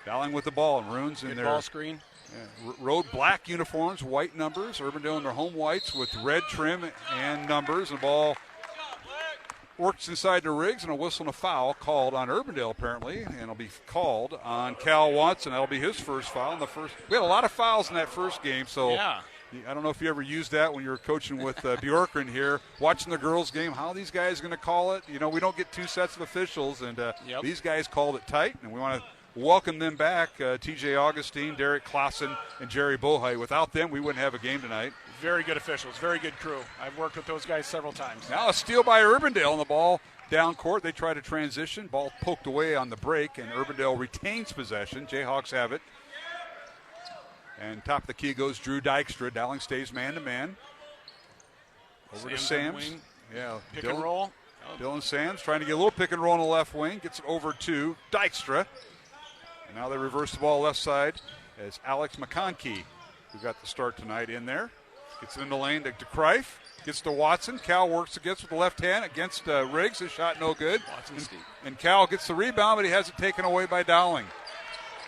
Dowling with the ball, and Maroons in Good their ball screen. road black uniforms, white numbers. Urbandale in their home whites with red trim and numbers. And the ball works inside the Riggs, and a whistle and a foul called on Urbandale apparently, and it'll be called on Cal Watson. That'll be his first foul in the first. We had a lot of fouls in that first game, so yeah. I don't know if you ever used that when you were coaching with Bjorkgren here, watching the girls' game. How are these guys going to call it? You know, we don't get two sets of officials, and these guys called it tight, and we want to welcome them back. T.J. Augustine, Derek Klassen, and Jerry Bohai. Without them, we wouldn't have a game tonight. Very good officials, very good crew. I've worked with those guys several times. Now a steal by Urbandale, and the ball down court. They try to transition. Ball poked away on the break, and Urbandale retains possession. Jayhawks have it. And top of the key goes Drew Dykstra. Dowling stays man-to-man. Over to Sams. Yeah, Pick and roll. Dylan Sams trying to get a little pick and roll on the left wing. Gets it over to Dykstra. And now they reverse the ball left side as Alex McConkey, who got the start tonight, in there. Gets it in the lane to Kreif. Gets to Watson. Cal works against with the left hand against Riggs. His shot no good. And Cal gets the rebound, but he has it taken away by Dowling.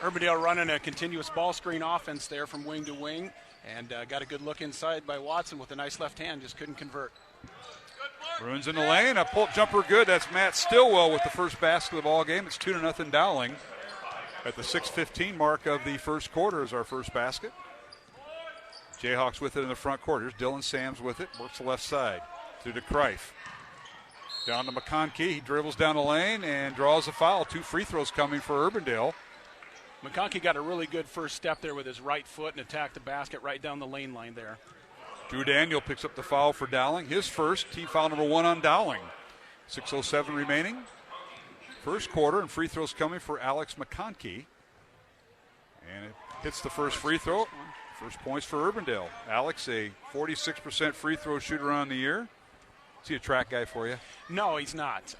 Urbandale running a continuous ball screen offense there from wing to wing, and got a good look inside by Watson with a nice left hand, just couldn't convert. Bruins in the lane, a pull jumper good. That's Matt Stillwell with the first basket of the ball game. It's 2-0 Dowling. At the 6:15 mark of the first quarter is our first basket. Jayhawks with it in the front court. Here's Dylan Sams with it, works the left side through to Kreif. Down to McConkey, he dribbles down the lane and draws a foul. 2 free throws coming for Urbandale. McConkey got a really good first step there with his right foot and attacked the basket right down the lane line there. Drew Daniel picks up the foul for Dowling. His first, team foul number 1 on Dowling. 6:07 remaining. First quarter, and free throws coming for Alex McConkey. And it hits the first free throw. First points for Urbandale. Alex, a 46% free throw shooter on the year. Is he a track guy for you? No, he's not.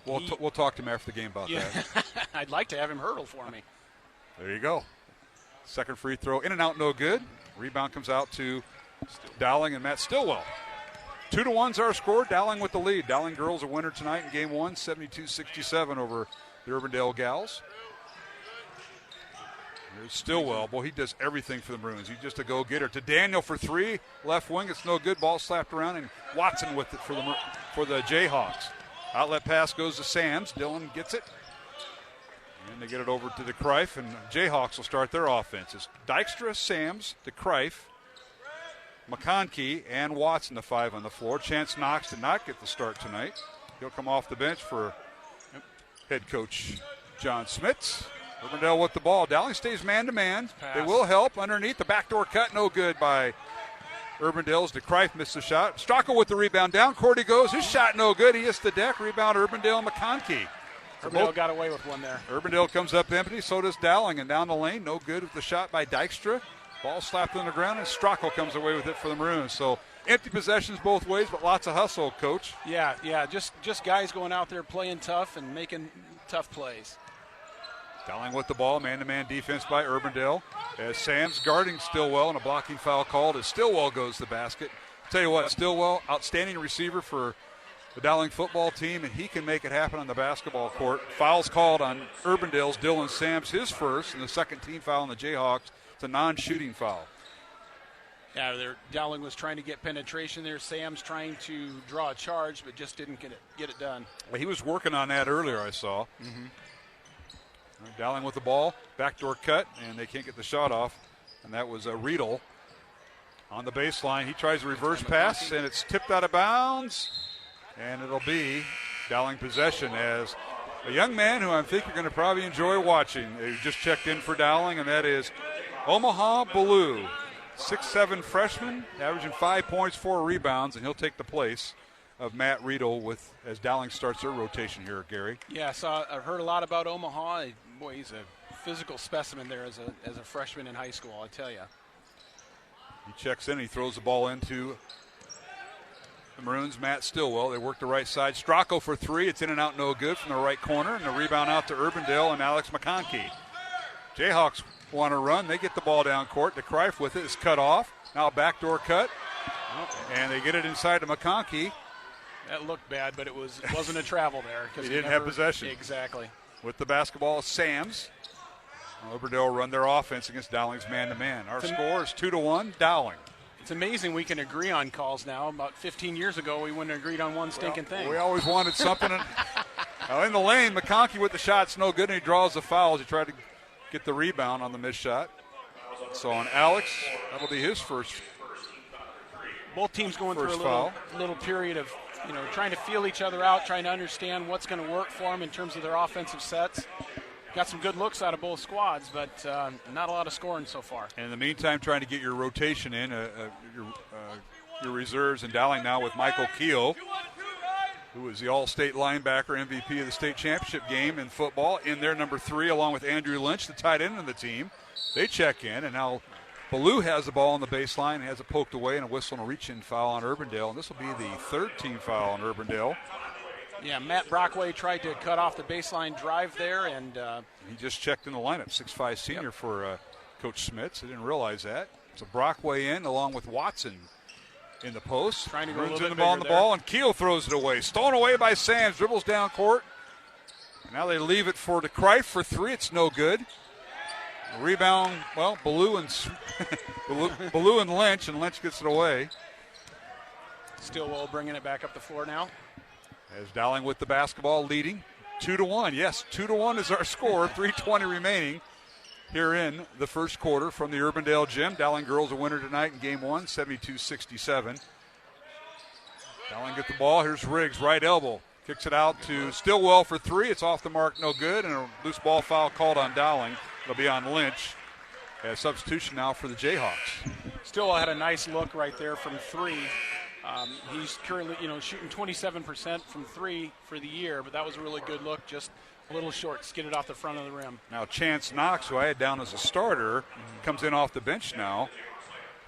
We'll talk to him after the game about that. I'd like to have him hurdle for me. There you go. Second free throw, in and out, no good. Rebound comes out to Dowling and Matt Stillwell. 2-1's our score. Dowling with the lead. Dowling girls a winner tonight in game 1, 72-67 over the Urbandale Gals. There's Stillwell. Boy, he does everything for the Maroons. He's just a go-getter. To Daniel for 3. Left wing, it's no good. Ball slapped around, and Watson with it for the Jayhawks. Outlet pass goes to Sams. Dylan gets it. And they get it over to the Kreif, and Jayhawks will start their offense. It's Dykstra, Sams, the Kreif, McConkey, and Watson, the 5 on the floor. Chance Knox did not get the start tonight. He'll come off the bench for head coach John Smits. Urbandale with the ball. Dowling stays man-to-man. They will help underneath. The backdoor cut, no good by Urbandale's. DeCreif missed the shot. Stracco with the rebound. Down court he goes. His shot no good. He hits the deck. Rebound Urbandale, McConkey. Urbandale got away with one there. Urbandale comes up empty. So does Dowling. And down the lane, no good with the shot by Dykstra. Ball slapped on the ground, and Stracco comes away with it for the Maroons. So empty possessions both ways, but lots of hustle, Coach. Yeah, just guys going out there playing tough and making tough plays. Dowling with the ball, man-to-man defense by Urbandale. As Sam's guarding Stillwell, and a blocking foul called as Stillwell goes to the basket. Tell you what, Stillwell, outstanding receiver for the Dowling football team, and he can make it happen on the basketball court. Fouls called on Urbandale's Dylan Sams, his first, and the second team foul on the Jayhawks. It's a non-shooting foul. Yeah, Dowling was trying to get penetration there. Sam's trying to draw a charge, but just didn't get it done. Well, he was working on that earlier, I saw. Mm-hmm. Dowling with the ball, backdoor cut, and they can't get the shot off. And that was Riedel on the baseline. He tries a reverse pass, and it's tipped out of bounds. And it'll be Dowling possession as a young man who I think you're going to probably enjoy watching. He just checked in for Dowling, and that is Omaha Ballou. 6'7" freshman, averaging 5 points, 4 rebounds, and he'll take the place of Matt Riedel as Dowling starts their rotation here, Gary. Yeah, I've heard a lot about Omaha. Boy, he's a physical specimen there as a freshman in high school, I tell you. He checks in, he throws the ball into the Maroons, Matt Stillwell. They work the right side. Stracco for 3. It's in and out, no good from the right corner, and the rebound out to Urbandale and Alex McConkey. Jayhawks want to run. They get the ball down court. DeCreif with it is cut off. Now a backdoor cut. And they get it inside to McConkey. That looked bad, but it wasn't a travel there. He didn't have possession. Exactly. With the basketball, Sams. Urbandale run their offense against Dowling's man-to-man. Our score is 2-1, Dowling. It's amazing we can agree on calls now. About 15 years ago, we wouldn't have agreed on one stinking thing. We always wanted something. In the lane, McConkey with the shot's no good, and he draws the fouls. He tried to get the rebound on the missed shot. So on Alex, that'll be his first. Both teams going through a little period of trying to feel each other out, trying to understand what's going to work for them in terms of their offensive sets. Got some good looks out of both squads, but not a lot of scoring so far. And in the meantime, trying to get your rotation in, your reserves in Dowling now with Michael Keel, who is the All-State linebacker, MVP of the state championship game in football, in there number 3, along with Andrew Lynch, the tight end of the team. They check in, and now Ballou has the ball on the baseline, has it poked away, and a whistle and a reach-in foul on Urbandale. And this will be the 3rd team foul on Urbandale. Yeah, Matt Brockway tried to cut off the baseline drive there, and he just checked in the lineup, 6'5" senior for Coach Smits. I didn't realize that. So Brockway in, along with Watson in the post. Trying to go Runs in the ball on the ball, and Keel throws it away. Stolen away by Sands, dribbles down court. And now they leave it for DeCrife for 3. It's no good. A rebound, Ballou and Lynch gets it away. Stillwell bringing it back up the floor now. As Dowling with the basketball leading 2-1. Yes, 2-1 is our score. 3:20 remaining here in the first quarter from the Urbandale gym. Dowling girls a winner tonight in game 1, 72-67. Dowling get the ball. Here's Riggs, right elbow. Kicks it out to Stillwell for 3. It's off the mark, no good. And a loose ball foul called on Dowling. It'll be on Lynch. A substitution now for the Jayhawks. Stillwell had a nice look right there from 3. He's currently, shooting 27% from 3 for the year, but that was a really good look, just a little short, skidded off the front of the rim. Now Chance Knox, who I had down as a starter, comes in off the bench now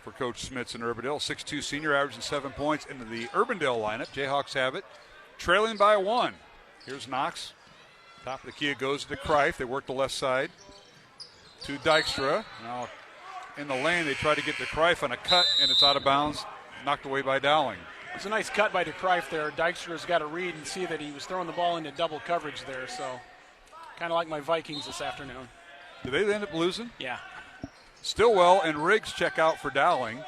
for Coach Smits and Urbandale. 6'2" senior, averaging 7 points into the Urbandale lineup. Jayhawks have it, trailing by 1. Here's Knox. Top of the key, it goes to Kreif. They work the left side to Dykstra. Now in the lane, they try to get to Kreif on a cut, and it's out of bounds. Knocked away by Dowling. It's a nice cut by DeCrife there. Dykstra's got to read and see that he was throwing the ball into double coverage there, so kind of like my Vikings this afternoon. Did they end up losing? Yeah. Stillwell and Riggs check out for Dowling.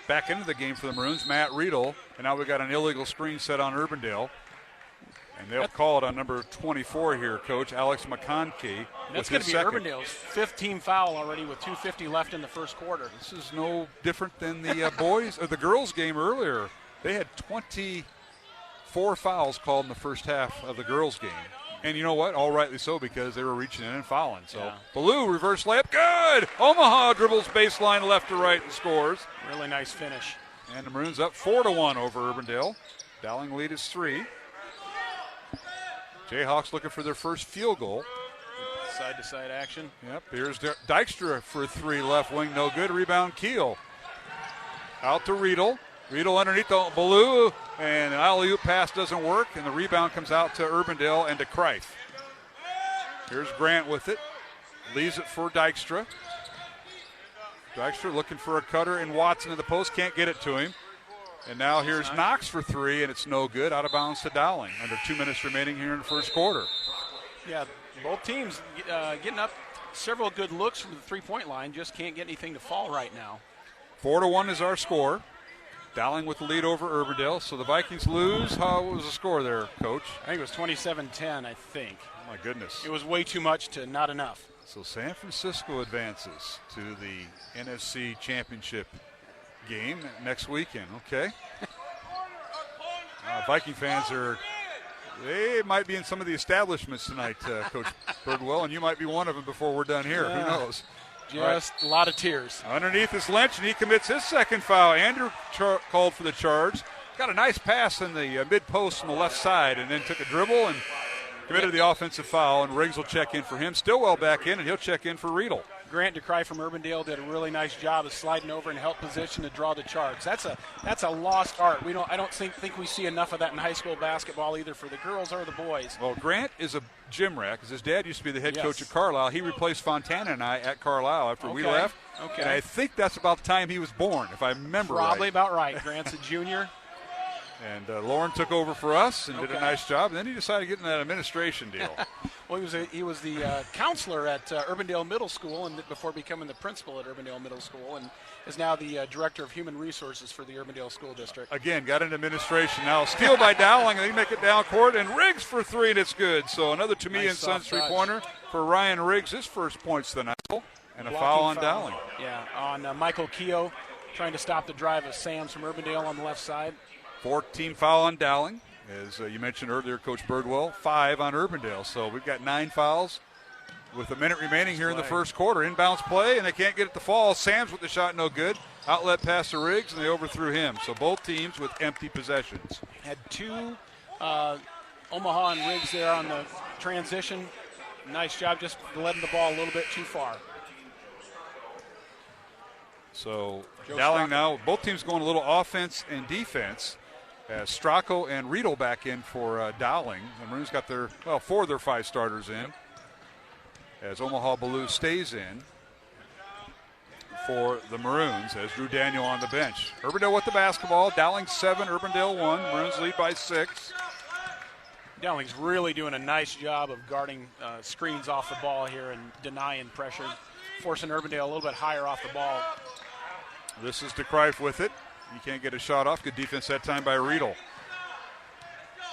Back into the game for the Maroons, Matt Riedel, and now we got an illegal screen set on Urbandale. And they'll call it on number 24 here, Coach Alex McConkey. That's going to be Urbandale's 5th team foul already with 2:50 left in the first quarter. This is no different than the boys or the girls game earlier. They had 24 fouls called in the first half of the girls game. And you know what? All rightly so, because they were reaching in and fouling. So Ballou, reverse layup, good! Omaha dribbles baseline left to right and scores. Really nice finish. And the Maroons up 4-1 over Urbandale. Dowling lead is 3. Jayhawks looking for their first field goal. Side-to-side action. Yep, here's Dykstra for 3, left wing, no good. Rebound, Keel. Out to Riedel. Riedel underneath the Ballou, and an alley-oop pass doesn't work, and the rebound comes out to Urbandale and to Kreif. Here's Grant with it. Leaves it for Dykstra. Dykstra looking for a cutter, and Watson in the post, can't get it to him. And now here's Knox for 3, and it's no good. Out of bounds to Dowling. Under 2 minutes remaining here in the first quarter. Yeah, both teams getting up several good looks from the three-point line. Just can't get anything to fall right now. 4-1 is our score. Dowling with the lead over Urbandale. So the Vikings lose. How was the score there, Coach? I think it was 27-10, I think. Oh, my goodness. It was way too much to not enough. So San Francisco advances to the NFC Championship game next weekend. Okay. Viking fans they might be in some of the establishments tonight, Coach Birdwell, and you might be one of them before we're done here. Who knows? Just a lot of tears. Underneath is Lynch, and he commits his second foul. Andrew called for the charge. Got a nice pass in the mid-post on the left side, and then took a dribble and committed the offensive foul, and Riggs will check in for him. Stillwell back in, and he'll check in for Riedel. Grant DeCry from Urbandale did a really nice job of sliding over and help position to draw the charge. That's a lost art. I don't think we see enough of that in high school basketball, either for the girls or the boys. Well, Grant is a gym rat because his dad used to be the head coach at Carlisle. He replaced Fontana and I at Carlisle after we left. Okay. And I think that's about the time he was born, if I remember Probably right. about right. Grant's a junior. And Lauren took over for us and did a nice job. And then he decided to get in that administration deal. Well, he was the counselor at Urbandale Middle School and before becoming the principal at Urbandale Middle School, and is now the director of human resources for the Urbandale School District. Again, got into administration now. Steal by Dowling, and they make it down court, and Riggs for three, and it's good. So another to me and Sons three-pointer for Ryan Riggs, his first points tonight, and a foul on Dowling. Yeah, on Michael Keogh, trying to stop the drive of Sams from Urbandale on the left side. 14 foul on Dowling. As you mentioned earlier, Coach Birdwell, 5 on Urbandale. So we've got 9 fouls with a minute remaining here in the first quarter. Inbounds play, and they can't get it to fall. Sams with the shot, no good. Outlet pass to Riggs, and they overthrew him. So both teams with empty possessions. Had 2 Omaha and Riggs there on the transition. Nice job just letting the ball a little bit too far. So Dowling now, both teams going a little offense and defense. Stracco and Riedel back in for Dowling. The Maroons got 4 of their 5 starters in. As Omaha Ballou stays in for the Maroons as Drew Daniel on the bench. Urbandale with the basketball. Dowling 7, Urbandale 1. Maroons lead by 6. Dowling's really doing a nice job of guarding screens off the ball here and denying pressure, forcing Urbandale a little bit higher off the ball. This is DeCrife with it. You can't get a shot off. Good defense that time by Riedel.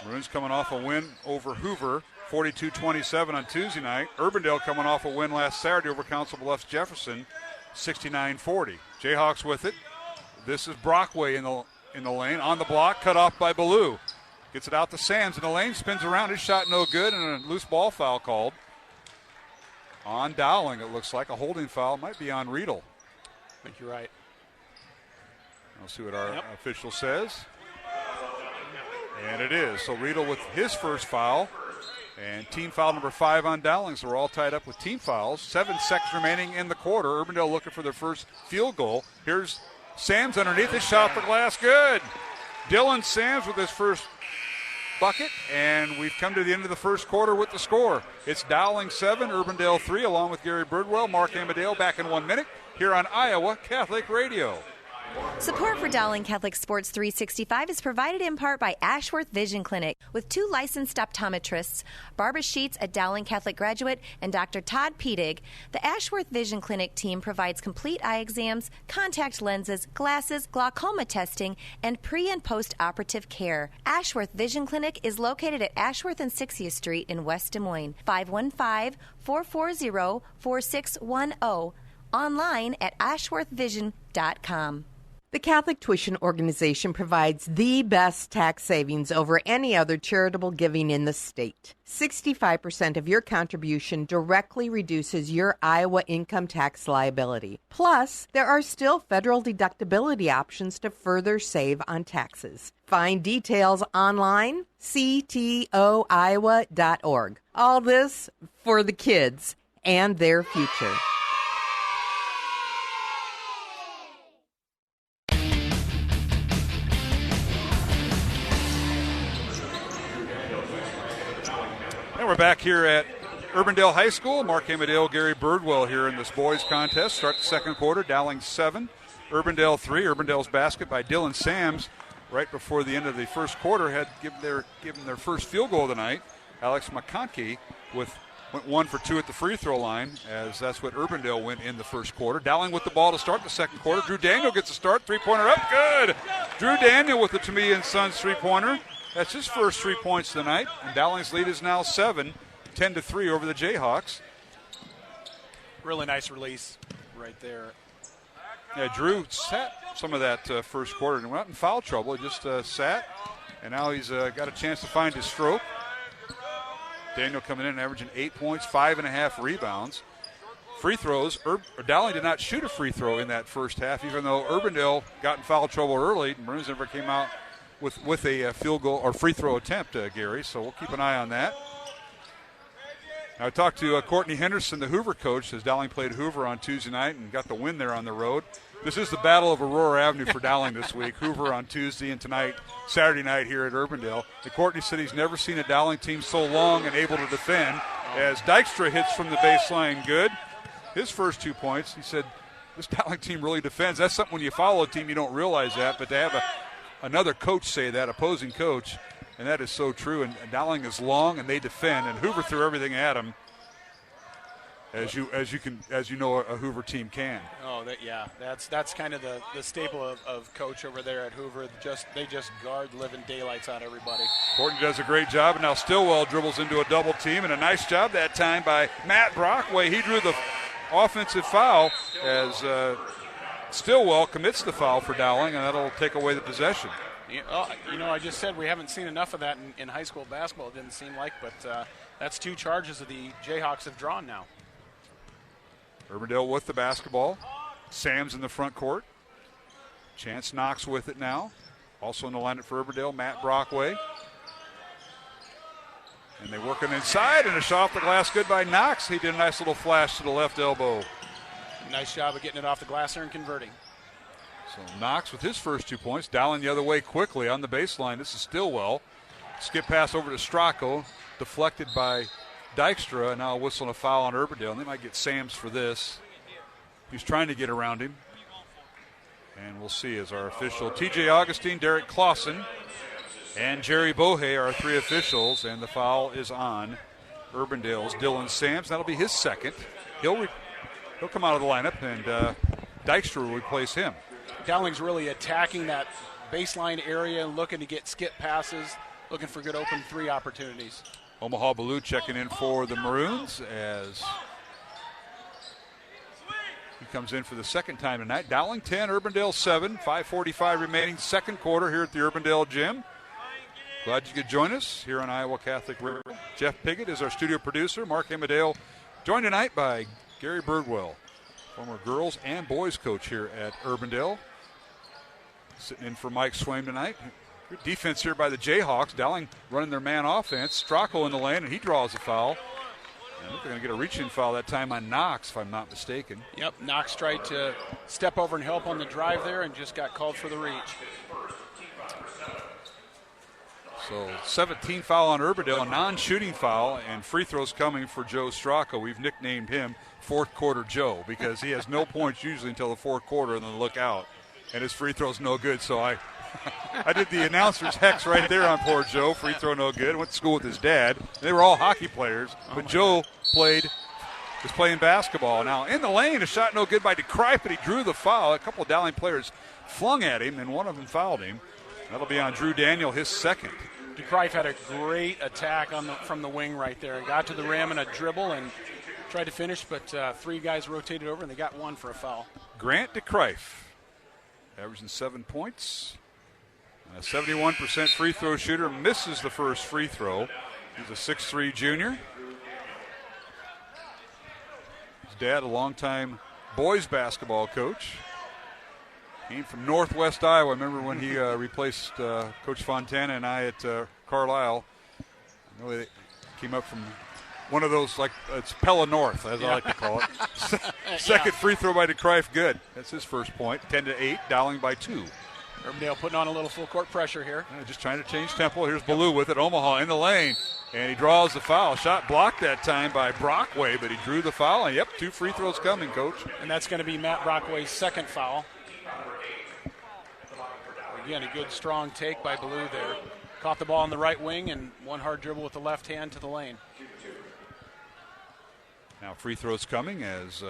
Maroons coming off a win over Hoover, 42-27 on Tuesday night. Urbandale coming off a win last Saturday over Council Bluffs Jefferson, 69-40. Jayhawks with it. This is Brockway in the lane. On the block, cut off by Ballou. Gets it out to Sands in the lane, spins around. His shot no good, and a loose ball foul called. On Dowling, it looks like. A holding foul. Might be on Riedel. I think you're right. We'll see what our official says. And it is. So Riedel with his first foul. And team foul number 5 on Dowling. So we're all tied up with team fouls. 7 seconds remaining in the quarter. Urbandale looking for their first field goal. Here's Sams underneath his shot for glass. Good. Dylan Sams with his first bucket. And we've come to the end of the first quarter with the score. It's Dowling 7, Urbandale 3, along with Gary Birdwell. Mark Amadeo back in 1 minute here on Iowa Catholic Radio. Support for Dowling Catholic Sports 365 is provided in part by Ashworth Vision Clinic with 2 licensed optometrists, Barbara Sheets, a Dowling Catholic graduate, and Dr. Todd Pedig. The Ashworth Vision Clinic team provides complete eye exams, contact lenses, glasses, glaucoma testing, and pre- and post-operative care. Ashworth Vision Clinic is located at Ashworth and 60th Street in West Des Moines, 515-440-4610, online at ashworthvision.com. The Catholic Tuition Organization provides the best tax savings over any other charitable giving in the state. 65% of your contribution directly reduces your Iowa income tax liability. Plus, there are still federal deductibility options to further save on taxes. Find details online, ctoiowa.org. All this for the kids and their future. And we're back here at Urbandale High School. Mark Amadeo, Gary Birdwell here in this boys contest. Start the second quarter. Dowling 7, Urbandale 3. Urbandale's basket by Dylan Sams right before the end of the first quarter had given their first field goal of the night. Alex McConkey went 1 for 2 at the free throw line, as that's what Urbandale went in the first quarter. Dowling with the ball to start the second quarter. Drew Daniel gets a start. Three-pointer up. Good. Drew Daniel with the Tamia and Sons three-pointer. That's his first 3 points tonight. And Dowling's lead is now 7, 10-3 over the Jayhawks. Really nice release right there. Yeah, Drew sat some of that first quarter and went out in foul trouble. He just sat, and now he's got a chance to find his stroke. Daniel coming in averaging 8 points, 5.5 rebounds. Free throws. Dowling did not shoot a free throw in that first half, even though Urbandale got in foul trouble early. Maroons never came out with a field goal or free throw attempt, Gary. So we'll keep an eye on that. Now I talked to Courtney Henderson, the Hoover coach, as Dowling played Hoover on Tuesday night and got the win there on the road. This is the Battle of Aurora Avenue for Dowling this week. Hoover on Tuesday and tonight, Saturday night here at Urbandale. And Courtney said he's never seen a Dowling team so long and able to defend, as Dykstra hits from the baseline good. His first 2 points, he said this Dowling team really defends. That's something when you follow a team you don't realize that, but to have another coach say that, opposing coach, and that is so true. And Dowling is long and they defend, and Hoover threw everything at them, as you know a Hoover team can. Oh, that's kind of the staple of coach over there at Hoover. They just guard living daylights out of everybody. Horton does a great job, and now Stillwell dribbles into a double team, and a nice job that time by Matt Brockway. He drew the offensive foul as Stillwell commits the foul for Dowling, and that'll take away the possession. I just said we haven't seen enough of that in high school basketball, it didn't seem like, but that's 2 charges that the Jayhawks have drawn now. Urbandale with the basketball. Sam's in the front court. Chance Knox with it now. Also in the lineup for Urbandale, Matt Brockway. And they working inside, and a shot off the glass good by Knox. He did a nice little flash to the left elbow. Nice job of getting it off the glass there and converting. So Knox with his first 2 points. Dowling the other way quickly on the baseline. This is Stillwell. Skip pass over to Stracco. Deflected by Dykstra, and now whistling a foul on Urbandale, and they might get Sams for this. He's trying to get around him. And we'll see as our official TJ Augustine, Derek Clausen, and Jerry Bohe are 3 officials, and the foul is on Urbandale's Dylan Sams. That'll be his second. He'll come out of the lineup, and Dykstra will replace him. Dowling's really attacking that baseline area and looking to get skip passes, looking for good open 3 opportunities. Omaha Blue checking in for the Maroons as he comes in for the second time tonight. Dowling 10, Urbandale 7, 5:45 remaining, second quarter here at the Urbandale Gym. Glad you could join us here on Iowa Catholic Radio. Jeff Piggott is our studio producer. Mark Amadale joined tonight by Gary Birdwell, former girls and boys coach here at Urbandale. Sitting in for Mike Swaim tonight. Good defense here by the Jayhawks. Dowling running their man offense. Stracco in the lane, and he draws a foul. And they're going to get a reach-in foul that time on Knox, if I'm not mistaken. Yep, Knox tried to step over and help on the drive there and just got called for the reach. So 17 foul on Urbandale, a non-shooting foul, and free throws coming for Joe Stracco. We've nicknamed him Fourth Quarter Joe because he has no points usually until the fourth quarter and then look out. And his free throw's no good, so I did the announcer's hex right there on poor Joe. Free throw no good. Went to school with his dad. They were all hockey players, but Joe was playing basketball. Now in the lane, a shot no good by DeCripe, but he drew the foul. A couple of Dowling players flung at him, and one of them fouled him. That'll be on Drew Daniel, his second. DeCripe had a great attack from the wing right there. He got to the rim in a dribble and tried to finish, but 3 guys rotated over, and they got 1 for a foul. Grant DeCripe, averaging 7 points. A 71% free throw shooter, misses the first free throw. He's a 6'3 junior. His dad, a longtime boys basketball coach. Came from Northwest Iowa. Remember when he replaced Coach Fontana and I at Carlisle. I know they came up from one of those, like it's Pella North, as I like to call it. Second free throw by DeCrife, good. That's his first point. 10-8, Dowling by 2. Urbandale putting on a little full court pressure here. Just trying to change tempo. Here's Ballou with it. Omaha in the lane. And he draws the foul. Shot blocked that time by Brockway, but he drew the foul. And 2 free throws coming, Coach. And that's going to be Matt Brockway's second foul. Again, a good strong take by Ballou there. Caught the ball on the right wing and one hard dribble with the left hand to the lane. Now free throws coming as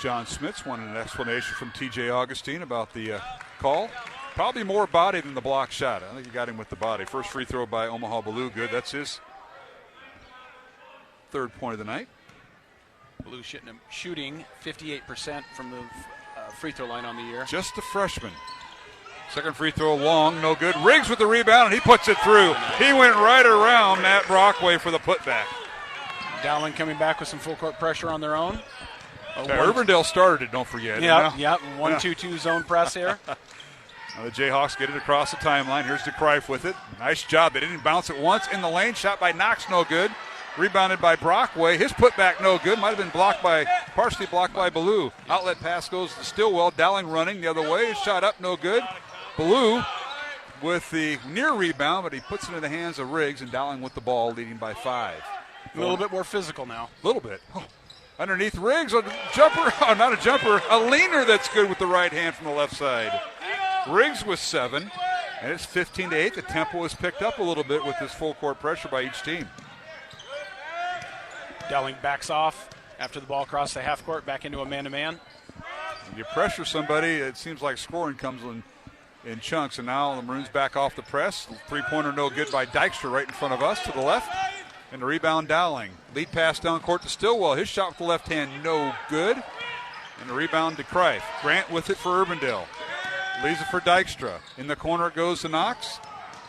John Smits wanted an explanation from TJ Augustine about the call. Probably more body than the block shot. I think he got him with the body. First free throw by Omaha Ballou, good. That's his third point of the night. Ballou shooting 58% from the free throw line on the year. Just a freshman. Second free throw long, no good. Riggs with the rebound, and he puts it through. He went right around Matt Brockway for the putback. Dowling coming back with some full court pressure on their own. Urbandale started it, don't forget. Yep. 1-2-2 zone press here. Now the Jayhawks get it across the timeline. Here's DeCrife with it. Nice job. They didn't bounce it once. In the lane, shot by Knox, no good. Rebounded by Brockway. His putback, no good. Might have been partially blocked by Ballou. Outlet pass goes to Stillwell. Dowling running the other way. Shot up, no good. Ballou with the near rebound, but he puts it in the hands of Riggs, and Dowling with the ball, leading by 5. A little bit more physical now. A little bit. Oh. Underneath Riggs, a jumper, not a jumper, a leaner that's good with the right hand from the left side. Riggs with 7, and it's 15-8. The tempo is picked up a little bit with this full court pressure by each team. Dowling backs off after the ball crossed the half court, back into a man-to-man. When you pressure somebody, it seems like scoring comes in chunks, and now the Maroons back off the press. Three-pointer no good by Dykstra right in front of us to the left. And the rebound, Dowling. Lead pass down court to Stillwell. His shot with the left hand, no good. And the rebound to Kreif. Grant with it for Urbandale. Leaves it for Dykstra. In the corner it goes to Knox.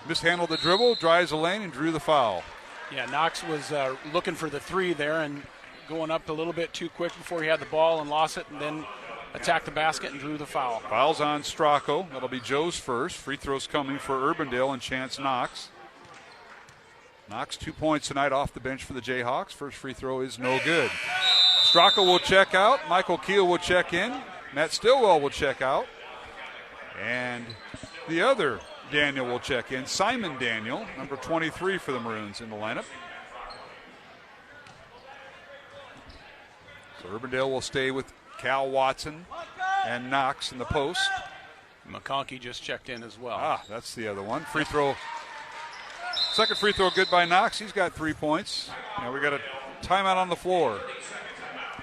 Mishandled the dribble, drives the lane, and drew the foul. Yeah, Knox was looking for the 3 there and going up a little bit too quick before he had the ball and lost it, and then attacked the basket and drew the foul. Foul's on Stracco. That'll be Joe's first. Free throws coming for Urbandale and Chance Knox. Knox 2 points tonight off the bench for the Jayhawks. First free throw is no good. Stracco will check out. Michael Keel will check in. Matt Stillwell will check out. And the other Daniel will check in. Simon Daniel, number 23 for the Maroons in the lineup. So Urbandale will stay with Cal Watson and Knox in the post. McConkey just checked in as well. Ah, that's the other one. Free throw. Second free throw good by Knox. He's got 3 points. Now we got a timeout on the floor.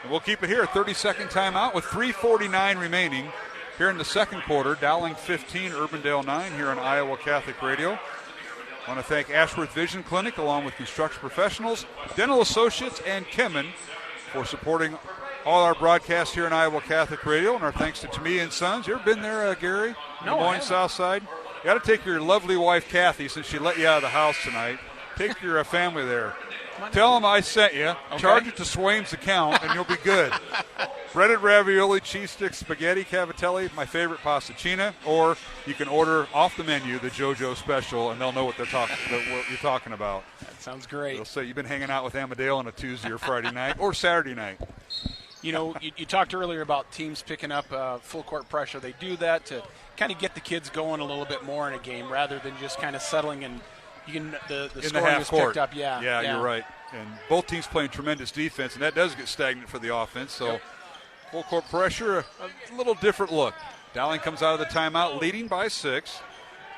And we'll keep it here. 30-second timeout with 3:49 remaining here in the second quarter. Dowling 15, Urbandale 9 here on Iowa Catholic Radio. I want to thank Ashworth Vision Clinic along with Construction Professionals, Dental Associates, and Kemen for supporting all our broadcasts here on Iowa Catholic Radio. And our thanks to Tamia and Sons. You ever been there, Gary? No, Des Moines South Side? You got to take your lovely wife, Kathy, since she let you out of the house tonight. Take your family there. Tell them I sent you. Okay. Charge it to Swaim's account, and you'll be good. Breaded ravioli, cheese sticks, spaghetti, cavatelli, my favorite pasticina, or you can order off the menu the JoJo special, and they'll know what what you're talking about. That sounds great. They'll say you've been hanging out with Amadale on a Tuesday or Friday night or Saturday night. You know, you talked earlier about teams picking up full court pressure. They do that to kind of get the kids going a little bit more in a game rather than just kind of settling and the scoring is picked up. Yeah, you're right. And both teams playing tremendous defense, and that does get stagnant for the offense. So full court pressure, a little different look. Dowling comes out of the timeout leading by 6.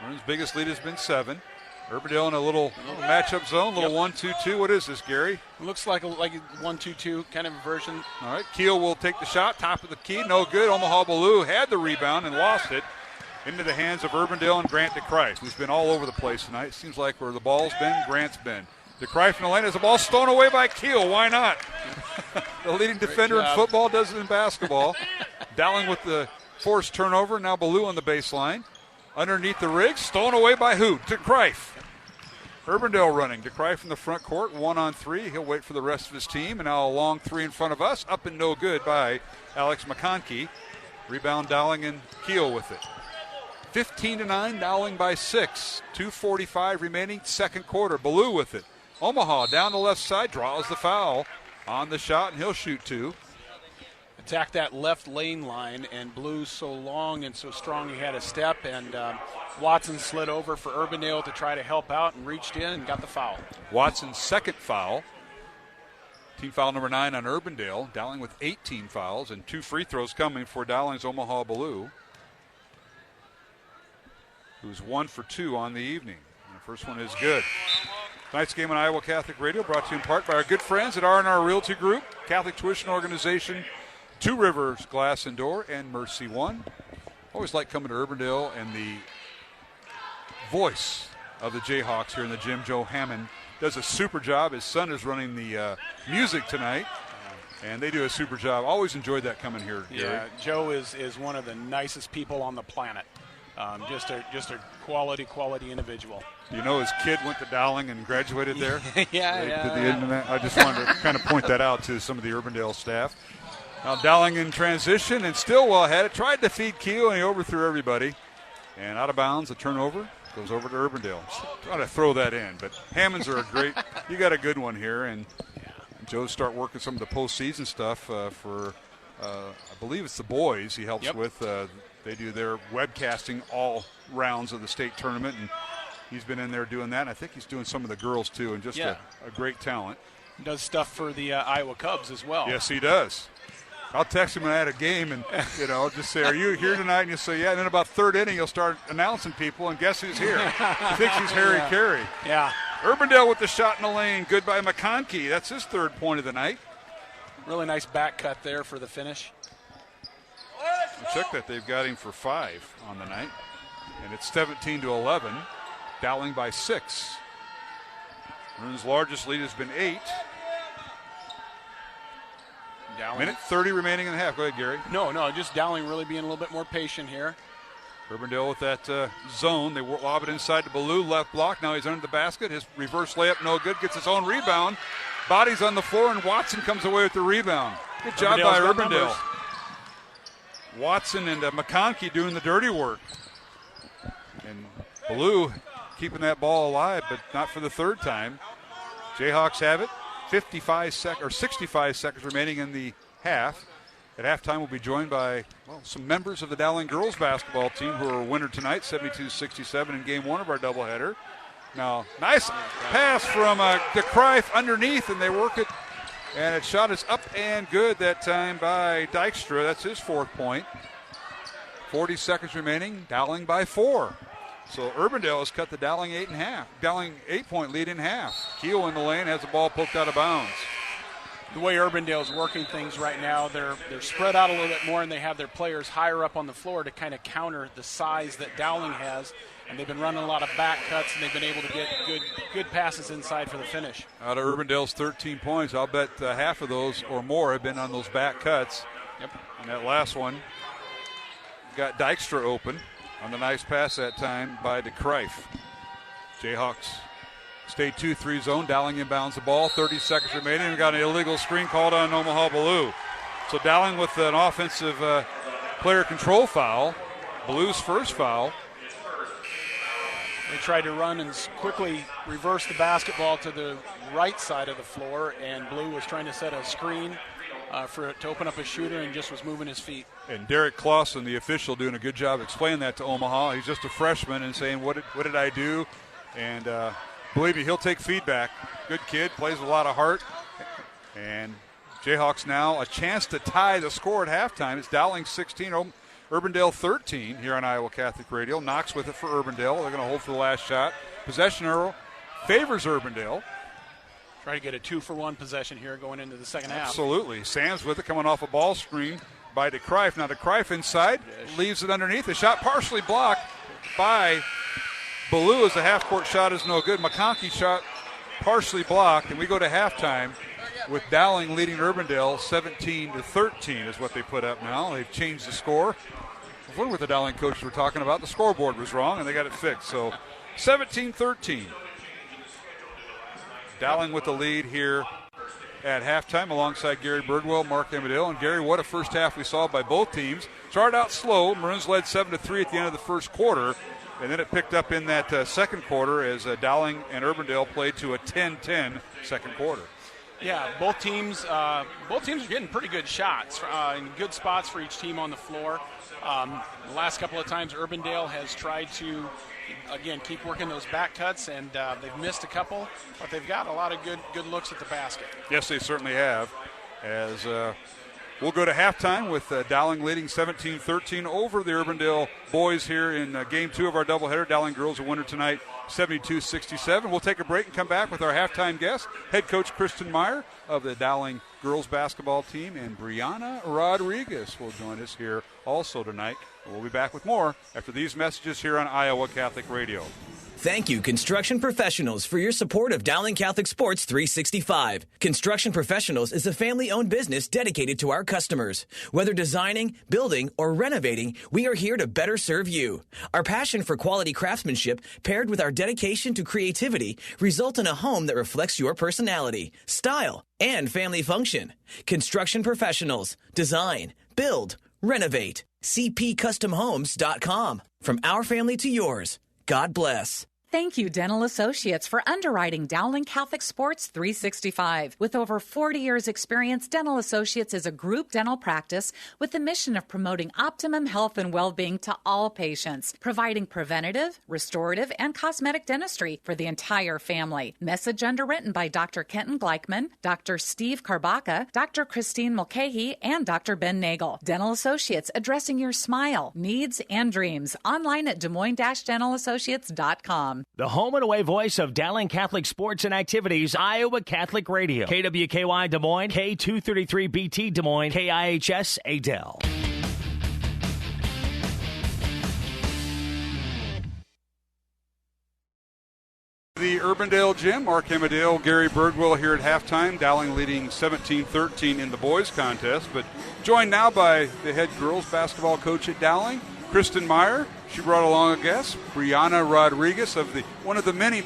Maroon's biggest lead has been 7. Urbandale in a little matchup zone, little 1-2-2. What is this, Gary? It looks like a 1-2-2 kind of a version. All right, Keel will take the shot, top of the key, no good. Omaha Ballou had the rebound and lost it into the hands of Urbandale and Grant DeCrife, who's been all over the place tonight. Seems like where the ball's been, Grant's been. DeCrife in the lane has the ball stolen away by Keel. Why not? The leading defender in football does it in basketball. Dowling with the forced turnover. Now Ballou on the baseline. Underneath the Riggs, stolen away by who? DeCrife. Urbandale running. DeCrife in the front court, 1-on-3. He'll wait for the rest of his team. And now a long 3 in front of us. Up and no good by Alex McConkey. Rebound Dowling and Keel with it. 15-9, Dowling by 6. 2:45 remaining, second quarter. Ballou with it. Omaha down the left side, draws the foul on the shot, and he'll shoot 2. Attack that left lane line, and Blue's so long and so strong he had a step, and Watson slid over for Urbandale to try to help out and reached in and got the foul. Watson's second foul. Team foul number 9 on Urbandale. Dowling with 18 fouls and 2 free throws coming for Dowling's Omaha Ballou, who's 1 for 2 on the evening. And the first one is good. Tonight's game on Iowa Catholic Radio brought to you in part by our good friends at R&R Realty Group, Catholic Tuition Organization, Two Rivers Glass and Door, and Mercy One. Always like coming to Urbandale, and the voice of the Jayhawks here in the gym, Joe Hammond, does a super job. His son is running the music tonight, and they do a super job. Always enjoyed that coming here, Gary. Yeah, Joe is one of the nicest people on the planet. Just a quality individual. You know, his kid went to Dowling and graduated there. Yeah. I just wanted to kind of point that out to some of the Urbandale staff. Now Dowling in transition, and Stillwell had it. Tried to feed Keel, and he overthrew everybody. And out of bounds, a turnover. Goes over to Urbandale. Trying to throw that in, but Hammonds are a great – you got a good one here. And Joe start working some of the postseason stuff for I believe it's the boys he helps with. They do their webcasting all rounds of the state tournament, and he's been in there doing that. And I think he's doing some of the girls too, and just a great talent. Does stuff for the Iowa Cubs as well. Yes, he does. I'll text him when I had a game and, just say, are you here tonight? And you say, yeah. And then about third inning, he'll start announcing people, and guess who's here? He thinks he's Harry Carey. Yeah. Urbandale with the shot in the lane. Good by McConkey. That's his third point of the night. Really nice back cut there for the finish. Check that. They've got him for 5 on the night. And it's 17-11. Dowling by 6. Maroon's largest lead has been 8. Dowling. Minute 30 remaining in the half. Go ahead, Gary. No, just Dowling really being a little bit more patient here. Urbandale with that zone. They lob it inside to Ballou, left block. Now he's under the basket. His reverse layup, no good. Gets his own rebound. Bodies on the floor, and Watson comes away with the rebound. Good job by Urbandale. Watson and McConkey doing the dirty work. And Ballou keeping that ball alive, but not for the third time. Jayhawks have it. 65 seconds remaining in the half. At halftime, we'll be joined by some members of the Dowling girls basketball team who are a winner tonight, 72-67 in game 1 of our doubleheader. Now, nice pass from DeCryfe underneath, and they work it. And its shot is up and good that time by Dykstra. That's his 4th point. 40 seconds remaining. Dowling by 4. So Urbandale has cut the Dowling 8-point lead in half. Keel in the lane has the ball poked out of bounds. The way Urbandale's working things right now, they're spread out a little bit more, and they have their players higher up on the floor to kind of counter the size that Dowling has. And they've been running a lot of back cuts, and they've been able to get good passes inside for the finish. Out of Urbandale's 13 points, I'll bet half of those or more have been on those back cuts. Yep. And that last one got Dykstra open on the nice pass that time by DeCryfe. Jayhawks stay 2-3 zone. Dowling inbounds the ball. 30 seconds remaining. We got an illegal screen called on Omaha Ballou. So Dowling with an offensive player control foul. Ballou's first foul. They tried to run and quickly reverse the basketball to the right side of the floor, and Blue was trying to set a screen to open up a shooter and just was moving his feet. And Derek Clausen, the official, doing a good job explaining that to Omaha. He's just a freshman and saying, what did I do? And believe me, he'll take feedback. Good kid, plays with a lot of heart. And Jayhawks now a chance to tie the score at halftime. It's Dowling 16, Urbandale 13 here on Iowa Catholic Radio. Knox with it for Urbandale. They're going to hold for the last shot. Possession arrow favors Urbandale. Try to get a 2-for-1 possession here going into the second half. Absolutely. Sands with it, coming off a ball screen by DeCryfe. Now DeCryfe inside, leaves it underneath. The shot partially blocked by Ballou as the half-court shot is no good. McConkey shot partially blocked, and we go to halftime with Dowling leading Urbandale 17-13 is what they put up now. They've changed the score. I wonder what the Dowling coaches were talking about. The scoreboard was wrong, and they got it fixed. So 17-13. Dowling with the lead here at halftime alongside Gary Birdwell, Mark Amadale. And Gary, what a first half we saw by both teams. Started out slow. Maroons led 7-3 at the end of the first quarter. And then it picked up in that second quarter as Dowling and Urbandale played to a 10-10 second quarter. Yeah, both teams are getting pretty good shots and good spots for each team on the floor. The last couple of times Urbandale has tried to, again, keep working those back cuts, and they've missed a couple, but they've got a lot of good looks at the basket. Yes, they certainly have. As we'll go to halftime with Dowling leading 17-13 over the Urbandale boys here in Game 2 of our doubleheader. Dowling girls a winner tonight, 72-67. We'll take a break and come back with our halftime guest, head coach Kristen Meyer of the Dowling girls basketball team, and Brianna Rodriguez will join us here also tonight. We'll be back with more after these messages here on Iowa Catholic Radio. Thank you, Construction Professionals, for your support of Dowling Catholic Sports 365. Construction Professionals is a family-owned business dedicated to our customers. Whether designing, building, or renovating, we are here to better serve you. Our passion for quality craftsmanship, paired with our dedication to creativity, result in a home that reflects your personality, style, and family function. Construction Professionals. Design, build, renovate. CPCustomHomes.com. From our family to yours. God bless. Thank you, Dental Associates, for underwriting Dowling Catholic Sports 365. With over 40 years' experience, Dental Associates is a group dental practice with the mission of promoting optimum health and well-being to all patients, providing preventative, restorative, and cosmetic dentistry for the entire family. Message underwritten by Dr. Kenton Gleichman, Dr. Steve Karbaka, Dr. Christine Mulcahy, and Dr. Ben Nagel. Dental Associates, addressing your smile, needs, and dreams. Online at DesMoines-DentalAssociates.com. The home and away voice of Dowling Catholic Sports and Activities, Iowa Catholic Radio. KWKY Des Moines, K233BT Des Moines, KIHS Adel. The Urbandale Gym, Mark Hamadale, Gary Birdwell here at halftime. Dowling leading 17-13 in the boys contest, but joined now by the head girls basketball coach at Dowling, Kristen Meyer. She brought along a guest, Brianna Rodriguez of one of the many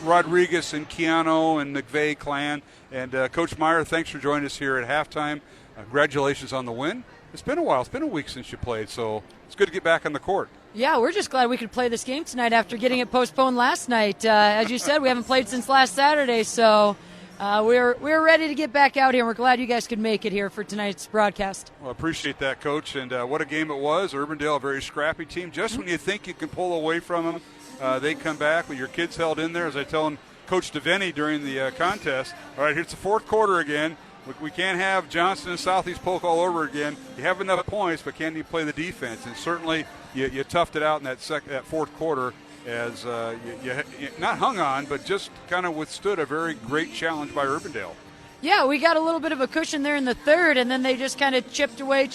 Rodriguez and Keanu and McVeigh clan. And Coach Meyer, thanks for joining us here at halftime. Congratulations on the win. It's been a while. It's been a week since you played, so it's good to get back on the court. Yeah, we're just glad we could play this game tonight after getting it postponed last night. As you said, we haven't played since last Saturday, so we're ready to get back out here. We're glad you guys could make it here for tonight's broadcast. Well, I appreciate that, Coach, and what a game it was. Urbandale, a very scrappy team. Just when you think you can pull away from them, they come back. But your kids held in there, as I tell Coach DeVenny during the contest. All right, here's the fourth quarter again. We can't have Johnston and Southeast Polk all over again. You have enough points, but can you play the defense? And certainly you toughed it out in that fourth quarter as you not hung on, but just kind of withstood a very great challenge by Urbandale. Yeah, we got a little bit of a cushion there in the third, and then they just kind of chipped away,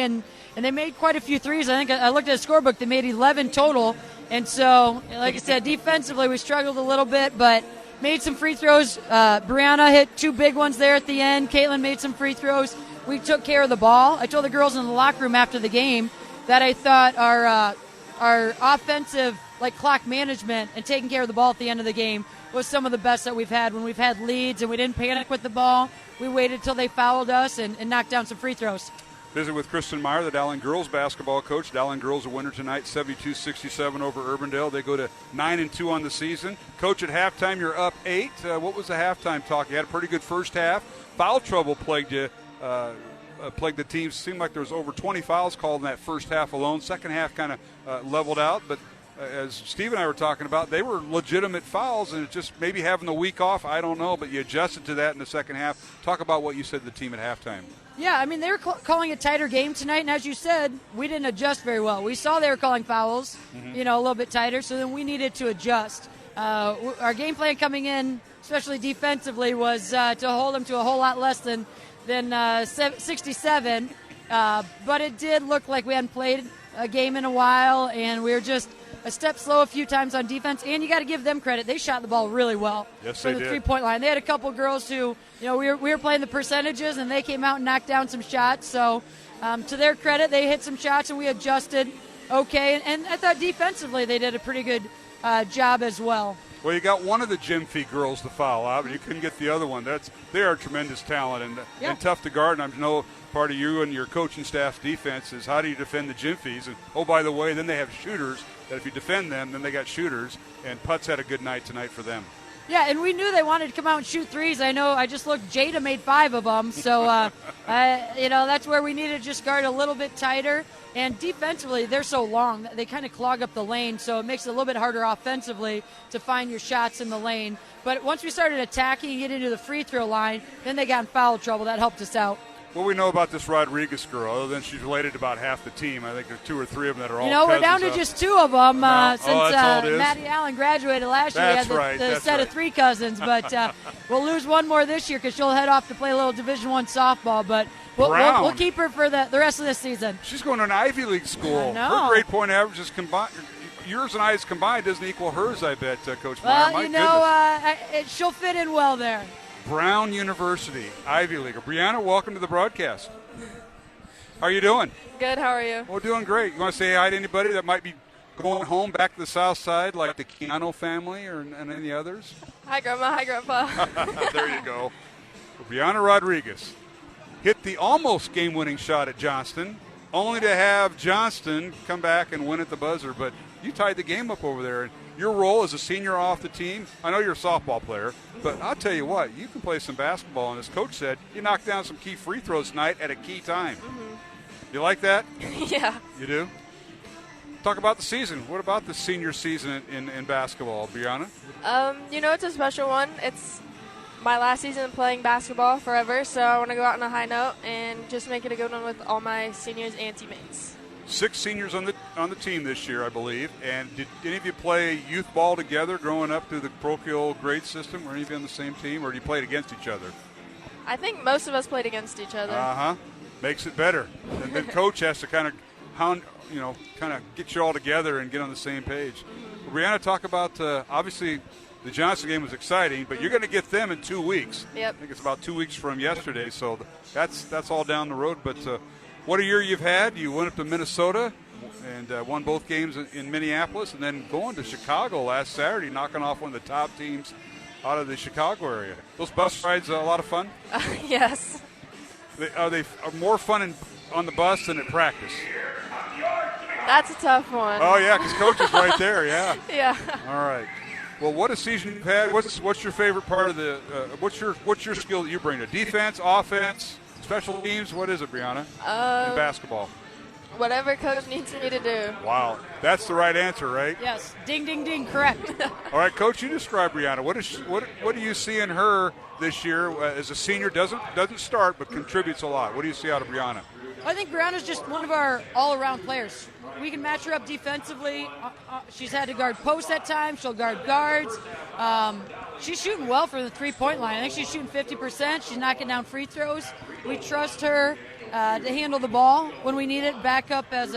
and they made quite a few threes. I think I looked at the scorebook; they made 11 total. And so, like I said, defensively we struggled a little bit, but made some free throws. Brianna hit two big ones there at the end. Caitlin made some free throws. We took care of the ball. I told the girls in the locker room after the game that I thought our offensive clock management and taking care of the ball at the end of the game was some of the best that we've had. When we've had leads and we didn't panic with the ball, we waited till they fouled us and knocked down some free throws. Visit with Kristen Meyer, the Dowling girls basketball coach. Dowling girls a winner tonight, 72-67 over Urbandale. They go to 9-2 on the season. Coach, at halftime, you're up 8. What was the halftime talk? You had a pretty good first half. Foul trouble plagued you. Plagued the team. Seemed like there was over 20 fouls called in that first half alone. Second half kind of leveled out, but as Steve and I were talking about, they were legitimate fouls, and it's just maybe having the week off, I don't know, but you adjusted to that in the second half. Talk about what you said to the team at halftime. Yeah, I mean, they were calling a tighter game tonight, and as you said, we didn't adjust very well. We saw they were calling fouls, a little bit tighter, so then we needed to adjust. Our game plan coming in, especially defensively, was to hold them to a whole lot less than 67, but it did look like we hadn't played a game in a while, and we were just a step slow a few times on defense, and you got to give them credit. They shot the ball really well from the three-point line. They had a couple girls who, we were playing the percentages, and they came out and knocked down some shots. So to their credit, they hit some shots, and we adjusted okay. And I thought defensively they did a pretty good job as well. Well, you got one of the gym fee girls to foul out, but you couldn't get the other one. They are tremendous talent and tough to guard. And I know part of you and your coaching staff's defense is how do you defend the gym fees? And, oh, by the way, then they have shooters that if you defend them, then they got shooters. And Putz had a good night tonight for them. Yeah, and we knew they wanted to come out and shoot threes. I know I just looked, Jada made 5 of them. So, that's where we needed to just guard a little bit tighter. And defensively, they're so long. They kind of clog up the lane, so it makes it a little bit harder offensively to find your shots in the lane. But once we started attacking and get into the free throw line, then they got in foul trouble. That helped us out. What we know about this Rodriguez girl, other than she's related to about half the team, I think there's 2 or 3 of them that are all cousins. We're down to just 2 of them since Maddie Allen graduated last year. That's we had the set of 3 cousins, but we'll lose one more this year because she'll head off to play a little Division I softball. But we'll keep her for the rest of this season. She's going to an Ivy League school. I know. Her grade point average is combined. Yours and I's combined doesn't equal hers, I bet, Coach Marr. Well, she'll fit in well there. Brown University, Ivy League. Brianna, welcome to the broadcast. How are you doing? Good, how are you? Well, doing great. You want to say hi to anybody that might be going home back to the south side, like the Keanu family and any others? Hi, Grandma. Hi, Grandpa. There you go. Brianna Rodriguez hit the almost game-winning shot at Johnston, only to have Johnston come back and win at the buzzer. But You tied the game up over there. And your role as a senior off the team, I know you're a softball player, but I'll tell you what, you can play some basketball. And as Coach said, you knocked down some key free throws tonight at a key time. Mm-hmm. You like that? Yeah. You do? Talk about the season. What about the senior season in basketball, Brianna? It's a special one. It's my last season playing basketball forever, so I want to go out on a high note and just make it a good one with all my seniors and teammates. 6 seniors on the team this year, I believe. And did any of you play youth ball together growing up through the parochial grade system? Were any of you on the same team, or did you play against each other? I think most of us played against each other. Uh-huh. Makes it better. And then Coach has to kind of get you all together and get on the same page. Mm-hmm. Brianna, talk about, obviously, the Johnson game was exciting, but you're going to get them in 2 weeks. Yep. I think it's about 2 weeks from yesterday, so that's all down the road. But what a year you've had. You went up to Minnesota and won both games in Minneapolis, and then going to Chicago last Saturday, knocking off one of the top teams out of the Chicago area. Those bus rides are a lot of fun? Yes. Are they more fun on the bus than at practice? That's a tough one. Oh, yeah, because Coach is right there, yeah. Yeah. All right. Well, what a season you've had. What's your favorite part of the what's your skill that you bring to defense, offense, special teams? What is it, Brianna, in basketball? Whatever Coach needs me to do. Wow. That's the right answer, right? Yes. Ding, ding, ding. Correct. All right, Coach, you describe Brianna. What do you see in her this year as a senior? Doesn't start, but contributes a lot. What do you see out of Brianna? I think Brianna's just one of our all-around players. We can match her up defensively. She's had to guard posts at times. She'll guard guards. She's shooting well for the three-point line. I think she's shooting 50%. She's knocking down free throws. We trust her to handle the ball when we need it. Back up as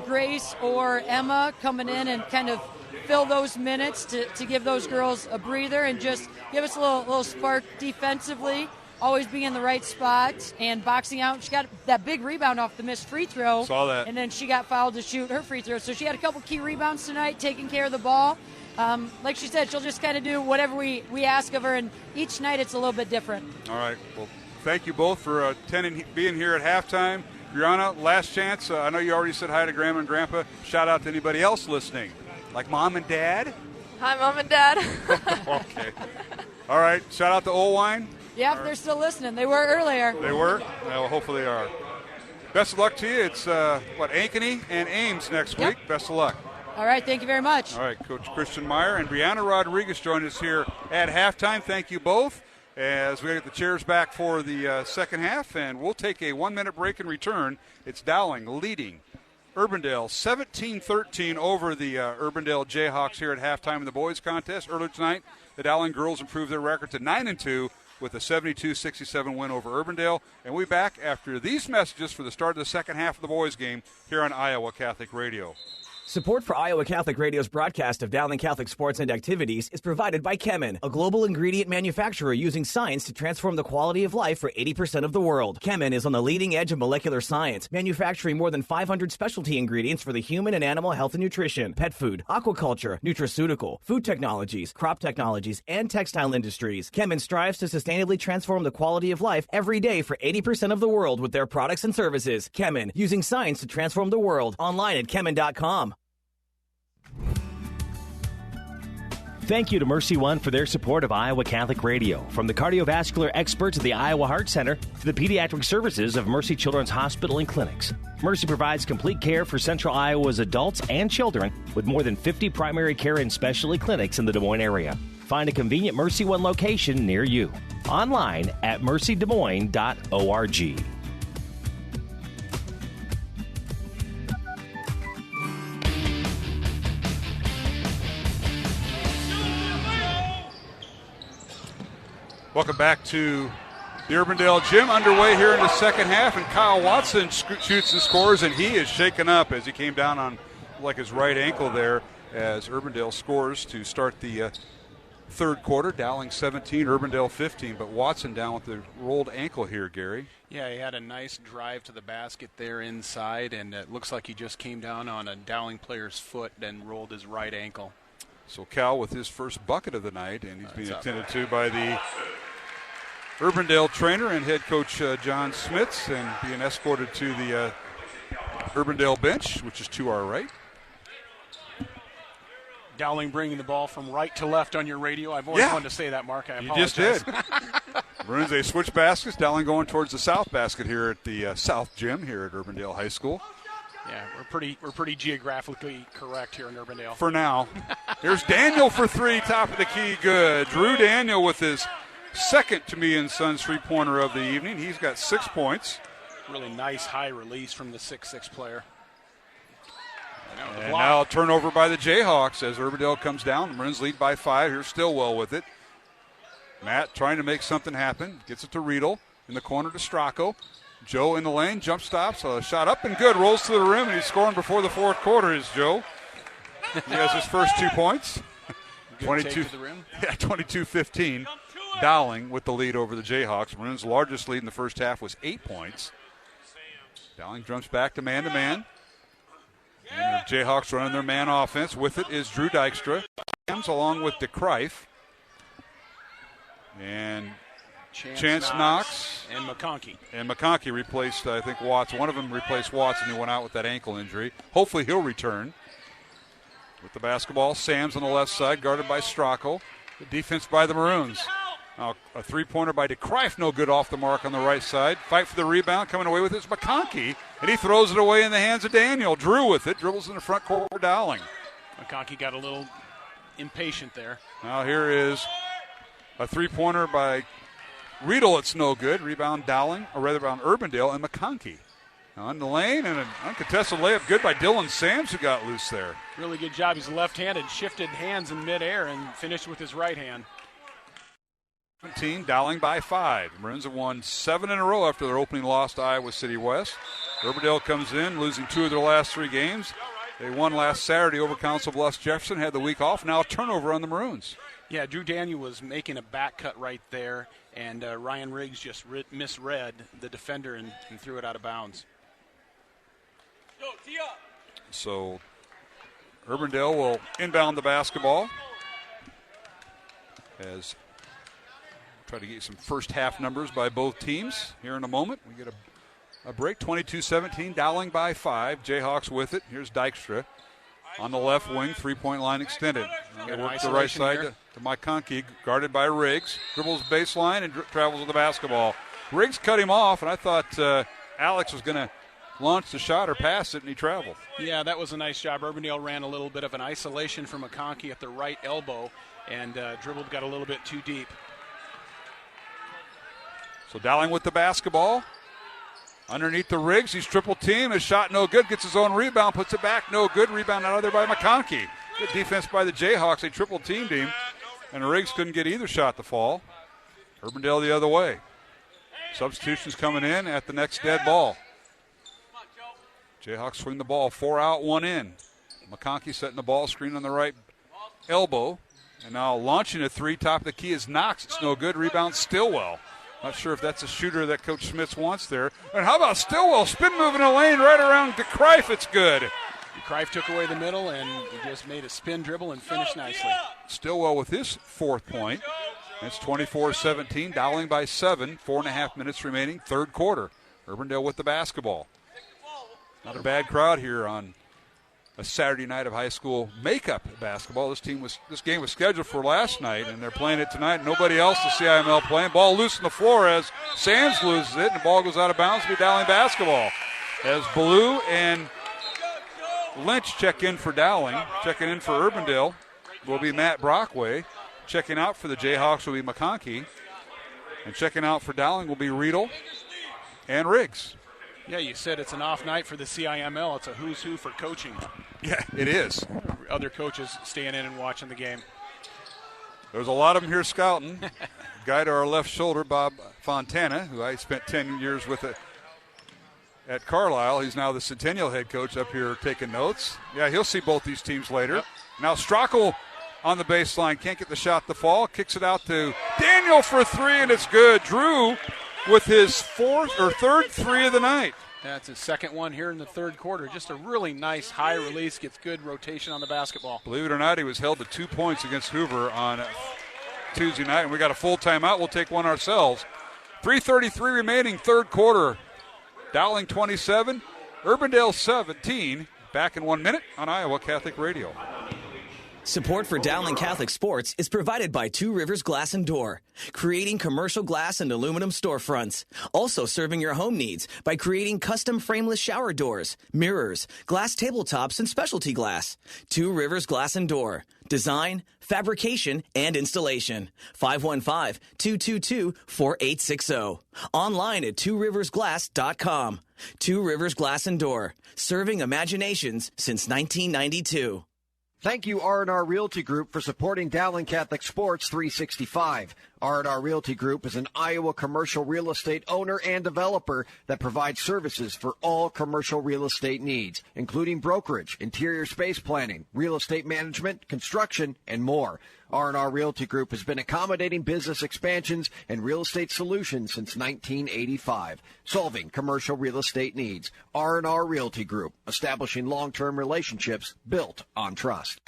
Grace or Emma coming in and kind of fill those minutes to give those girls a breather and just give us a little spark defensively. Always being in the right spot and boxing out. She got that big rebound off the missed free throw. Saw that. And then she got fouled to shoot her free throw. So she had a couple key rebounds tonight, taking care of the ball. Like she said, she'll just kind of do whatever we ask of her, and each night it's a little bit different. All right. Well, thank you both for being here at halftime. Brianna, last chance. I know you already said hi to Grandma and Grandpa. Shout out to anybody else listening, like Mom and Dad. Hi, Mom and Dad. Okay. All right. Shout out to Olwine. Yeah, if they're still listening. They were earlier. They were? Well, hopefully they are. Best of luck to you. It's, Ankeny and Ames next week. Best of luck. All right, thank you very much. All right, Coach Christian Meyer and Brianna Rodriguez joined us here at halftime. Thank you both as we get the chairs back for the second half, and we'll take a 1-minute break and return. It's Dowling leading Urbandale 17-13 over the Urbandale Jayhawks here at halftime in the boys contest. Earlier tonight, the Dowling girls improved their record to 9-2. With a 72-67 win over Urbandale. And we'll be back after these messages for the start of the second half of the boys' game here on Iowa Catholic Radio. Support for Iowa Catholic Radio's broadcast of Dowling Catholic sports and activities is provided by Kemin, a global ingredient manufacturer using science to transform the quality of life for 80% of the world. Kemin is on the leading edge of molecular science, manufacturing more than 500 specialty ingredients for the human and animal health and nutrition, pet food, aquaculture, nutraceutical, food technologies, crop technologies, and textile industries. Kemin strives to sustainably transform the quality of life every day for 80% of the world with their products and services. Kemin, using science to transform the world. Online at kemin.com. Thank you to Mercy One for their support of Iowa Catholic Radio. From the cardiovascular experts at the Iowa Heart Center to the pediatric services of Mercy Children's Hospital and Clinics, Mercy provides complete care for Central Iowa's adults and children with more than 50 primary care and specialty clinics in the Des Moines area. Find a convenient Mercy One location near you. Online at mercydesmoines.org. Welcome back to the Urbandale Gym, underway here in the second half, and Kyle Watson shoots and scores, and he is shaken up as he came down on his right ankle there as Urbandale scores to start the third quarter. Dowling 17, Urbandale 15, but Watson down with the rolled ankle here, Gary. Yeah, he had a nice drive to the basket there inside, and it looks like he just came down on a Dowling player's foot and rolled his right ankle. So Cal with his first bucket of the night, and he's being attended to by the Urbandale trainer and head coach John Smits, and being escorted to the Urbandale bench, which is to our right. Dowling bringing the ball from right to left on your radio. I've always wanted to say that, Mark. I apologize. You just did. Maroons, they switch baskets. Dowling going towards the south basket here at the South Gym here at Urbandale High School. Yeah, we're pretty geographically correct here in Urbandale. For now. Here's Daniel for three, top of the key, good. Drew Daniel with his second to me and Sons three-pointer of the evening. He's got 6 points. Really nice high release from the 6'6" player. And now a turnover by the Jayhawks as Urbandale comes down. The Maroons lead by 5. Here's Stillwell with it. Matt trying to make something happen. Gets it to Riedel. In the corner to Stracco. Joe in the lane. Jump stops. A shot up and good. Rolls to the rim, and he's scoring before the fourth quarter is Joe. He has his first 2 points. 22-15. Dowling with the lead over the Jayhawks. Maroons' largest lead in the first half was 8 points. Dowling jumps back to man-to-man. And the Jayhawks running their man offense. With it is Drew Dykstra. Along with DeCrife. And Chance Knox. And McConkey. And McConkey replaced, I think, Watts. One of them replaced Watts, and he went out with that ankle injury. Hopefully he'll return. With the basketball, Sams on the left side, guarded by Stracco. The defense by the Maroons. Now a three-pointer by DeCrife, no good off the mark on the right side. Fight for the rebound, coming away with it is McConkey, and he throws it away in the hands of Daniel. Drew with it, dribbles in the front court for Dowling. McConkey got a little impatient there. Now here is a three-pointer by Riedel, it's no good. Rebound Dowling, or rather rebound Urbandale and McConkey. On the lane, and an uncontested layup good by Dylan Sams, who got loose there. Really good job. He's left-handed, shifted hands in midair, and finished with his right hand. 17, Dowling by 5. The Maroons have won 7 in a row after their opening loss to Iowa City West. Urbandale comes in, losing 2 of their last 3 games. They won last Saturday over Council Bluffs Jefferson, had the week off. Now a turnover on the Maroons. Yeah, Drew Daniel was making a back cut right there, and Ryan Riggs just misread the defender and threw it out of bounds. So Urbandale will inbound the basketball as try to get some first half numbers by both teams here in a moment. We get a break, 22-17, Dowling by 5. Jayhawks with it. Here's Dykstra on the left wing, three-point line extended. They work the right side to McConkey, guarded by Riggs. Dribbles baseline and travels with the basketball. Riggs cut him off, and I thought Alex was going to launch the shot or pass it, and he traveled. Yeah, that was a nice job. Urbandale ran a little bit of an isolation from McConkey at the right elbow and dribbled, got a little bit too deep. So Dowling with the basketball. Underneath the Riggs, he's triple teamed. His shot no good. Gets his own rebound, puts it back, no good. Rebound out of there by McConkey. Good defense by the Jayhawks. They triple teamed him, and Riggs couldn't get either shot to fall. Urbandale the other way. Substitutions coming in at the next dead ball. Jayhawks swing the ball, 4 out, 1 in. McConkey setting the ball screen on the right elbow. And now launching a 3, top of the key is Knox. It's no good. Rebound Stillwell. Not sure if that's a shooter that Coach Smith wants there. And how about Stillwell? Spin move in the lane right around DeCrife. It's good. DeCrife took away the middle and he just made a spin dribble and finished nicely. Stillwell with his 4th point. It's 24-17. Dowling by 7. 4.5 minutes remaining. Third quarter. Urbandale with the basketball. Not a bad crowd here on a Saturday night of high school makeup basketball. This game was scheduled for last night, and they're playing it tonight. Nobody else to CIML playing. Ball loose on the floor as Sands loses it, and the ball goes out of bounds to be Dowling basketball. As Ballou and Lynch check in for Dowling. Checking in for Urbandale will be Matt Brockway. Checking out for the Jayhawks will be McConkey. And checking out for Dowling will be Riedel and Riggs. Yeah, you said it's an off night for the CIML. It's a who's who for coaching. Yeah, it is. Other coaches staying in and watching the game. There's a lot of them here scouting. Guy to our left shoulder, Bob Fontana, who I spent 10 years with at Carlisle. He's now the Centennial head coach up here taking notes. Yeah, he'll see both these teams later. Yep. Now Stracco on the baseline. Can't get the shot to fall. Kicks it out to Daniel for 3, and it's good. Drew with his 3rd 3 of the night. That's his second one here in the third quarter. Just a really nice high release, gets good rotation on the basketball. Believe it or not, he was held to 2 points against Hoover on Tuesday night, and we got a full timeout. We'll take one ourselves. 3:33 remaining, third quarter. Dowling 27, Urbandale 17. Back in 1 minute on Iowa Catholic Radio. Support for Dowling Catholic Sports is provided by Two Rivers Glass and Door, creating commercial glass and aluminum storefronts. Also serving your home needs by creating custom frameless shower doors, mirrors, glass tabletops, and specialty glass. Two Rivers Glass and Door. Design, fabrication, and installation. 515-222-4860. Online at tworiversglass.com. Two Rivers Glass and Door. Serving imaginations since 1992. Thank you, R&R Realty Group, for supporting Dowling Catholic Sports 365. R&R Realty Group is an Iowa commercial real estate owner and developer that provides services for all commercial real estate needs, including brokerage, interior space planning, real estate management, construction, and more. R&R Realty Group has been accommodating business expansions and real estate solutions since 1985, solving commercial real estate needs. R&R Realty Group, establishing long-term relationships built on trust.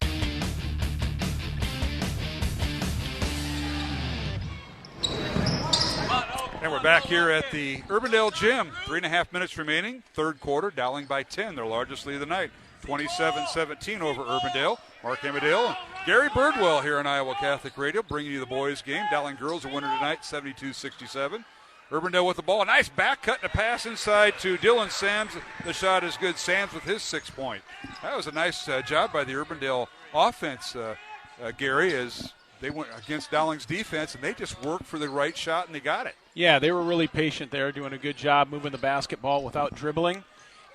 And we're back here at the Urbandale Gym. 3.5 minutes remaining. Third quarter, Dowling by 10, their largest lead of the night. 27-17 over Urbandale. Mark Amadale and Gary Birdwell here on Iowa Catholic Radio, bringing you the boys' game. Dowling girls a winner tonight, 72-67. Urbandale with the ball. A nice back cut and a pass inside to Dylan Sams. The shot is good. Sams with his 6-point. That was a nice job by the Urbandale offense, Gary, as they went against Dowling's defense, and they just worked for the right shot, and they got it. Yeah, they were really patient there, doing a good job moving the basketball without dribbling,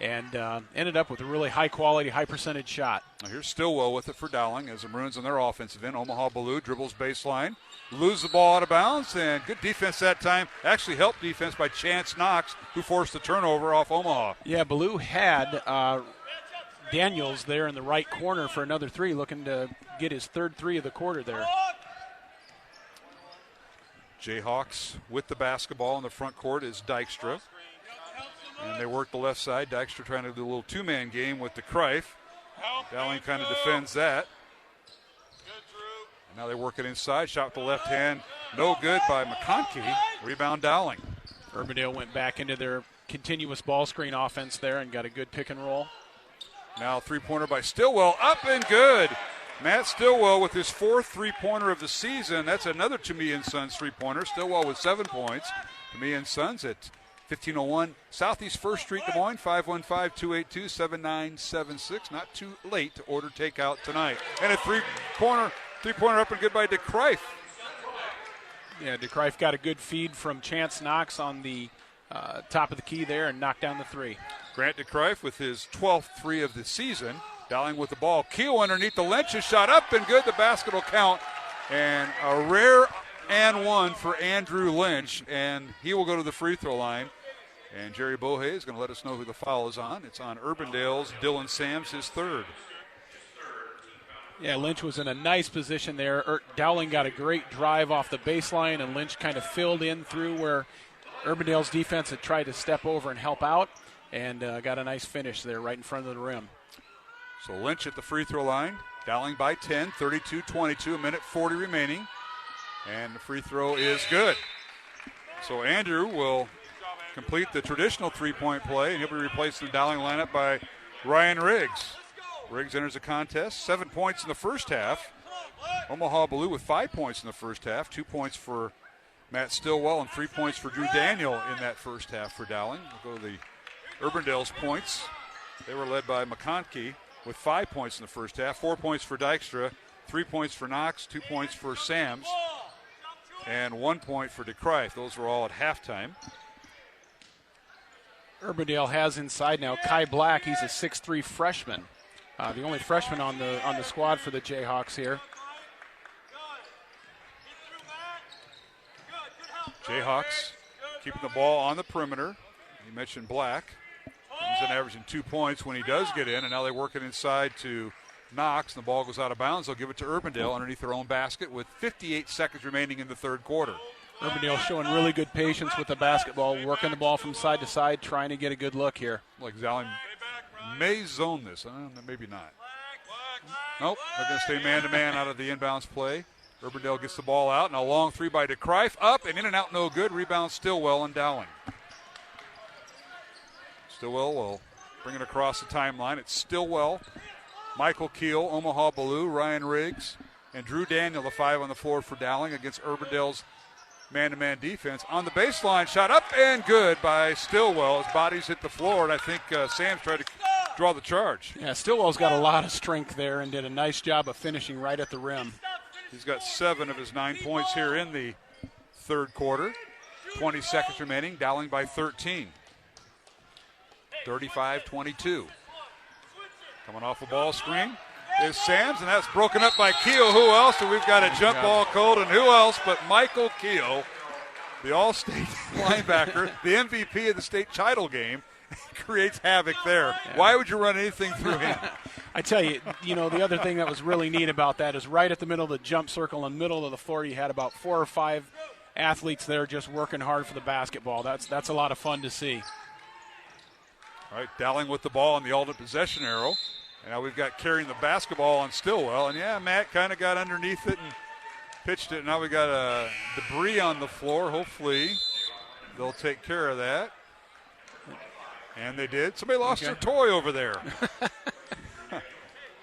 and ended up with a really high-quality, high-percentage shot. Now here's Stillwell with it for Dowling as the Maroons on their offensive end. Omaha Ballou dribbles baseline, loses the ball out of bounds, and good defense that time. Actually helped defense by Chance Knox, who forced the turnover off Omaha. Yeah, Ballou had Daniels there in the right corner for another three, looking to get his third three of the quarter there. Jayhawks with the basketball in the front court is Dykstra. And they work the left side. Dykstra trying to do a little two-man game with DeCrife. Dowling kind of defends that. And now they work it inside. Shot with the left hand. No good by McConkey. Rebound Dowling. Urbandale went back into their continuous ball screen offense there and got a good pick and roll. Now three-pointer by Stillwell. Up and good. Matt Stillwell with his fourth three-pointer of the season. That's another To Me and Sons three-pointer. Stillwell with 7 points. To Me and Sons at 1501 Southeast 1st Street, Des Moines, 515-282-7976. Not too late to order takeout tonight. And a three-pointer up and good by DeCrife. Yeah, DeCrife got a good feed from Chance Knox on the top of the key there and knocked down the three. Grant DeCrife with his 12th three of the season. Dowling with the ball. Keel underneath the Lynch's shot up and good. The basket will count. And a rare and one for Andrew Lynch. And he will go to the free throw line. And Jerry Bohe is going to let us know who the foul is on. It's on Urbandale's Dylan Sams, his third. Yeah, Lynch was in a nice position there. Dowling got a great drive off the baseline, and Lynch kind of filled in through where Urbandale's defense had tried to step over and help out, and got a nice finish there right in front of the rim. So Lynch at the free throw line. Dowling by 10, 32-22, a minute 40 remaining. And the free throw is good. So Andrew will complete the traditional three-point play, and he'll be replaced in the Dowling lineup by Ryan Riggs. Riggs enters the contest, 7 points in the first half. Omaha Ballou with 5 points in the first half, 2 points for Matt Stillwell and 3 points for Drew Daniel in that first half for Dowling. We'll go to the Urbandale's points. They were led by McConkey with 5 points in the first half, 4 points for Dykstra, 3 points for Knox, 2 points for Sams, and 1 point for DeCrife. Those were all at halftime. Urbandale has inside now Kai Black. He's a 6'3" freshman. The only freshman on the squad for the Jayhawks here. Jayhawks keeping the ball on the perimeter. You mentioned Black. He's been averaging 2 points when he does get in, and now they work it inside to Knox, and the ball goes out of bounds. They'll give it to Urbandale underneath their own basket with 58 seconds remaining in the third quarter. Urbandale showing really good patience with the basketball, working the ball from side to side, trying to get a good look here. Like Dowling may zone this. Maybe not. Nope, they're going to stay man-to-man out of the inbounds play. Urbandale gets the ball out, and a long three by DeCrife. Up and in and out, no good. Rebound Stillwell and Dowling. Stillwell will bring it across the timeline. It's Stillwell Michael Keel, Omaha Ballou, Ryan Riggs, and Drew Daniel, the 5 on the floor for Dowling against Urbandale's man-to-man defense. On the baseline, shot up and good by Stillwell. His body's hit the floor, and I think Sam's tried to draw the charge. Yeah, Stillwell's got a lot of strength there and did a nice job of finishing right at the rim. He's got 7 of his 9 points here in the third quarter. 20 seconds remaining, Dowling by 13. 35-22. Coming off a ball screen is Sams, and that's broken up by Keel. Who else? And we've got a jump ball called, and who else but Michael Keel, the All-State linebacker, the MVP of the state title game, creates havoc there. Yeah. Why would you run anything through him? I tell you, the other thing that was really neat about that is right at the middle of the jump circle in the middle of the floor, you had about 4 or 5 athletes there just working hard for the basketball. That's a lot of fun to see. All right, Dowling with the ball on the alternate possession arrow. And now we've got carrying the basketball on Stillwell. And, yeah, Matt kind of got underneath it and pitched it. Now we got debris on the floor. Hopefully they'll take care of that. And they did. Somebody lost their toy over there.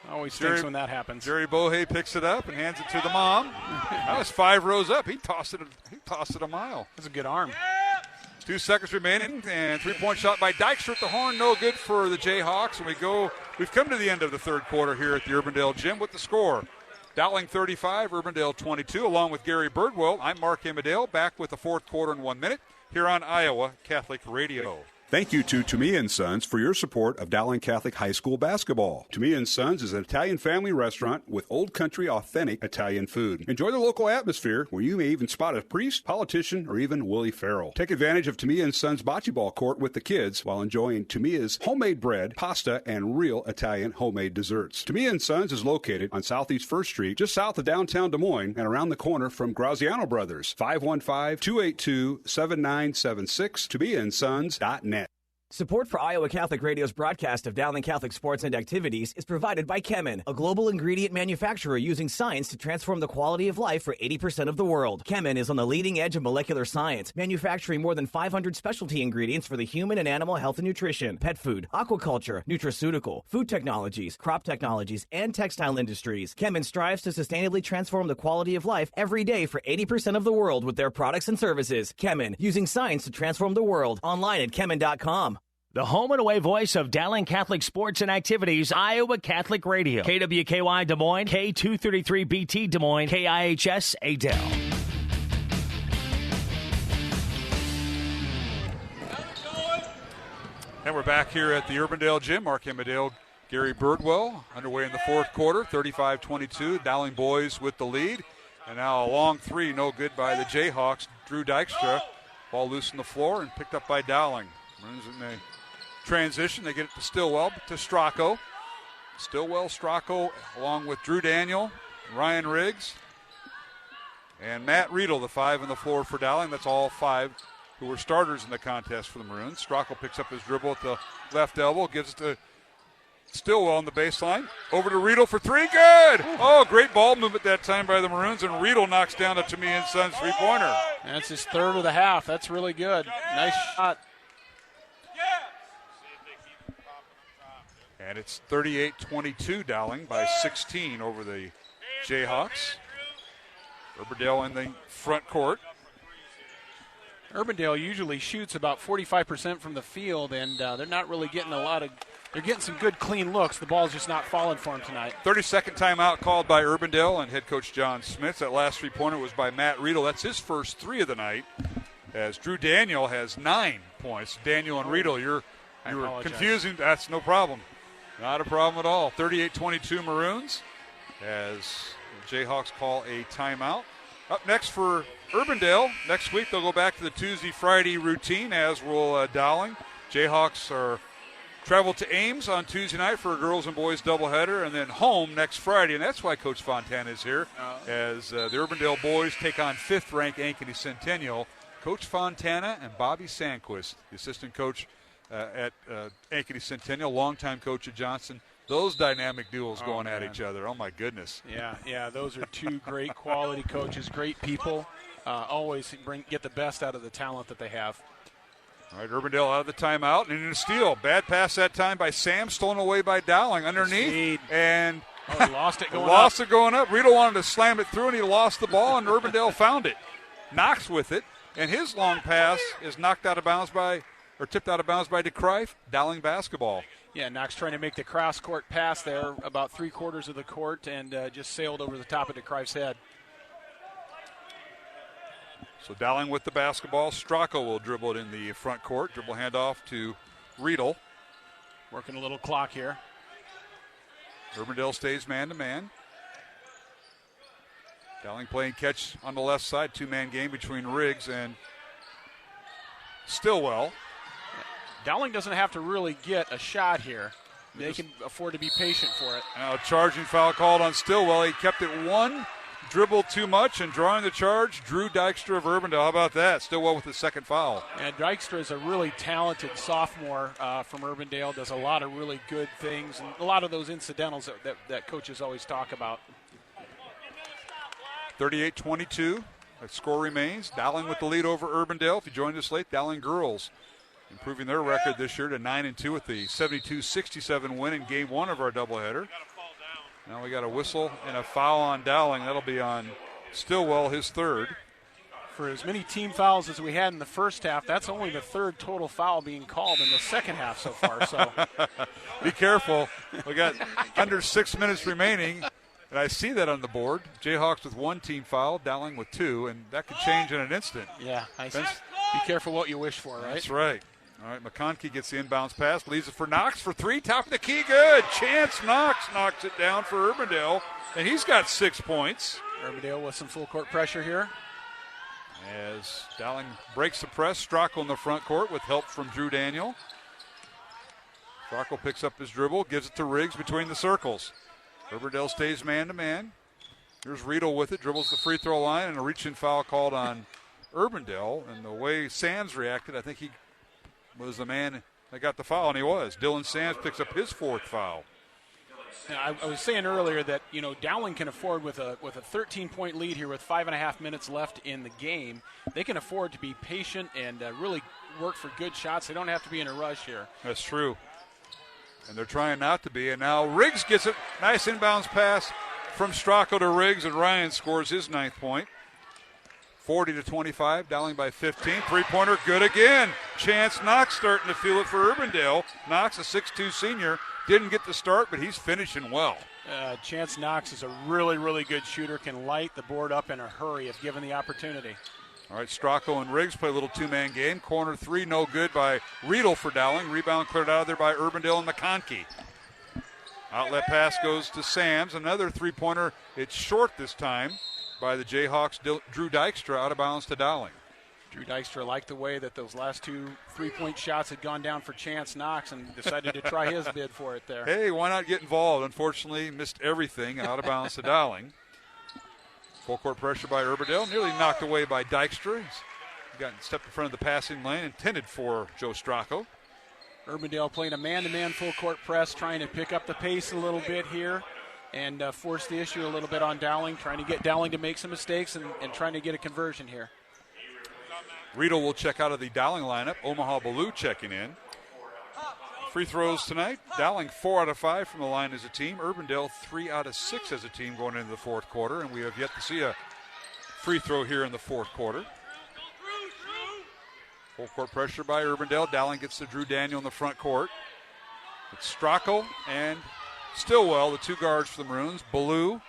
Always stinks when that happens. Jerry Bohe picks it up and hands it to the mom. That was 5 rows up. He tossed it a mile. That's a good arm. 2 seconds remaining, and 3-point shot by Dykstra at the horn. No good for the Jayhawks. And we've come to the end of the third quarter here at the Urbandale Gym with the score. Dowling 35, Urbandale 22. Along with Gary Birdwell, I'm Mark Amadale, back with the fourth quarter in 1 minute here on Iowa Catholic Radio. Thank you to me & Sons for your support of Dowling Catholic High School basketball. To me & Sons is an Italian family restaurant with old country authentic Italian food. Enjoy the local atmosphere where you may even spot a priest, politician, or even Willie Farrell. Take advantage of To me & Sons bocce ball court with the kids while enjoying Tomia's homemade bread, pasta, and real Italian homemade desserts. To me & Sons is located on Southeast 1st Street, just south of downtown Des Moines and around the corner from Graziano Brothers. 515-282-7976, tomeandsons.net. Support for Iowa Catholic Radio's broadcast of Dowling Catholic sports and activities is provided by Kemin, a global ingredient manufacturer using science to transform the quality of life for 80% of the world. Kemin is on the leading edge of molecular science, manufacturing more than 500 specialty ingredients for the human and animal health and nutrition, pet food, aquaculture, nutraceutical, food technologies, crop technologies, and textile industries. Kemin strives to sustainably transform the quality of life every day for 80% of the world with their products and services. Kemin, using science to transform the world. Online at Kemin.com. The home and away voice of Dowling Catholic sports and activities, Iowa Catholic Radio. KWKY Des Moines, K233BT Des Moines, KIHS Adel. And we're back here at the Urbandale Gym. Mark Amadale, Gary Birdwell, underway in the fourth quarter, 35-22. Dowling boys with the lead. And now a long three, no good by the Jayhawks. Drew Dykstra, ball loose on the floor and picked up by Dowling. Runs in the transition, they get it to Stillwell, to Stracco. Stillwell, Stracco, along with Drew Daniel, Ryan Riggs, and Matt Riedel, the 5 on the floor for Dowling. That's all 5 who were starters in the contest for the Maroons. Stracco picks up his dribble at the left elbow, gives it to Stillwell on the baseline. Over to Riedel for 3, good! Oh, great ball movement that time by the Maroons, and Riedel knocks down a To Me and Sons 3-pointer. That's his third of the half. That's really good. Nice shot. And it's 38-22 Dowling by 16 over the Jayhawks. Urbandale in the front court. Urbandale usually shoots about 45% from the field, and they're not really getting they're getting some good clean looks. The ball's just not falling for them tonight. 30-second timeout called by Urbandale and head coach John Smith. That last 3-pointer was by Matt Riedel. That's his first 3 of the night, as Drew Daniel has 9 points. Daniel and Riedel, you were confusing. That's no problem. Not a problem at all. 38-22 Maroons as the Jayhawks call a timeout. Up next for Urbandale. Next week they'll go back to the Tuesday-Friday routine, as will Dowling. Jayhawks travel to Ames on Tuesday night for a girls and boys doubleheader, and then home next Friday. And that's why Coach Fontana is here, as the Urbandale boys take on 5th-ranked Ankeny Centennial. Coach Fontana and Bobby Sandquist, the assistant coach at Ankeny Centennial, longtime coach at Johnson. Those dynamic duels going at each other. Oh, my goodness. Yeah, those are 2 great quality coaches, great people. Always get the best out of the talent that they have. All right, Urbandale out of the timeout, and in a steal. Bad pass that time by Sam, stolen away by Dowling underneath. And he lost it going up. Riedel wanted to slam it through, and he lost the ball, and Urbandale found it. Knox with it, and his long pass is knocked out of bounds tipped out of bounds by DeCrife. Dowling basketball. Yeah, Knox trying to make the cross-court pass there, about 3/4 of the court, and just sailed over the top of DeCrife's head. So Dowling with the basketball. Stracco will dribble it in the front court. Dribble handoff to Riedel. Working a little clock here. Urbandale stays man-to-man. Dowling playing catch on the left side. Two-man game between Riggs and Stillwell. Dowling doesn't have to really get a shot here. They can afford to be patient for it. Now charging foul called on Stillwell. He kept it one. Dribbled too much, and drawing the charge, Drew Dykstra of Urbandale. How about that? Stillwell with the second foul. And Dykstra is a really talented sophomore from Urbandale, does a lot of really good things, and a lot of those incidentals that coaches always talk about. 38-22. That score remains. Dowling with the lead over Urbandale. If you joined us late, Dowling girls improving their record this year to 9-2 with the 72-67 win in game one of our doubleheader. Now we got a whistle and a foul on Dowling. That'll be on Stillwell, his third. For as many team fouls as we had in the first half, that's only the third total foul being called in the second half so far. So be careful. We got under 6 minutes remaining, and I see that on the board. Jayhawks with one team foul, Dowling with two, and that could change in an instant. Yeah, be careful what you wish for, right? That's right. All right, McConkey gets the inbounds pass, leaves it for Knox for three, top of the key, good. Chance Knox knocks it down for Urbandale, and he's got 6 points. Urbandale with some full court pressure here. As Dowling breaks the press, Stracco in the front court with help from Drew Daniel. Stracco picks up his dribble, gives it to Riggs between the circles. Urbandale stays man-to-man. Here's Riedel with it, dribbles the free throw line, and a reach-in foul called on Urbandale. And the way Sands reacted, I think he was the man that got the foul, and he was. Dylan Sands picks up his fourth foul. Now, I was saying earlier that, Dowling can afford with a 13-point lead here with 5.5 minutes left in the game. They can afford to be patient and really work for good shots. They don't have to be in a rush here. That's true. And they're trying not to be. And now Riggs gets it. Nice inbounds pass from Stracco to Riggs, and Ryan scores his 9th point. 40-25, Dowling by 15. Three-pointer, good again. Chance Knox starting to feel it for Urbandale. Knox, a 6'2 senior, didn't get the start, but he's finishing well. Chance Knox is a really, really good shooter, can light the board up in a hurry if given the opportunity. All right, Stracco and Riggs play a little two-man game. Corner three, no good by Riedel for Dowling. Rebound cleared out of there by Urbandale and McConkey. Outlet pass goes to Sams. Another three-pointer. It's short this time by the Jayhawks. Drew Dykstra out of bounds to Dowling. Drew Dykstra liked the way that those last two three-point shots had gone down for Chance Knox and decided to try his bid for it there. Hey, why not get involved? Unfortunately, missed everything, out of bounds to Dowling. Full court pressure by Urbandale, nearly knocked away by Dykstra. He's stepped in front of the passing lane, intended for Joe Stracco. Urbandale playing a man-to-man full court press, trying to pick up the pace a little bit here and force the issue a little bit on Dowling, trying to get Dowling to make some mistakes and trying to get a conversion here. Riedel will check out of the Dowling lineup. Omaha Ballou checking in. Free throws tonight. Dowling 4 out of 5 from the line as a team. Urbandale 3 out of 6 as a team going into the fourth quarter, and we have yet to see a free throw here in the fourth quarter. Full court pressure by Urbandale. Dowling gets to Drew Daniel in the front court. It's Stracco and Stillwell, the two guards for the Maroons. Ballou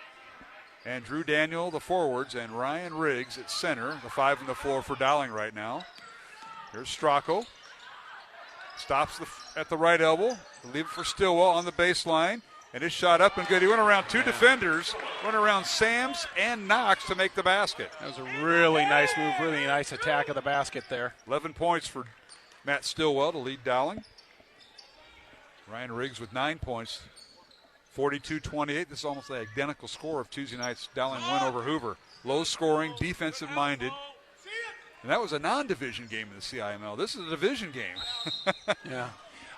and Drew Daniel, the forwards, and Ryan Riggs at center. The 5 on the floor for Dowling right now. Here's Stracco. Stops at the right elbow. Leave it for Stillwell on the baseline. And his shot up and good. He went around two defenders, went around Sams and Knox to make the basket. That was a really nice move, really nice attack of the basket there. 11 points for Matt Stillwell to lead Dowling. Ryan Riggs with 9 points. 42-28. This is almost the identical score of Tuesday night's Dowling win over Hoover. Low scoring, defensive minded. And that was a non-division game in the CIML. This is a division game. Yeah.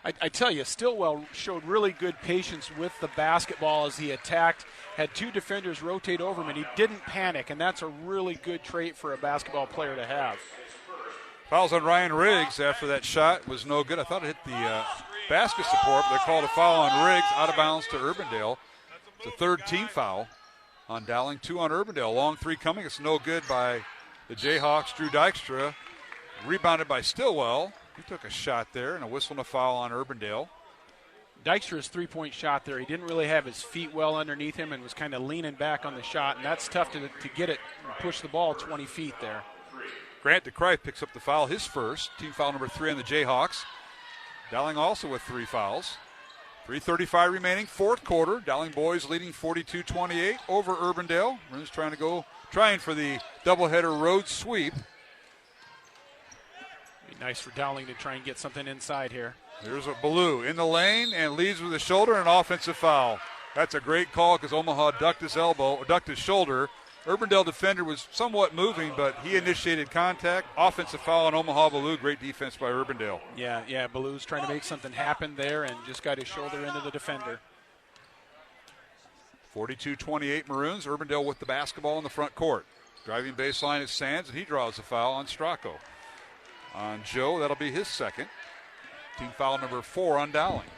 I tell you, Stillwell showed really good patience with the basketball as he attacked, had two defenders rotate over him, and he didn't panic, and that's a really good trait for a basketball player to have. Fouls on Ryan Riggs after that shot was no good. I thought it hit the basket support, but they called a foul on Riggs, out of bounds to Urbandale. It's a third team foul on Dowling, 2 on Urbandale. Long three coming. It's no good by the Jayhawks. Drew Dykstra, rebounded by Stillwell. He took a shot there, and a whistle and a foul on Urbandale. Dykstra's three-point shot there, he didn't really have his feet well underneath him and was kind of leaning back on the shot, and that's tough to get it and push the ball 20 feet there. Grant DeCrife picks up the foul, his first. Team foul number 3 on the Jayhawks. Dowling also with 3 fouls. 3:35 remaining, fourth quarter. Dowling boys leading 42-28 over Urbandale. Maroons trying for the doubleheader road sweep. Be nice for Dowling to try and get something inside here. Here's a Ballou in the lane and leads with a shoulder and an offensive foul. That's a great call because Omaha ducked his shoulder. Urbandale defender was somewhat moving, but he initiated contact. Offensive foul on Omaha Ballou. Great defense by Urbandale. Yeah, Ballou's trying to make something happen there and just got his shoulder into the defender. 42-28 Maroons. Urbandale with the basketball in the front court. Driving baseline is Sands, and he draws a foul on Stracco. On Joe, that'll be his second. Team foul number 4 on Dowling.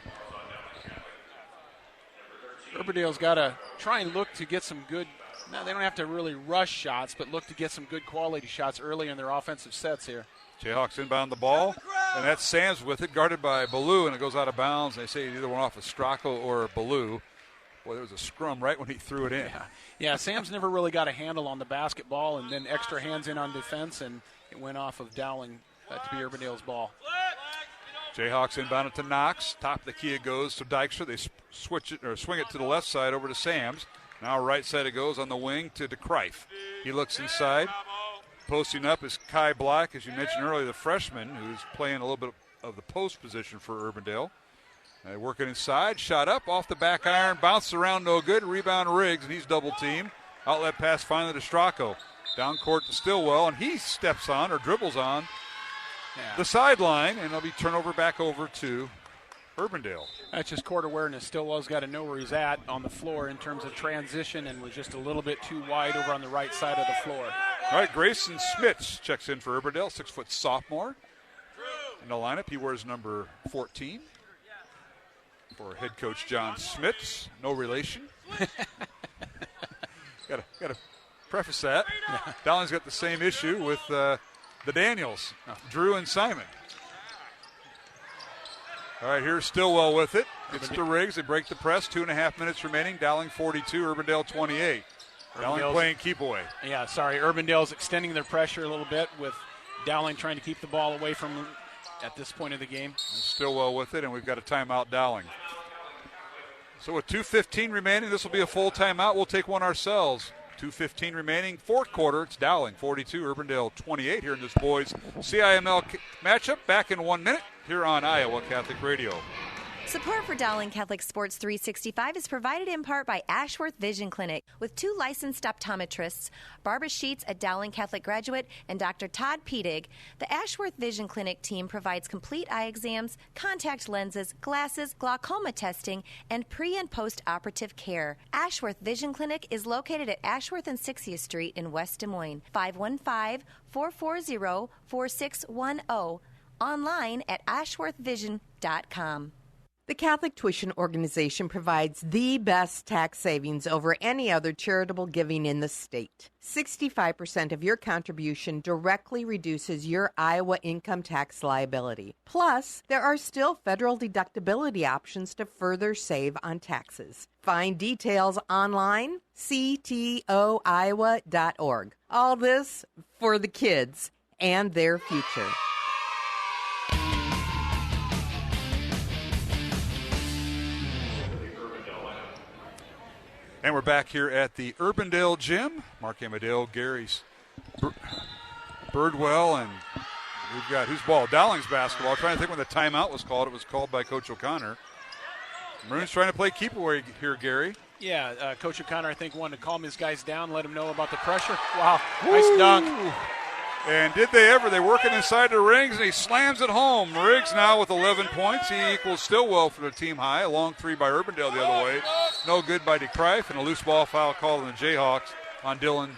Urbandale's got to try and look to get some good. Now they don't have to really rush shots, but look to get some good quality shots early in their offensive sets here. Jayhawks inbound the ball, and that's Sands with it, guarded by Ballou, and it goes out of bounds. They say it either went off of Stracco or Ballou. Boy, there was a scrum right when he threw it in. Yeah, Sam's never really got a handle on the basketball, and then extra hands in on defense, and it went off of Dowling to be Urbandale's ball. Jayhawks inbound it to Knox. Top of the key it goes to Dykstra. They swing it to the left side over to Sams. Now right side it goes on the wing to DeCrife. He looks inside. Posting up is Kai Black, as you mentioned earlier, the freshman, who's playing a little bit of the post position for Urbandale. Working inside, shot up off the back iron, bounced around, no good. Rebound Riggs, and he's double teamed. Outlet pass finally to Stracco. Down court to Stillwell, and he steps on or dribbles on the sideline, and it'll be turnover back over to Urbandale. That's just court awareness. Stillwell's got to know where he's at on the floor in terms of transition and was just a little bit too wide over on the right side of the floor. All right, Grayson Smits checks in for Urbandale, 6-foot sophomore. In the lineup, he wears number 14. For head coach John Smits, no relation. Got to preface that. Dowling's got the same issue with the Daniels, Drew and Simon. All right, here's Stillwell with it. It's to Riggs. They break the press. 2.5 minutes remaining. Dowling 42, Urbandale 28. Dowling playing keep away. Yeah, sorry. Urbandale's extending their pressure a little bit with Dowling trying to keep the ball away from them at this point of the game. Stillwell with it, and we've got a timeout Dowling. So with 2:15 remaining, this will be a full timeout. We'll take one ourselves. 2:15 remaining, fourth quarter. It's Dowling 42, Urbandale 28 here in this boys CIML matchup. Back in 1 minute here on Iowa Catholic Radio. Support for Dowling Catholic Sports 365 is provided in part by Ashworth Vision Clinic with 2 licensed optometrists, Barbara Sheets, a Dowling Catholic graduate, and Dr. Todd Pedig. The Ashworth Vision Clinic team provides complete eye exams, contact lenses, glasses, glaucoma testing, and pre- and post-operative care. Ashworth Vision Clinic is located at Ashworth and 60th Street in West Des Moines, 515-440-4610, online at ashworthvision.com. The Catholic Tuition Organization provides the best tax savings over any other charitable giving in the state. 65% of your contribution directly reduces your Iowa income tax liability. Plus, there are still federal deductibility options to further save on taxes. Find details online, ctoiowa.org. All this for the kids and their future. And we're back here at the Urbandale Gym. Mark Amadeo, Gary's Birdwell, and we've got whose ball? Dowling's basketball. I'm trying to think when the timeout was called. It was called by Coach O'Connor. Maroons trying to play keep away here, Gary. Yeah, Coach O'Connor, I think, wanted to calm his guys down, let them know about the pressure. Wow, nice dunk. And did they ever? They're working inside the rings, and he slams it home. Riggs now with 11 points. He equals Stillwell for the team high. A long three by Urbandale the other way. No good by DeCrife, and a loose ball foul called on the Jayhawks on Dylan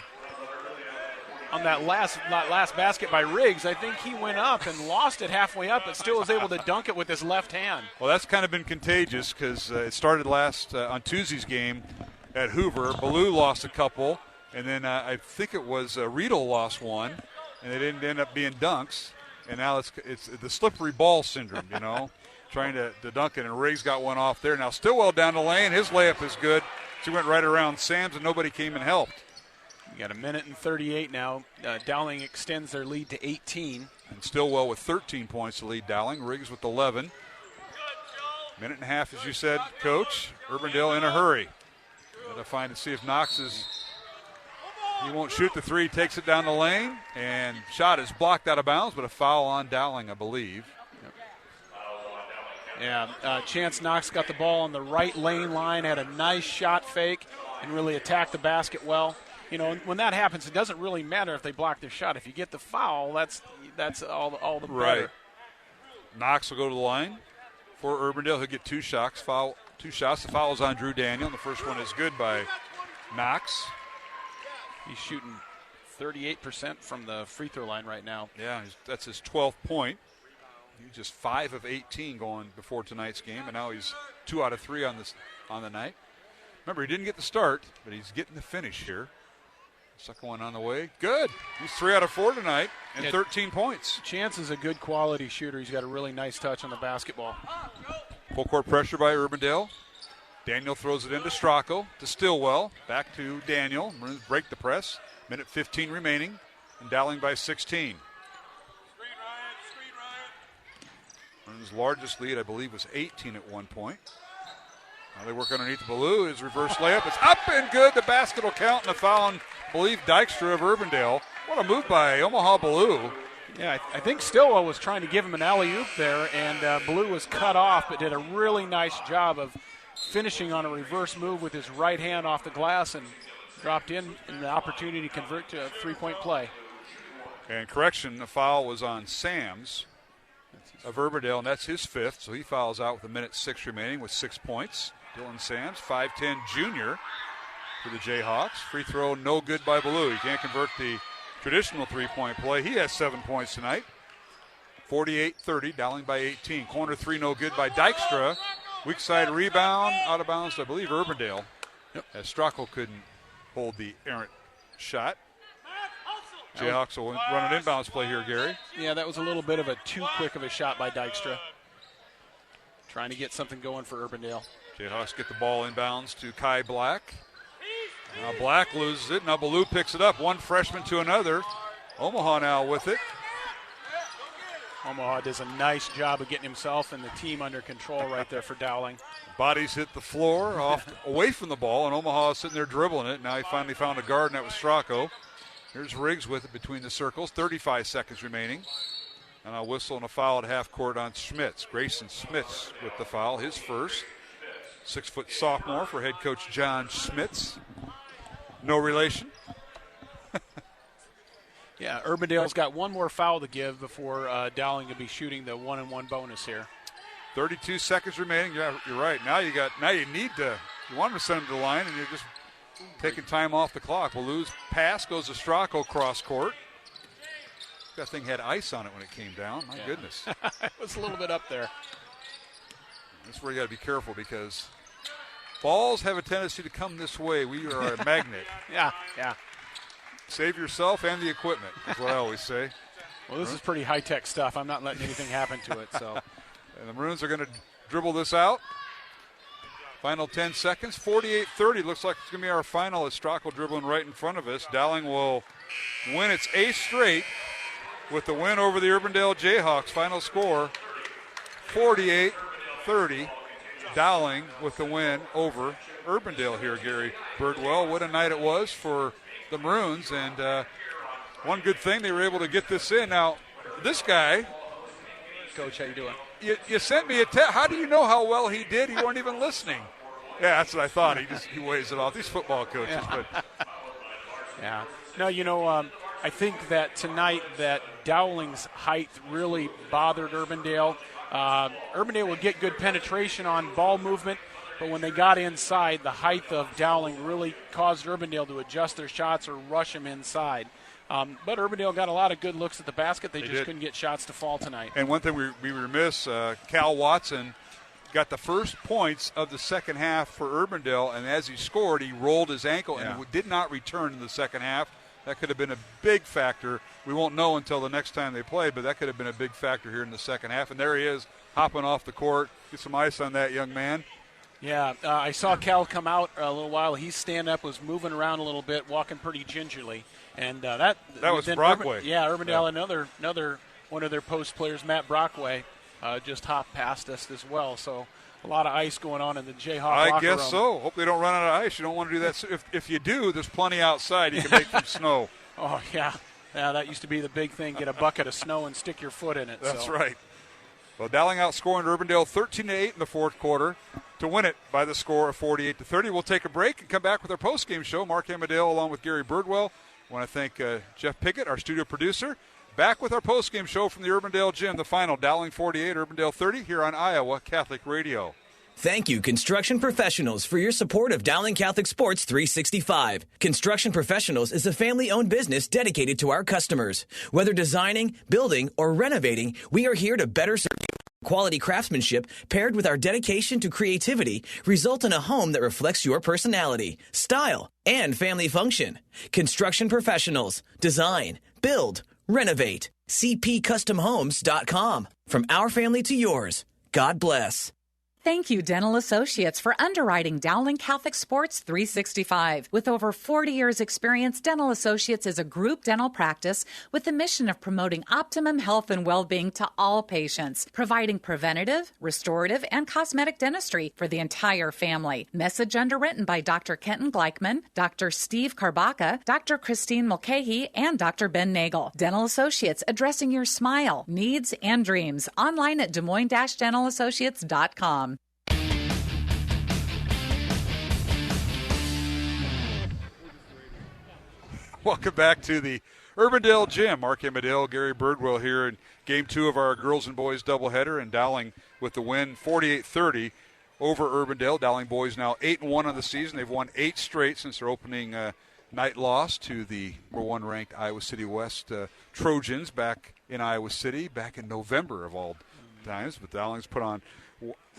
on that last basket by Riggs. I think he went up and lost it halfway up, but still was able to dunk it with his left hand. Well, that's kind of been contagious because it started last on Tuesday's game at Hoover. Ballou lost a couple, and then I think it was Riedel lost one, and they didn't end up being dunks. And now it's the slippery ball syndrome, trying to dunk it, and Riggs got one off there. Now Stillwell down the lane. His layup is good. She went right around Sam's, and nobody came and helped. You got 1:38 now. Dowling extends their lead to 18. And Stillwell with 13 points to lead Dowling. Riggs with 11. Minute and a half, as you said, Coach. Urbandale in a hurry. Got to find and see if Knox is. He won't shoot the three. Takes it down the lane, and shot is blocked out of bounds, but a foul on Dowling, I believe. Yeah, Chance Knox got the ball on the right lane line, had a nice shot fake, and really attacked the basket well. When that happens, it doesn't really matter if they block their shot. If you get the foul, that's all the better. Right. Knox will go to the line for Urbandale. He'll get two shots. The foul is on Drew Daniel, and the first one is good by Knox. He's shooting 38% from the free throw line right now. Yeah, that's his 12th point. He's just 5 of 18 going before tonight's game, and now he's 2 out of 3 on the night. Remember, he didn't get the start, but he's getting the finish here. Second one on the way. Good. He's 3 out of 4 tonight and 13 points. Chance is a good quality shooter. He's got a really nice touch on the basketball. Full court pressure by Urbandale. Daniel throws it into Stracco to Stillwell. Back to Daniel. Maroons break the press. Minute 15 remaining. And Dowling by 16. Maroons' largest lead, I believe, was 18 at one point. Now they work underneath Ballou. His reverse layup. It's up and good. The basket will count, and the foul on, I believe, Dykstra of Urbandale. What a move by Omaha Ballou. Yeah, I think Stillwell was trying to give him an alley-oop there, and Ballou was cut off, but did a really nice job of finishing on a reverse move with his right hand off the glass and dropped in the opportunity to convert to a three-point play. And correction, the foul was on Sams of Urbandale, and that's his 5th, so he fouls out with 1:06 remaining with 6 points. Dylan Sams, 5'10" junior for the Jayhawks. Free throw no good by Ballou. He can't convert the traditional three-point play. He has 7 points tonight. 48-30, Dowling by 18. Corner 3 no good by Dykstra. Weak side rebound, out of bounds, I believe, Urbandale. Yep. As Stracco couldn't hold the errant shot. Jayhawks will run an inbounds play here, Gary. Yeah, that was a little bit of a too quick of a shot by Dykstra. Trying to get something going for Urbandale. Jayhawks get the ball inbounds to Kai Black. Now Black loses it. Now Ballou picks it up. One freshman to another. Omaha now with it. Omaha does a nice job of getting himself and the team under control right there for Dowling. Bodies hit the floor away from the ball, and Omaha is sitting there dribbling it. Now he finally found a guard, and that was Stracco. Here's Riggs with it between the circles. 35 seconds remaining. And a whistle and a foul at half court on Schmitz. Grayson Schmitz with the foul, his first. 6-foot sophomore for head coach John Schmitz. No relation. Yeah, Urbandale's got one more foul to give before Dowling will be shooting the 1-and-1 bonus here. 32 seconds remaining. Yeah, you're right. Now you need to. You want to send him to the line, and you're just taking time off the clock. Ballou's pass goes to Stracco cross court. That thing had ice on it when it came down. My goodness. It was a little bit up there. That's where you got to be careful because balls have a tendency to come this way. We are a magnet. Yeah. Save yourself and the equipment, is what I always say. Well, this is pretty high-tech stuff. I'm not letting anything happen to it. So, and the Maroons are going to dribble this out. Final 10 seconds. 48-30. Looks like it's going to be our final as Stracco dribbling right in front of us. Dowling will win its 8th straight with the win over the Urbandale Jayhawks. Final score, 48-30. Dowling with the win over Urbandale here, Gary Birdwell. What a night it was for the Maroons, and one good thing, they were able to get this in. Now, this guy, Coach, how you doing? You sent me a text. How do you know how well he did? You weren't even listening. Yeah, that's what I thought. He weighs it off. These football coaches, yeah. But yeah. No, I think that tonight that Dowling's height really bothered Urbandale. Urbandale will get good penetration on ball movement, But when they got inside, the height of Dowling really caused Urbandale to adjust their shots or rush them inside. But Urbandale got a lot of good looks at the basket. They just couldn't get shots to fall tonight. And one thing we remiss, Cal Watson got the first points of the second half for Urbandale, and as he scored, he rolled his ankle and did not return in the second half. That could have been a big factor. We won't know until the next time they play, but that could have been a big factor here in the second half. And there he is, hopping off the court. Get some ice on that young man. Yeah, I saw Cal come out a little while. He stand up, was moving around a little bit, walking pretty gingerly. And that was Brockway. Urbandale, another one of their post players, Matt Brockway, just hopped past us as well. So a lot of ice going on in the Jayhawk locker room. I guess so. Hope they don't run out of ice. You don't want to do that. If you do, there's plenty outside. You can make some snow. Oh, yeah. Yeah, that used to be the big thing. Get a bucket of snow and stick your foot in it. That's right. Well, Dowling outscoring Urbandale 13-8 in the fourth quarter to win it by the score of 48-30. We'll take a break and come back with our post-game show. Mark Amadale along with Gary Birdwell. I want to thank Jeff Pickett, our studio producer. Back with our post-game show from the Urbandale Gym, the final, Dowling 48, Urbandale 30, here on Iowa Catholic Radio. Thank you, Construction Professionals, for your support of Dowling Catholic Sports 365. Construction Professionals is a family-owned business dedicated to our customers. Whether designing, building, or renovating, we are here to better serve you. Quality craftsmanship paired with our dedication to creativity result in a home that reflects your personality, style, and family function. Construction Professionals. Design, build, renovate. CPCustomHomes.com. From our family to yours. God bless. Thank you, Dental Associates, for underwriting Dowling Catholic Sports 365. With over 40 years' experience, Dental Associates is a group dental practice with the mission of promoting optimum health and well-being to all patients, providing preventative, restorative, and cosmetic dentistry for the entire family. Message underwritten by Dr. Kenton Gleichman, Dr. Steve Karbaka, Dr. Christine Mulcahy, and Dr. Ben Nagel. Dental Associates, addressing your smile, needs, and dreams. Online at DesMoines-DentalAssociates.com. Welcome back to the Urbandale Gym. Mark Amadale, Gary Birdwell here in Game 2 of our girls and boys doubleheader, and Dowling with the win 48-30 over Urbandale. Dowling boys now 8-1 on the season. They've won 8 straight since their opening night loss to the number 1 ranked Iowa City West Trojans back in Iowa City back in November of all times. But Dowling's put on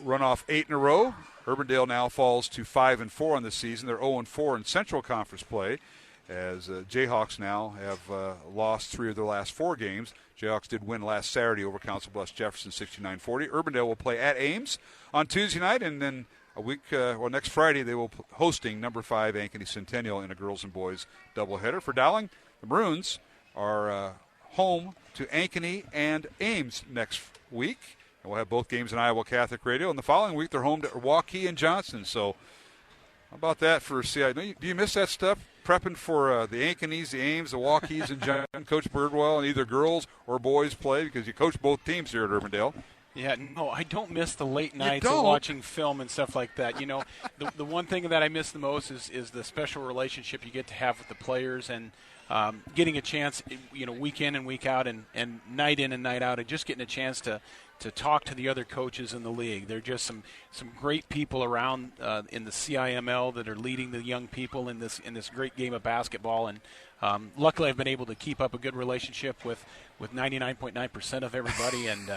run off 8 in a row. Urbandale now falls to 5-4 on the season. They're 0-4 in Central Conference play, as Jayhawks now have lost 3 of their last 4 games. Jayhawks did win last Saturday over Council Bluffs Jefferson 69-40. Urbandale will play at Ames on Tuesday night, and then next Friday they will be hosting number 5 Ankeny Centennial in a girls and boys doubleheader. For Dowling, the Maroons are home to Ankeny and Ames next week. And we'll have both games on Iowa Catholic Radio. And the following week, they're home to Waukee and Johnson. So how about that for CI? Do you miss that stuff? Prepping for the Ankenys, the Ames, the Waukees, and Johnson, Coach Birdwell, and either girls or boys play, because you coach both teams here at Urbandale. Yeah, no, I don't miss the late nights of watching film and stuff like that. You know, the one thing that I miss the most is the special relationship you get to have with the players, and getting a chance, week in and week out, and night in and night out, and just getting a chance to talk to the other coaches in the league. They're just some great people around in the CIML that are leading the young people in this great game of basketball. And luckily, I've been able to keep up a good relationship with 99.9% of everybody. And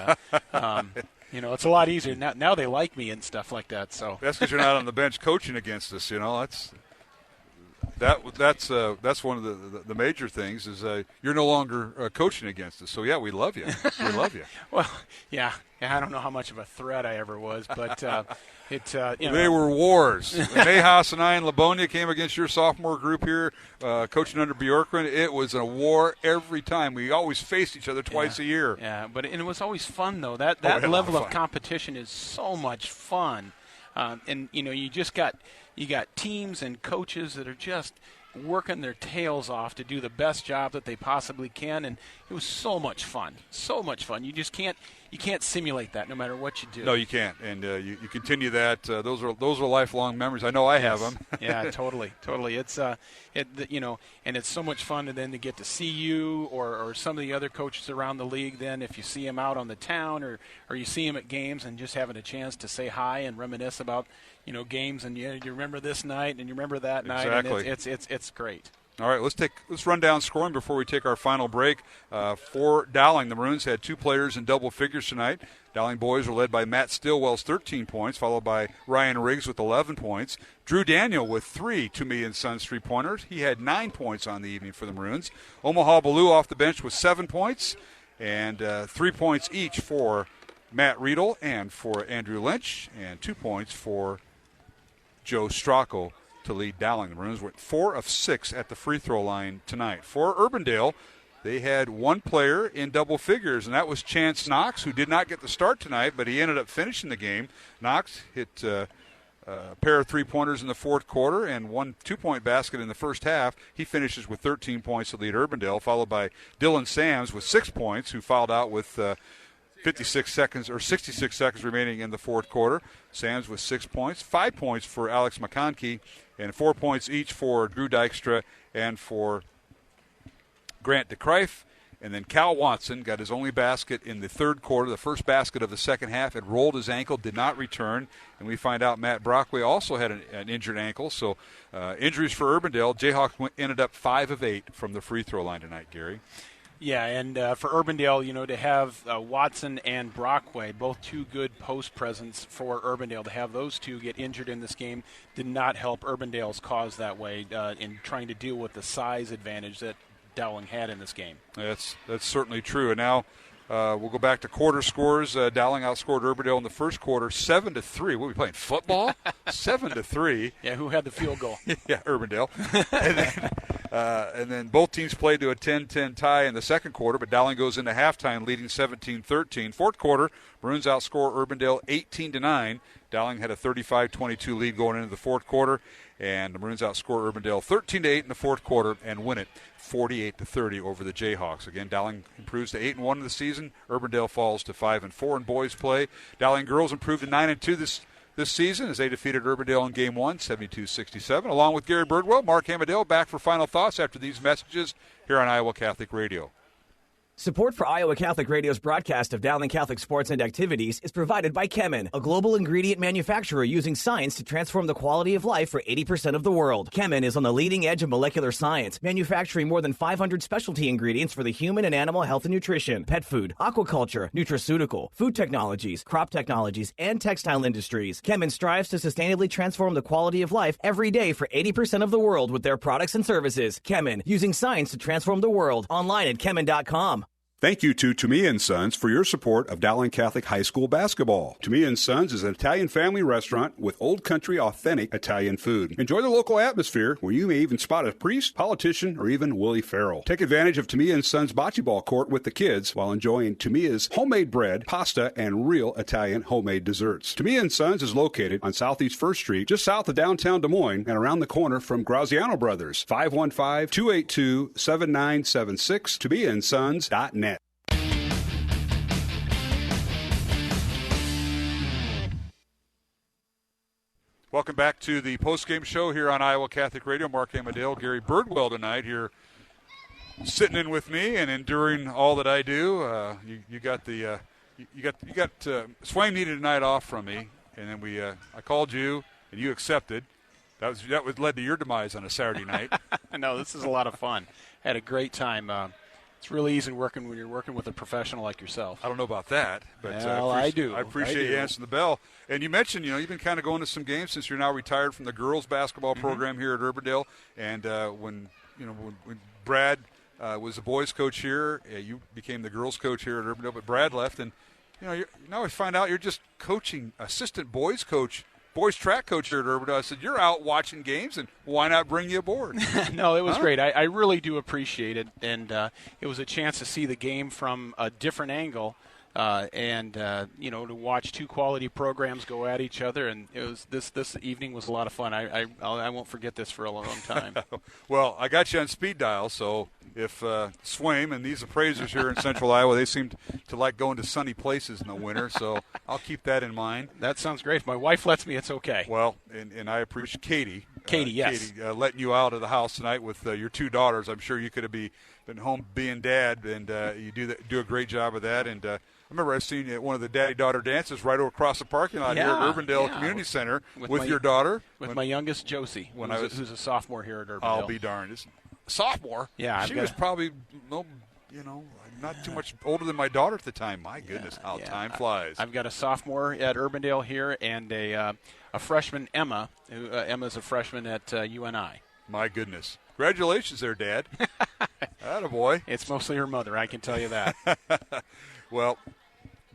it's a lot easier now. They like me and stuff like that. So that's because you're not on the bench coaching against us. That's one of the major things is you're no longer coaching against us. So, yeah, we love you. We love you. Well, yeah, I don't know how much of a threat I ever was, but They were wars. Mayhaus and I in Livonia came against your sophomore group here, coaching under Bjorkman. It was a war every time. We always faced each other twice a year. Yeah, but it was always fun, though. That level of competition is so much fun. And, you just got teams and coaches that are just working their tails off to do the best job that they possibly can, and it was so much fun. You just can't you can't simulate that no matter what you do. No, you can't, and you continue that. Those are lifelong memories. I know I have them. Yeah, totally. It's and it's so much fun to then to get to see you or some of the other coaches around the league. Then if you see them out on the town or you see them at games and just having a chance to say hi and reminisce about games and you remember this night and you remember that night. Exactly. And it's great. All right, let's run down scoring before we take our final break. For Dowling, the Maroons had 2 players in double figures tonight. Dowling boys were led by Matt Stillwell's 13 points, followed by Ryan Riggs with 11 points. Drew Daniel with 3 To Me and Sons three-pointers. He had 9 points on the evening for the Maroons. Omaha Ballou off the bench with 7 points, and 3 points each for Matt Riedel and for Andrew Lynch, and 2 points for Joe Stopulos to lead Dowling. The Maroons went 4 of 6 at the free throw line tonight. For Urbandale, they had 1 player in double figures, and that was Chance Knox, who did not get the start tonight, but he ended up finishing the game. Knox hit a pair of three-pointers in the fourth quarter and 1 2-point basket in the first half. He finishes with 13 points to lead Urbandale, followed by Dylan Sams with 6 points, who fouled out with 66 seconds remaining in the fourth quarter. Sams with 6 points, 5 points for Alex McConkey, and 4 points each for Drew Dykstra and for Grant DeCrife. And then Cal Watson got his only basket in the third quarter, the first basket of the second half. It rolled his ankle, did not return. And we find out Matt Brockway also had an injured ankle. So injuries for Urbandale. Jayhawks ended up 5 of 8 from the free throw line tonight, Gary. Yeah, and for Urbandale, to have Watson and Brockway, both 2 good post presence for Urbandale, to have those 2 get injured in this game did not help Urbandale's cause that way in trying to deal with the size advantage that Dowling had in this game. That's certainly true. And now we'll go back to quarter scores. Dowling outscored Urbandale in the first quarter 7-3. What are we playing, football? 7-3. Yeah, who had the field goal? Yeah, Urbandale. And then both teams played to a 10-10 tie in the second quarter, but Dowling goes into halftime leading 17-13. Fourth quarter, Maroons outscore Urbandale 18-9. Dowling had a 35-22 lead going into the fourth quarter, and the Maroons outscore Urbandale 13-8 in the fourth quarter and win it 48-30 over the Jayhawks. Again, Dowling improves to 8-1 in the season. Urbandale falls to 5-4 in boys play. Dowling girls improved to 9-2 this season as they defeated Urbandale in Game 1, 72-67. Along with Gary Birdwell, Mark Hamadale back for final thoughts after these messages here on Iowa Catholic Radio. Support for Iowa Catholic Radio's broadcast of Dowling Catholic sports and activities is provided by Chemin, a global ingredient manufacturer using science to transform the quality of life for 80% of the world. Chemin is on the leading edge of molecular science, manufacturing more than 500 specialty ingredients for the human and animal health and nutrition, pet food, aquaculture, nutraceutical, food technologies, crop technologies, and textile industries. Chemin strives to sustainably transform the quality of life every day for 80% of the world with their products and services. Chemin, using science to transform the world. Online at chemin.com. Thank you to Me & Sons for your support of Dowling Catholic High School basketball. To Me & Sons is an Italian family restaurant with old country authentic Italian food. Enjoy the local atmosphere where you may even spot a priest, politician, or even Willie Farrell. Take advantage of To Me & Sons bocce ball court with the kids while enjoying Tomia's homemade bread, pasta, and real Italian homemade desserts. To Me & Sons is located on Southeast 1st Street, just south of downtown Des Moines, and around the corner from Graziano Brothers. 515-282-7976, ToMeAndSons.net. Welcome back to the postgame show here on Iowa Catholic Radio. Mark Hamadale, Gary Birdwell tonight here sitting in with me and enduring all that I do. You got Swaim needed a night off from me, and then I called you and you accepted. That led to your demise on a Saturday night. No, this is a lot of fun. Had a great time. It's really easy working when you're working with a professional like yourself. I don't know about that, but well, I do. I appreciate you answering the bell. And you mentioned, you've been kind of going to some games since you're now retired from the girls basketball program here at Urbandale. And when Brad was the boys coach here, you became the girls coach here at Urbandale. But Brad left, and now I find out you're just coaching, assistant boys coach. Boys track coach here at Urbandale. I said, you're out watching games, and why not bring you aboard? No, it was great. I really do appreciate it, and it was a chance to see the game from a different angle, and to watch two quality programs go at each other. And it was this evening was a lot of fun. I won't forget this for a long time. Well, I got you on speed dial, so if Swaim and these appraisers here in Central Iowa, they seem to like going to sunny places in the winter, so I'll keep that in mind. That sounds great. If my wife lets me, it's okay. Well, and I appreciate Katie. Yes. Katie, letting you out of the house tonight with your 2 daughters. I'm sure you could have been home being dad, and you do a great job of that. And I remember I seen you at one of the daddy-daughter dances right over across the parking lot here at Urbandale Community Center with your daughter. With my youngest, Josie, who's a sophomore here at Urbandale. I'll be darned. Sophomore? Yeah. She was probably, not too much older than my daughter at the time. My goodness, how time flies. I've got a sophomore at Urbandale here and a freshman, Emma. Emma's a freshman at UNI. My goodness. Congratulations there, Dad. Attaboy. It's mostly her mother, I can tell you that. Well,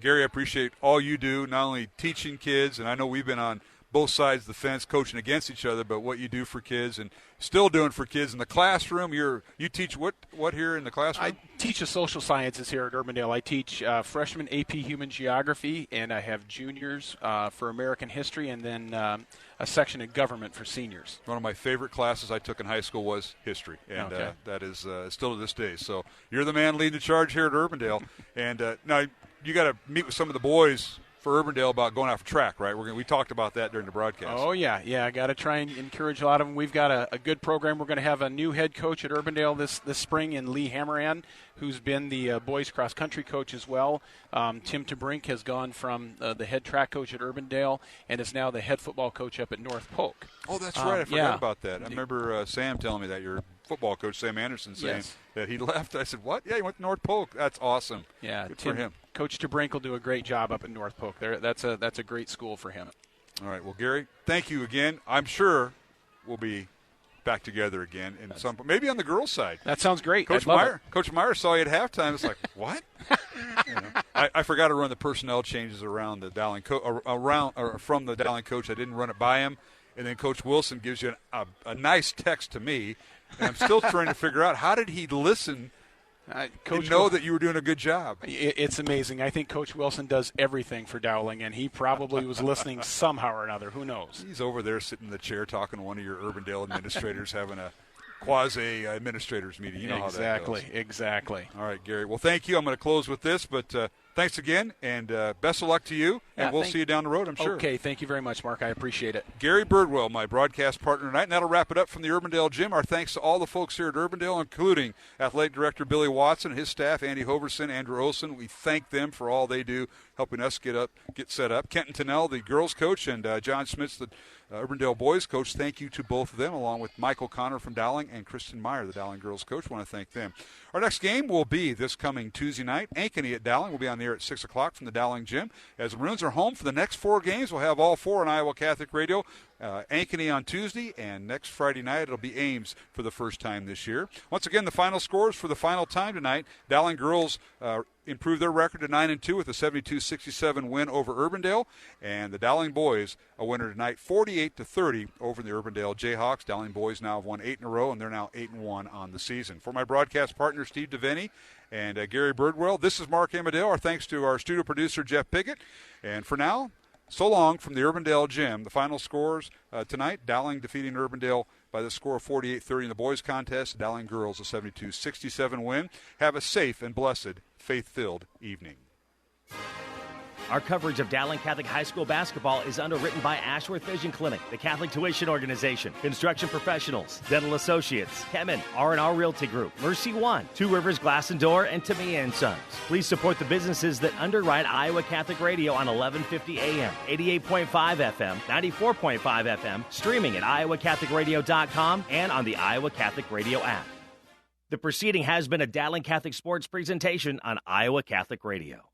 Gary, I appreciate all you do, not only teaching kids, and I know we've been on both sides of the fence coaching against each other, but what you do for kids and still doing for kids in the classroom. You teach what here in the classroom? I teach the social sciences here at Urbandale. I teach freshman AP Human Geography, and I have juniors for American History, and then a section in government for seniors. One of my favorite classes I took in high school was history, and that is still to this day. So you're the man leading the charge here at Urbandale. And now you got to meet with some of the boys for Urbandale about going out for track, right? We talked about that during the broadcast. Oh, yeah. I got to try and encourage a lot of them. We've got a good program. We're going to have a new head coach at Urbandale this spring in Lee Hammeran, who's been the boys cross-country coach as well. Tim Tabrink has gone from the head track coach at Urbandale and is now the head football coach up at North Polk. Oh, that's right. I forgot about that. I remember Sam telling me that, your football coach, Sam Anderson, saying that he left. I said, what? Yeah, he went to North Polk. That's awesome. Yeah, good for him. Coach Tabrink will do a great job up at North Polk. That's a great school for him. All right. Well, Gary, thank you again. I'm sure we'll be back together again in some, maybe on the girls' side. That sounds great. Coach Meyer saw you at halftime. It's like, what? I forgot to run the personnel changes around the Dowling from the Dowling coach. I didn't run it by him, and then Coach Wilson gives you a nice text to me, and I'm still trying to figure out how did he listen. Coach know that you were doing a good job. It's amazing. I think Coach Wilson does everything for Dowling, and he probably was listening somehow or another. Who knows? He's over there sitting in the chair talking to one of your Urbandale administrators having a quasi-administrators meeting. You know how that goes. Exactly. All right, Gary. Well, thank you. I'm going to close with this, but thanks again, and best of luck to you, and we'll see you down the road, I'm sure. Okay, thank you very much, Mark. I appreciate it. Gary Birdwell, my broadcast partner tonight, and that'll wrap it up from the Urbandale Gym. Our thanks to all the folks here at Urbandale, including Athletic Director Billy Watson, his staff, Andy Hoverson, Andrew Olson. We thank them for all they do, helping us get set up. Kenton Tennell, the girls coach, and John Smits, the Urbandale boys coach. Thank you to both of them, along with Michael Connor from Dowling and Kristen Meyer, the Dowling girls coach. Want to thank them. Our next game will be this coming Tuesday night. Ankeny at Dowling will be on the air at 6 o'clock from the Dowling Gym. As the Maroons are home for the next 4 games, we'll have all 4 on Iowa Catholic Radio. Ankeny on Tuesday, and next Friday night it'll be Ames for the first time this year. Once again, the final scores for the final time tonight. Dowling girls improved their record to 9-2 with a 72-67 win over Urbandale, and the Dowling boys a winner tonight, 48-30 over the Urbandale Jayhawks. Dowling boys now have won 8 in a row, and they're now 8-1 on the season. For my broadcast partner Steve Devaney and Gary Birdwell, this is Mark Amadale. Our thanks to our studio producer Jeff Pickett, and for now, so long from the Urbandale Gym. The final scores tonight, Dowling defeating Urbandale by the score of 48-30 in the boys contest. Dowling girls a 72-67 win. Have a safe and blessed, faith-filled evening. Our coverage of Dowling Catholic High School basketball is underwritten by Ashworth Vision Clinic, the Catholic Tuition Organization, Construction Professionals, Dental Associates, Kemen, R&R Realty Group, Mercy One, Two Rivers Glass and Door, and Tamia & Sons. Please support the businesses that underwrite Iowa Catholic Radio on 1150 AM, 88.5 FM, 94.5 FM, streaming at iowacatholicradio.com and on the Iowa Catholic Radio app. The proceeding has been a Dowling Catholic Sports presentation on Iowa Catholic Radio.